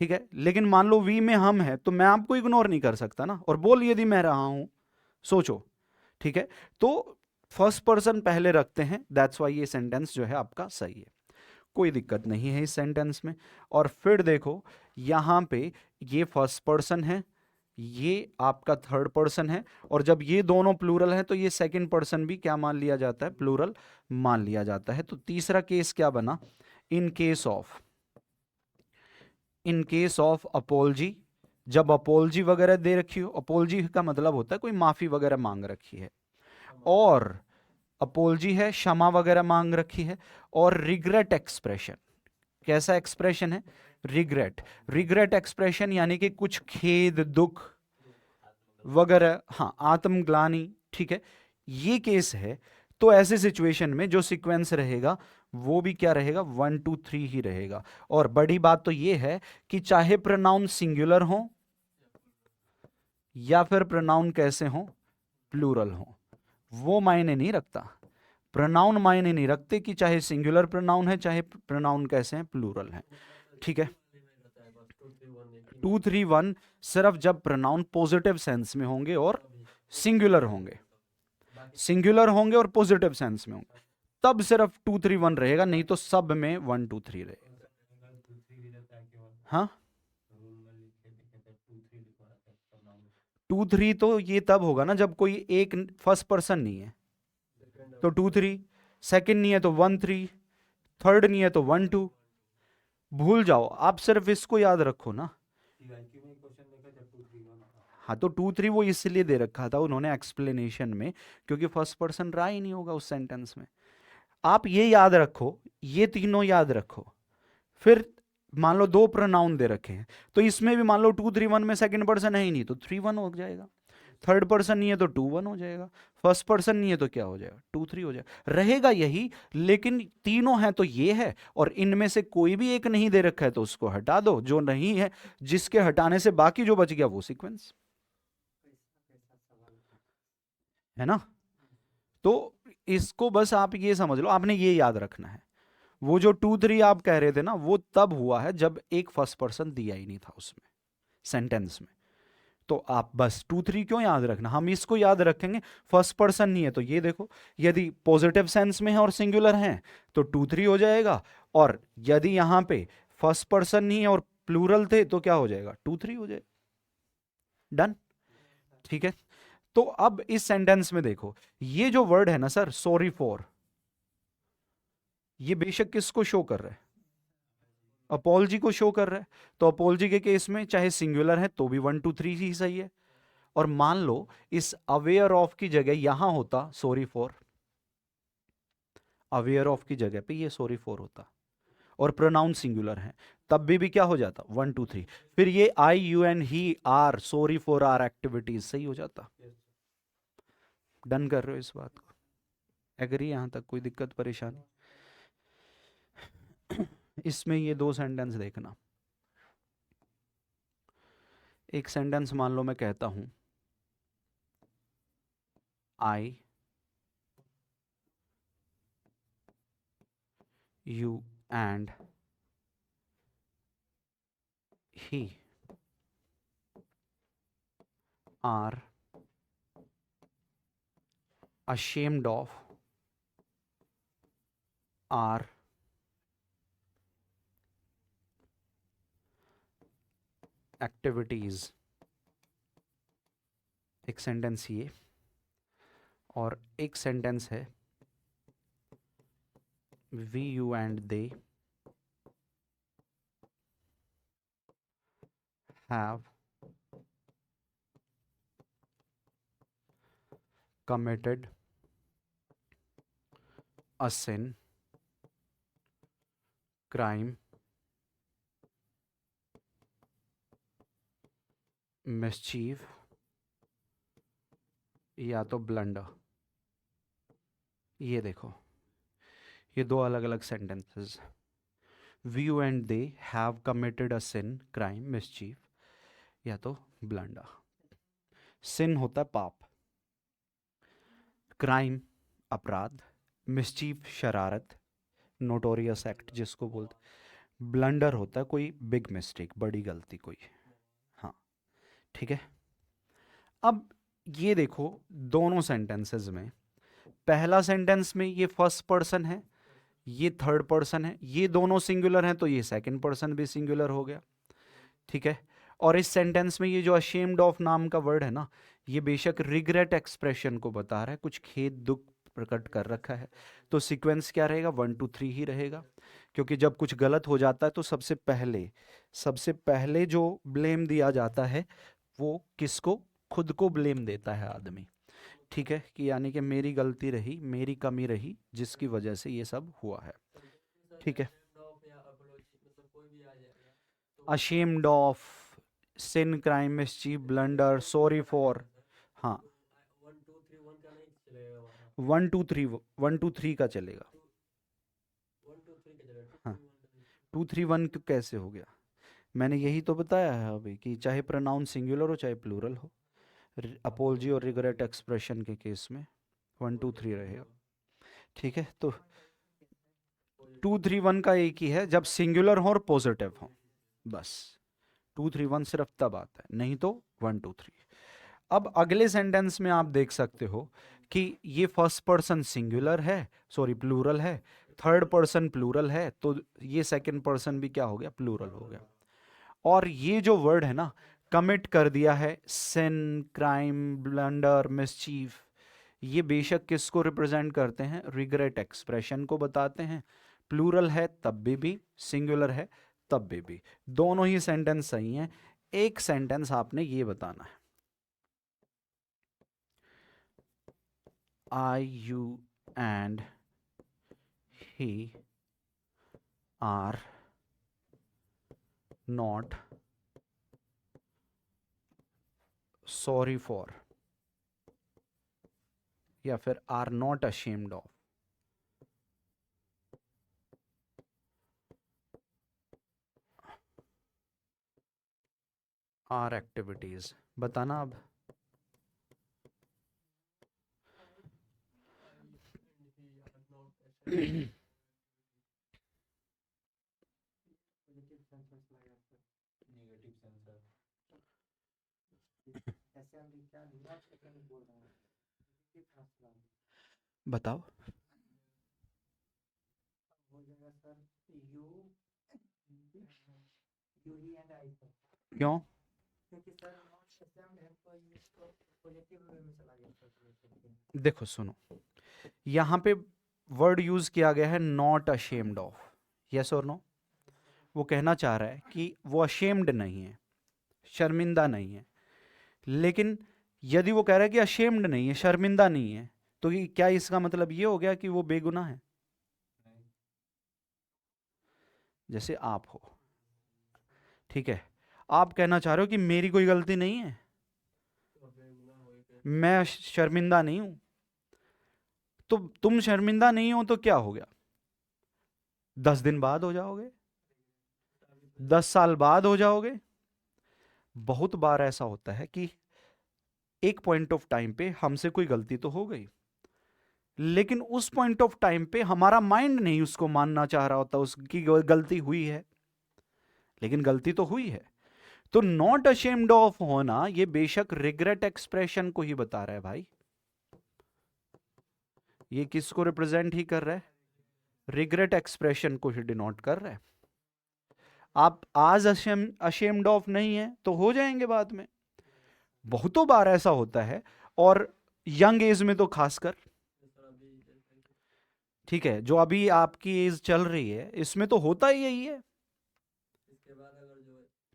ठीक है, लेकिन मान लो वी में हम है तो मैं आपको इग्नोर नहीं कर सकता ना, और बोल यदि मैं रहा हूं, सोचो। ठीक है, तो फर्स्ट पर्सन पहले रखते हैं, दैट्स वाई ये सेंटेंस जो है आपका सही है, कोई दिक्कत नहीं है इस सेंटेंस में। और फिर देखो यहां पे ये फर्स्ट पर्सन है, ये आपका थर्ड पर्सन है, और जब ये दोनों प्लूरल हैं तो ये सेकंड पर्सन भी क्या मान लिया जाता है, प्लूरल मान लिया जाता है। तो तीसरा केस क्या बना, इन केस ऑफ अपोलजी, जब अपोलजी वगैरह दे रखी हो, अपोलजी का मतलब होता है कोई माफी वगैरह मांग रखी है, और अपोलजी है क्षमा वगैरह मांग रखी है, और रिग्रेट एक्सप्रेशन, कैसा एक्सप्रेशन है, रिग्रेट एक्सप्रेशन, यानी कि कुछ खेद दुख वगैरह, हाँ आत्मग्लानि, ठीक है, ये केस है। तो ऐसे सिचुएशन में जो सीक्वेंस रहेगा वो भी क्या रहेगा, 1 2 3 ही रहेगा। और बड़ी बात तो ये है कि चाहे प्रोनाउन सिंगुलर हो या फिर प्रोनाउन कैसे हो, प्लूरल हो, वो मायने नहीं रखता, प्रोनाउन मायने नहीं रखते कि चाहे सिंगुलर प्रोनाउन है चाहे प्रोनाउन कैसे हैं, प्लूरल है, ठीक है। 2 3 1 सिर्फ जब प्रोनाउन पॉजिटिव सेंस में होंगे और सिंगुलर होंगे और पॉजिटिव सेंस में होंगे, तब सिर्फ 2 3 1 रहेगा, नहीं तो सब में 1 2 3 रहेगा। हाँ 2 3 तो ये तब होगा ना जब कोई एक फर्स्ट पर्सन नहीं है तो 2 3, सेकंड नहीं है तो 1 3, थर्ड नहीं है तो 1 2, भूल जाओ, आप सिर्फ इसको याद रखो ना। हाँ तो 2 3 वो इसलिए दे रखा था उन्होंने एक्सप्लेनेशन में, क्योंकि फर्स्ट पर्सन रहा ही नहीं होगा उस सेंटेंस में। आप ये याद रखो, ये तीनों याद रखो, फिर मान लो दो प्रोनाउन दे रखे हैं, तो इसमें भी मान लो 2 3 1 में सेकंड पर्सन है ही नहीं तो 3 1 हो जाएगा, थर्ड पर्सन नहीं है तो 2 1 हो जाएगा, फर्स्ट पर्सन नहीं है तो क्या हो जाएगा, 2 3 हो जाएगा, रहेगा यही। लेकिन तीनों हैं तो ये है, और इनमें से कोई भी एक नहीं दे रखा है तो उसको हटा दो, जो नहीं है जिसके हटाने से बाकी जो बच गया वो सीक्वेंस है ना। तो इसको बस आप ये समझ लो, आपने ये याद रखना है। वो जो 2 3 आप कह रहे थे ना, वो तब हुआ है जब एक फर्स्ट पर्सन दिया ही नहीं था उसमें सेंटेंस में। तो आप बस 2 3 क्यों याद रखना, हम इसको याद रखेंगे, फर्स्ट पर्सन नहीं है तो ये देखो, यदि पॉजिटिव सेंस में है और सिंगुलर है तो 2 3 हो जाएगा, और यदि यहां पे फर्स्ट पर्सन नहीं है और प्लूरल थे तो क्या हो जाएगा, 2 3 हो जाएगा। डन, ठीक है। तो अब इस सेंटेंस में देखो, ये जो वर्ड है ना सर, सॉरी फॉर, ये बेशक किसको शो कर रहा है, अपॉलजी को शो कर रहा है। तो अपॉलजी के केस में चाहे सिंगुलर है तो भी 1 2 3 ही सही है। और मान लो इस अवेयर ऑफ की जगह यहां होता सॉरी फॉर, अवेयर ऑफ की जगह पे ये सॉरी फॉर होता, और प्रोनाउन सिंगुलर है, तब भी क्या हो जाता, 1 2 3, फिर ये I you and he are, sorry for our activities, सही हो जाता। डन कर रहे हो इस बात को, एग्री, यहां तक कोई दिक्कत परेशानी। इसमें ये दो सेंटेंस देखना, एक सेंटेंस मान लो मैं कहता हूं I you and he are ashamed of our activities, एक सेंटेंस ये, और एक सेंटेंस है we you and they have committed a sin, crime, mischief या तो ब्लंडर। ये देखो, ये दो अलग अलग sentences, we you and they have committed a sin, crime, mischief या तो ब्लंडर। सिन होता है पाप, क्राइम अपराध, मिसचीफ शरारत, नोटोरियस एक्ट जिसको बोलते, ब्लंडर होता है कोई बिग मिस्टेक, बड़ी गलती कोई। हाँ ठीक है। अब ये देखो दोनों सेंटेंसेस में, पहला सेंटेंस में ये फर्स्ट पर्सन है, ये थर्ड पर्सन है, ये दोनों सिंगुलर हैं तो ये सेकंड पर्सन भी सिंगुलर हो गया, ठीक है। और इस सेंटेंस में ये जो अशेम्ड ऑफ नाम का वर्ड है ना, ये बेशक रिग्रेट एक्सप्रेशन को बता रहा है, कुछ खेद दुख प्रकट कर रखा है। तो सीक्वेंस क्या रहेगा, 1 2 3 ही रहेगा, क्योंकि जब कुछ गलत हो जाता है तो सबसे पहले जो ब्लेम दिया जाता है वो किसको, खुद को ब्लेम देता है आदमी। ठीक है, कि यानी कि मेरी गलती रही, मेरी कमी रही, जिसकी वजह से ये सब हुआ है। ठीक है, ashamed of, sin, crime, mischief, blunder, sorry for. हाँ, 1 2 3 का चलेगा। हाँ, 2 3 1 कैसे हो गया? मैंने यही तो बताया है अभी कि चाहे प्रोनाउन सिंगुलर हो चाहे प्लूरल हो, अपोलजी और रिग्रेट एक्सप्रेशन के केस में 1 2 3 रहेगा। ठीक है, तो 2 3 1 का एक ही है, जब सिंगुलर हो और पॉजिटिव हो, बस 2 3 1 सिर्फ तब आता है, नहीं तो 1 2 3। अब अगले सेंटेंस में आप देख सकते हो कि ये फर्स्ट पर्सन सिंगुलर है, सॉरी प्लूरल है, थर्ड पर्सन प्लूरल है, तो ये सेकंड पर्सन भी क्या हो गया, प्लूरल हो गया। और ये जो वर्ड है ना, कमिट कर दिया है, सिन, क्राइम, ब्लंडर, मिसचीफ, ये बेशक किसको रिप्रेजेंट करते हैं, रिग्रेट एक्सप्रेशन को बताते हैं। प्लूरल है तब भी, सिंगुलर है तब भी, दोनों ही सेंटेंस सही हैं। एक सेंटेंस आपने ये बताना है, I, you and he are not sorry for, या फिर are not ashamed of our activities। बताना अब। बताओ क्यों? देखो सुनो, यहां पे वर्ड यूज किया गया है नॉट अशेम्ड ऑफ, यस और नो। वो कहना चाह रहा है कि वो अशेम्ड नहीं है, शर्मिंदा नहीं है। लेकिन यदि वो कह रहा है कि अशेम्ड नहीं है, शर्मिंदा नहीं है, तो क्या इसका मतलब ये हो गया कि वो बेगुनाह है? जैसे आप हो, ठीक है, आप कहना चाह रहे हो कि मेरी कोई गलती नहीं है, मैं शर्मिंदा नहीं हूं, तो तुम शर्मिंदा नहीं हो तो क्या हो गया, 10 दिन बाद हो जाओगे, 10 साल बाद हो जाओगे। बहुत बार ऐसा होता है कि एक पॉइंट ऑफ टाइम पे हमसे कोई गलती तो हो गई, लेकिन उस पॉइंट ऑफ टाइम पे हमारा माइंड नहीं उसको मानना चाह रहा होता उसकी गलती हुई है, लेकिन गलती तो हुई है। तो नॉट अशेम्ड ऑफ होना ये बेशक रिग्रेट एक्सप्रेशन को ही बता रहा है भाई। ये किसको रिप्रेजेंट ही कर रहा है, रिग्रेट एक्सप्रेशन को ही डिनोट कर रहा है। आप आज अशेम्ड ऑफ नहीं है तो हो जाएंगे बाद में। बहुतों बार ऐसा होता है, और यंग एज में तो खासकर, ठीक है, जो अभी आपकी एज चल रही है इसमें तो होता ही यही है।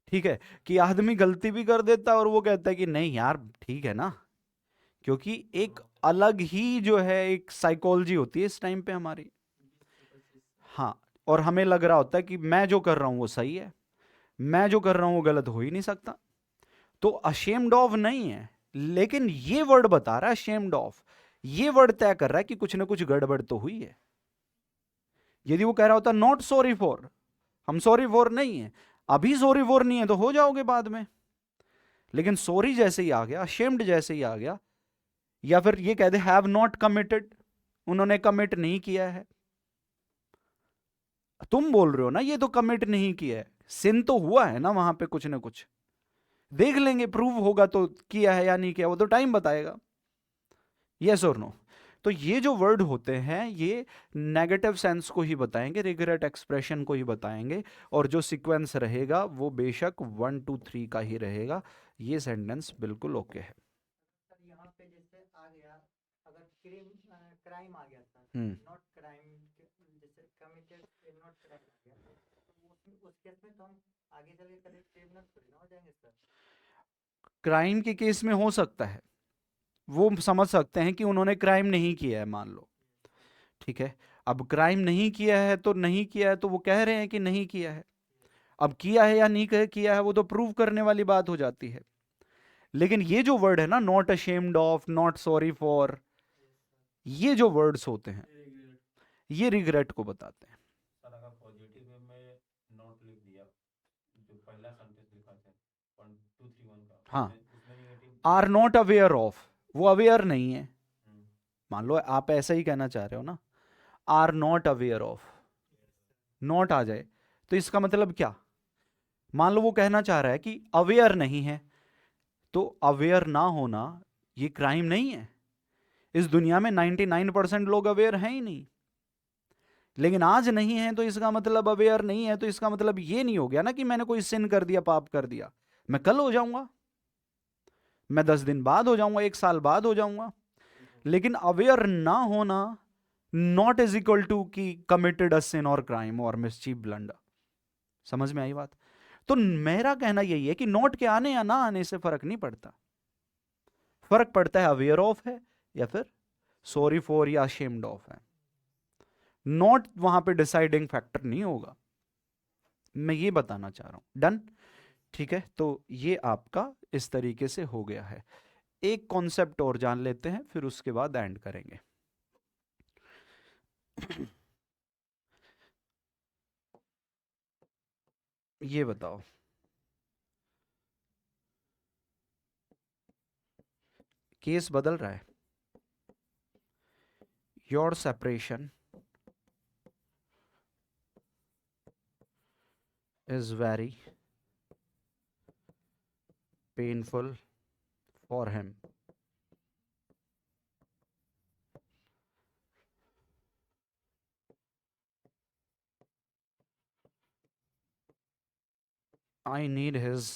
ठीक है, कि आदमी गलती भी कर देता है और वो कहता है कि नहीं यार ठीक है ना, क्योंकि एक अलग ही जो है एक साइकोलॉजी होती है इस टाइम पे हमारी। हाँ, और हमें लग रहा होता है कि मैं जो कर रहा हूं वो सही है, मैं जो कर रहा हूं वो गलत हो ही नहीं सकता। तो अशेम्ड ऑफ नहीं है, लेकिन ये वर्ड बता रहा है अशेम्ड ऑफ, ये वर्ड तय कर रहा है कि कुछ ना कुछ गड़बड़ तो हुई है। यदि वो कह रहा होता नॉट सॉरी फॉर, हम सॉरी फॉर नहीं है, अभी सॉरी फॉर नहीं है तो हो जाओगे बाद में, लेकिन सॉरी जैसे ही आ गया, अशेम्ड जैसे ही आ गया, या फिर ये कह दे हैव नॉट कमिटेड, उन्होंने कमिट नहीं किया है, तुम बोल रहे हो ना ये तो कमिट नहीं किया है, सिन तो हुआ है ना वहां पे कुछ ना कुछ, देख लेंगे प्रूव होगा तो किया है या नहीं किया, वो तो टाइम बताएगा, यस और नो। तो ये जो वर्ड होते हैं ये नेगेटिव सेंस को ही बताएंगे, रिग्रेट एक्सप्रेशन को ही बताएंगे, और जो सीक्वेंस रहेगा वो बेशक 1 2 3 का ही रहेगा। ये सेंटेंस बिल्कुल ओके है। सर यहाँ पे जैसे आ गया, अगर क्राइम आ गया सर, हम्म नॉट क्राइम, जैसे कमिटेड नॉट क्राइम आ गया, तो उस केस में तो हम आगे चल के कभी क्रिमिनल थोड़ी ना हो जाएंगे सर। क्राइम के केस में हो सकता है, वो समझ सकते हैं कि उन्होंने क्राइम नहीं किया है, मान लो, ठीक है। अब क्राइम नहीं किया है तो नहीं किया है, तो वो कह रहे हैं कि नहीं किया है। अब किया है या नहीं किया है वो तो प्रूव करने वाली बात हो जाती है। लेकिन ये जो वर्ड है ना, not ashamed of, not sorry for, ये जो वर्ड्स होते हैं ये रिग्रेट को बताते हैं। सर अगर पॉजिटिव वे में नोट लिख दिया, जो पहला सेंटेंस लिखा था 1 2 3 1 का, हाँ, उसमें negative are not aware of, वो अवेयर नहीं है। हम्म, मान लो आप ऐसा ही कहना चाह रहे हो ना, are not aware of, not आ जाए तो इसका मतलब क्या? मान लो वो कहना चाह रहा है कि अवेयर नहीं है, तो अवेयर ना होना ये क्राइम नहीं है। इस दुनिया में 99% लोग अवेयर हैं ही नहीं, लेकिन आज नहीं है तो इसका मतलब, अवेयर नहीं है तो इसका मतलब ये नहीं हो गया ना कि मैंने कोई सिन कर दिया, पाप कर दिया। मैं कल हो जाऊंगा, मैं 10 दिन बाद हो जाऊंगा, 1 साल बाद हो जाऊंगा, लेकिन अवेयर ना होना नॉट इज इक्वल टू कि कमिटेड अ सिन और क्राइम और मिसचीफ ब्लंडर। समझ में आई बात? तो मेरा कहना यही है कि नॉट के आने या ना आने से फर्क नहीं पड़ता, फर्क पड़ता है अवेयर ऑफ है या फिर सॉरी फॉर या अशेम्ड ऑफ है। नॉट वहां पे डिसाइडिंग फैक्टर नहीं होगा, मैं ये बताना चाह रहा हूं। डन? ठीक है, तो ये आपका इस तरीके से हो गया है। एक कॉन्सेप्ट और जान लेते हैं फिर उसके बाद एंड करेंगे। ये बताओ, केस बदल रहा है। Your separation is very painful for him. I need his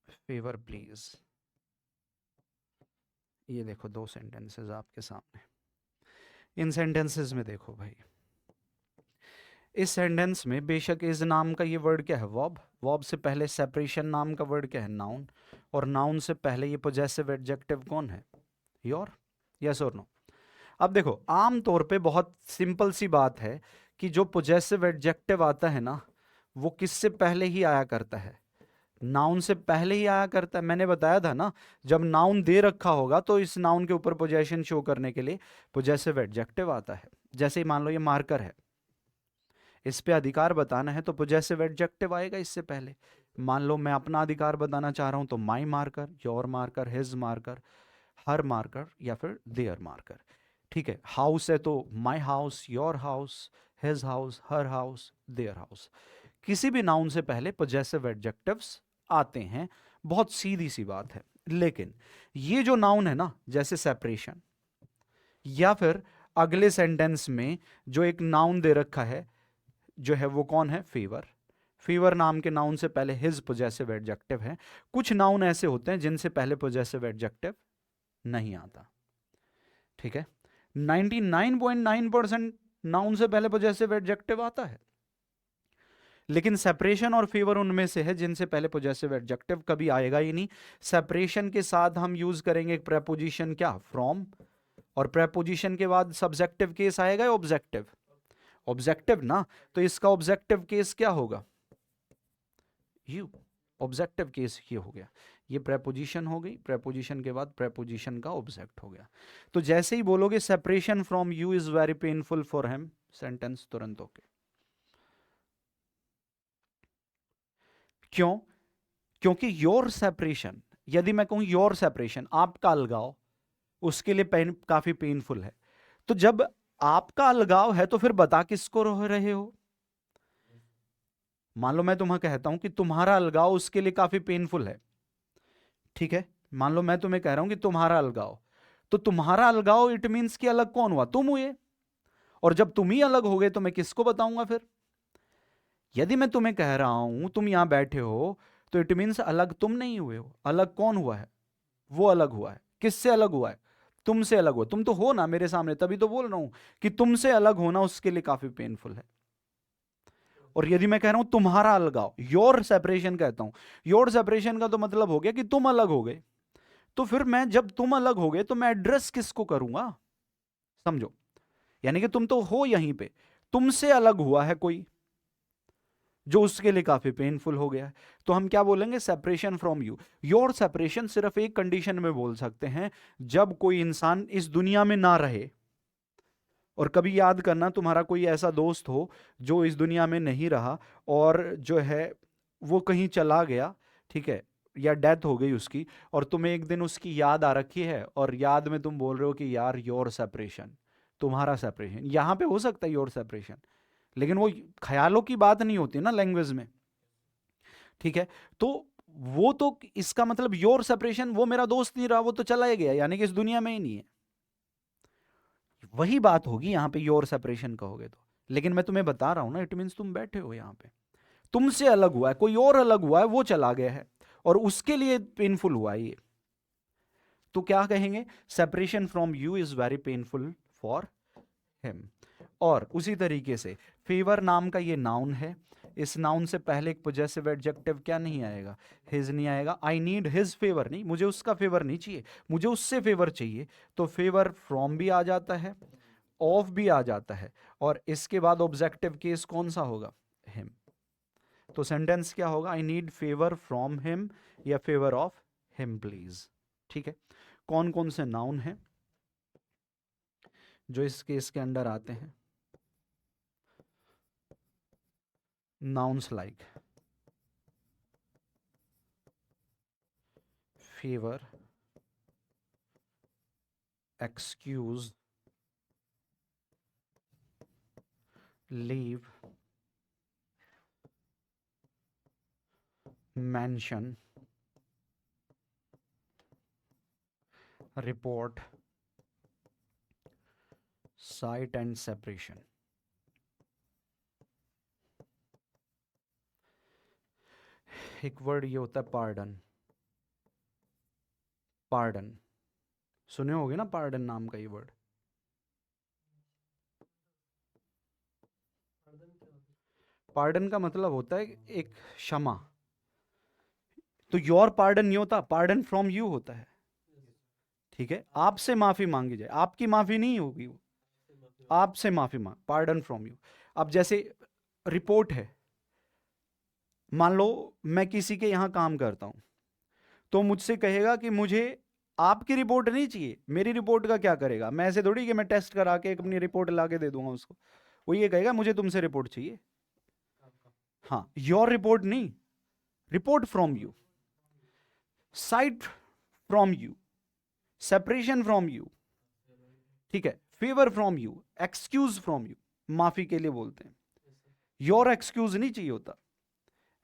favour please. ये देखो 2 सेंटेंसेस आपके सामने। इन सेंटेंसेस में देखो भाई, इस सेंटेंस में बेशक इस नाम का ये वर्ड क्या है, वर्ब, वर्ब से पहले सेपरेशन नाम का वर्ड क्या है, नाउन, और नाउन से पहले ये पोजेसिव एडजेक्टिव कौन है, योर। यस और नो? अब देखो, आम तौर पे बहुत सिंपल सी बात है कि जो पोजेसिव एडजेक्टिव आता है ना, वो किससे पहले ही आया करता है, नाउन से पहले ही आया करता है। मैंने बताया था ना, जब नाउन दे रखा होगा तो इस नाउन के ऊपर पोजेशन शो करने के लिए पोजेसिव एडजेक्टिव आता है। जैसे ही मान लो ये मार्कर है, इस पे अधिकार बताना है तो पोजेसिव एडजेक्टिव आएगा इससे पहले। मान लो मैं अपना अधिकार बताना चाह रहा हूं तो my marker, your marker, his marker, her marker या फिर देयर मार्कर। ठीक है, हाउस है तो my house, your house, his house, her house, their house. किसी भी नाउन से पहले पोजेसिव एडजेक्टिव्स आते हैं, बहुत सीधी सी बात है। लेकिन ये जो नाउन है ना, जैसे सेपरेशन, या फिर अगले सेंटेंस में जो एक नाउन दे रखा है जो है वो कौन है, फेवर। फेवर नाम के नाउन से पहले हिज पोजेसिव एडजेक्टिव है। कुछ नाउन ऐसे होते हैं जिनसे पहले पोजेसिव एडजेक्टिव नहीं आता। ठीक है, 99.9% नाउन से पहले पोजेसिव एडजेक्टिव आता है, लेकिन सेपरेशन और फेवर उनमें से है जिनसे पहले पोजेसिव एडजेक्टिव कभी आएगा ही नहीं। सेपरेशन के साथ हम यूज करेंगे प्रेपोजिशन क्या, फ्रॉम, और प्रेपोजिशन के बाद सब्जेक्टिव केस आएगा या ऑब्जेक्टिव, ऑब्जेक्टिव ना, तो इसका ऑब्जेक्टिव केस क्या होगा, यू। ऑब्जेक्टिव केस ये हो गया, ये प्रेपोजिशन हो गई, प्रेपोजिशन के बाद प्रेपोजिशन का ऑब्जेक्ट हो गया। तो जैसे ही बोलोगे separation from you is very painful for him, sentence तुरंत ओके। क्यों? क्योंकि योर सेपरेशन, यदि मैं कहूं योर सेपरेशन, आपका अलगाव, उसके लिए काफी पेनफुल है। तो जब आपका अलगाव है तो फिर बता किसको रहे हो? मान लो मैं तुम्हें कहता हूं कि तुम्हारा अलगाव उसके लिए काफी पेनफुल है, ठीक है, मान लो मैं तुम्हें कह रहा हूं कि तुम्हारा अलगाव, तो तुम्हारा अलगाव इट मीन्स कि अलग कौन हुआ? तुम हुए। और जब तुम ही अलग हो गए तो मैं किसको बताऊंगा फिर? यदि मैं तुम्हें कह रहा हूं तुम यहां बैठे हो, तो इट मीन्स अलग तुम नहीं हुए हो। अलग कौन हुआ है? वो अलग हुआ है। किससे अलग हुआ है? तुमसे अलग हुआ। तुम तो हो ना मेरे सामने, तभी तो बोल रहा हूं कि तुमसे अलग होना उसके लिए काफी पेनफुल है। और यदि मैं कह रहा हूं तुम्हारा अलगाव, योर सेपरेशन कहता हूं, योर सेपरेशन का तो मतलब हो गया कि तुम अलग हो गए। तो फिर मैं जब तुम अलग हो गए तो मैं एड्रेस किसको करूंगा? समझो, यानी कि तुम तो हो यहीं पे, तुमसे अलग हुआ है कोई, जो उसके लिए काफी पेनफुल हो गया है। तो हम क्या बोलेंगे? Separation from you. Your separation सिर्फ एक कंडीशन में बोल सकते हैं, जब कोई इंसान इस दुनिया में ना रहे। और कभी याद करना, तुम्हारा कोई ऐसा दोस्त हो जो इस दुनिया में नहीं रहा और जो है वो कहीं चला गया, ठीक है, या डेथ हो गई उसकी, और तुम्हें एक दिन उसकी याद आ रखी है और याद में तुम बोल रहे हो कि यार योर सेपरेशन, तुम्हारा सेपरेशन। यहां पे हो सकता है योर सेपरेशन, लेकिन वो ख्यालों की बात नहीं होती ना लैंग्वेज में, ठीक है। तो वो तो इसका मतलब योर सेपरेशन, वो मेरा दोस्त नहीं रहा, वो तो चला ही गया, यानी कि इस दुनिया में ही नहीं है। वही बात होगी यहां पे योर सेपरेशन कहोगे तो। लेकिन मैं तुम्हें बता रहा हूं ना, इट मीन्स तुम बैठे हो यहां पे, तुमसे अलग हुआ है कोई और, अलग हुआ है, वो चला गया है और उसके लिए पेनफुल हुआ है ये। तो क्या कहेंगे? Separation from you is very painful for him. और उसी तरीके से फेवर नाम का ये नाउन है, इस नाउन से पहले एक पॉजेसिव एडजेक्टिव क्या नहीं आएगा? हिज नहीं आएगा। आई नीड हिज फेवर, नहीं, मुझे उसका फेवर नहीं चाहिए, मुझे उससे फेवर चाहिए। तो फेवर फ्रॉम भी आ जाता है, ऑफ भी आ जाता है, और इसके बाद ऑब्जेक्टिव केस कौन सा होगा? हिम। तो सेंटेंस क्या होगा? I need favour from him या फेवर ऑफ हिम प्लीज। ठीक है। कौन कौन से नाउन हैं जो इस केस के अंडर आते हैं? Nouns like favor, excuse, leave, mention, report, sight and separation. एक वर्ड ये होता है पार्डन। पार्डन सुने होगे ना, पार्डन नाम का ये वर्ड। पार्डन का मतलब होता है एक क्षमा। तो योर पार्डन नहीं होता, पार्डन फ्रॉम यू होता है, ठीक है। आपसे माफी मांगी जाए, आपकी माफी नहीं होगी वो, आपसे माफी मांग, पार्डन फ्रॉम यू। अब जैसे रिपोर्ट है, मान लो मैं किसी के यहां काम करता हूं, तो मुझसे कहेगा कि मुझे आपकी रिपोर्ट नहीं चाहिए, मेरी रिपोर्ट का क्या करेगा? मैं ऐसे थोड़ी कि मैं टेस्ट करा के अपनी रिपोर्ट ला के दे दूंगा उसको। वो ये कहेगा मुझे तुमसे रिपोर्ट चाहिए। हाँ, योर रिपोर्ट नहीं, report from you, site from you, separation from you, ठीक है, favour from you, excuse from you, माफी के लिए बोलते हैं। योर एक्सक्यूज नहीं चाहिए होता,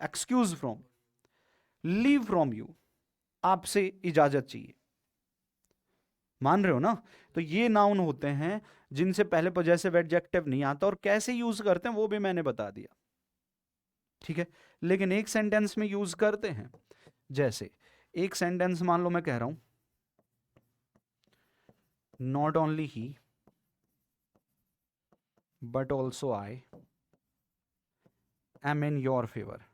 excuse from, leave from you, आपसे इजाजत चाहिए। मान रहे हो ना? तो ये नाउन होते हैं जिनसे पहले पॉजेसिव एडजेक्टिव नहीं आता, और कैसे यूज करते हैं वो भी मैंने बता दिया, ठीक है। लेकिन एक सेंटेंस में यूज करते हैं। जैसे एक सेंटेंस मान लो मैं कह रहा हूं not only he but also I am in your favour.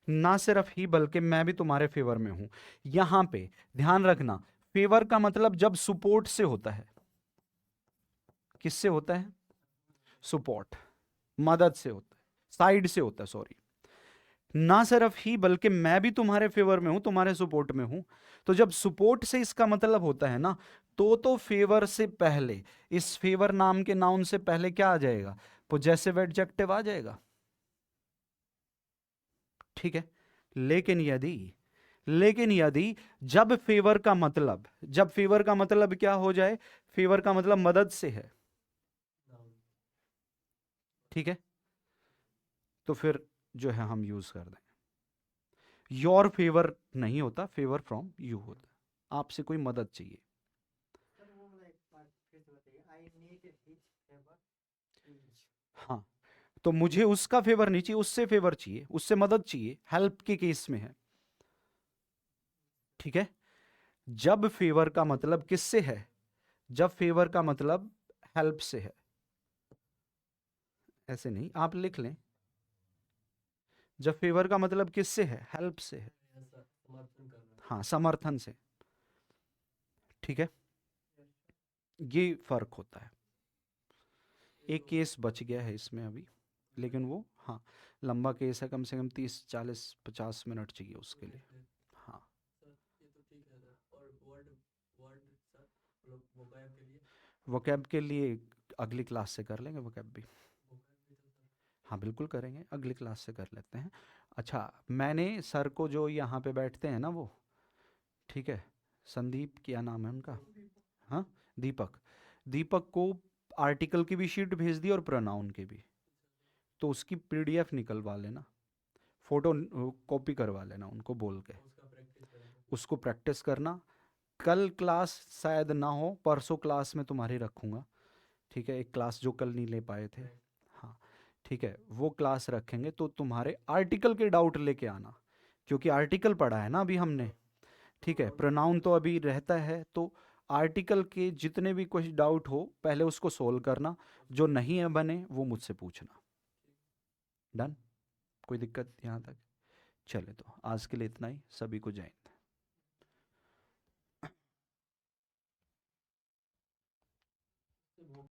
ना सिर्फ ही बल्कि मैं भी तुम्हारे फेवर में हूं। यहां पे ध्यान रखना, फेवर का मतलब जब सपोर्ट से होता है, किससे होता है? सपोर्ट, मदद से होता है, साइड से होता है, सॉरी। ना सिर्फ ही बल्कि मैं भी तुम्हारे फेवर में हूं, तुम्हारे सपोर्ट में हूं। तो जब सपोर्ट से इसका मतलब होता है ना, तो फेवर से पहले, इस फेवर नाम के नाउन से पहले क्या आ जाएगा? पॉजेसिव एडजेक्टिव आ जाएगा, ठीक है। लेकिन यदि जब फेवर का मतलब, जब फेवर का मतलब क्या हो जाए? फेवर का मतलब मदद से है, ठीक है, तो फिर जो है हम यूज कर दें। योर फेवर नहीं होता, फेवर फ्रॉम यू होता है। आपसे कोई मदद चाहिए। सर वो वाला एक बार फिर से बताइए, I need his favour please. हाँ, तो मुझे उसका फेवर नहीं चाहिए, उससे फेवर चाहिए, उससे मदद चाहिए, हेल्प के केस में है। ठीक है, जब फेवर का मतलब किससे है, जब फेवर का मतलब हेल्प से है, ऐसे नहीं, आप लिख लें, जब फेवर का मतलब किससे है, हेल्प से है, ऐसा समर्थन कर रहा है। हाँ, समर्थन से। ठीक है, ये फर्क होता है। एक केस बच गया है इसमें अभी, लेकिन वो हाँ लंबा केस है, कम से कम 30-40-50 मिनट चाहिए उसके लिए। हाँ, सर ये तो ठीक है सर। और वर्ड वर्ड सर मतलब वोकैब के लिए, वोकैब के लिए अगली क्लास से कर लेंगे वोकैब भी। वोकैब भी तो सर। हाँ बिल्कुल करेंगे, अगली क्लास से कर लेते हैं। अच्छा, मैंने सर को, जो यहाँ पे बैठते हैं ना वो, ठीक है, संदीप क्या नाम है उनका, हाँ दीपक, दीपक को आर्टिकल की भी शीट भेज दी और प्रोनाउन की भी, तो उसकी पीडीएफ निकलवा लेना, फोटो कॉपी करवा लेना उनको बोल के, उसका प्रैक्टिस करेंगे। उसको प्रैक्टिस करना। कल क्लास शायद ना हो, परसों क्लास में तुम्हारी रखूँगा। ठीक है, एक क्लास जो कल नहीं ले पाए थे, हाँ ठीक है, वो क्लास रखेंगे, तो तुम्हारे आर्टिकल के डाउट लेके आना, क्योंकि आर्टिकल पढ़ा है ना अभी हमने। ठीक है, प्रोनाउन तो अभी रहता है, तो आर्टिकल के जितने भी कुछ डाउट हो पहले उसको सोल्व करना, जो नहीं है बने वो मुझसे पूछना। डन, कोई दिक्कत यहाँ तक? चले, तो आज के लिए इतना ही, सभी को जय हिंद।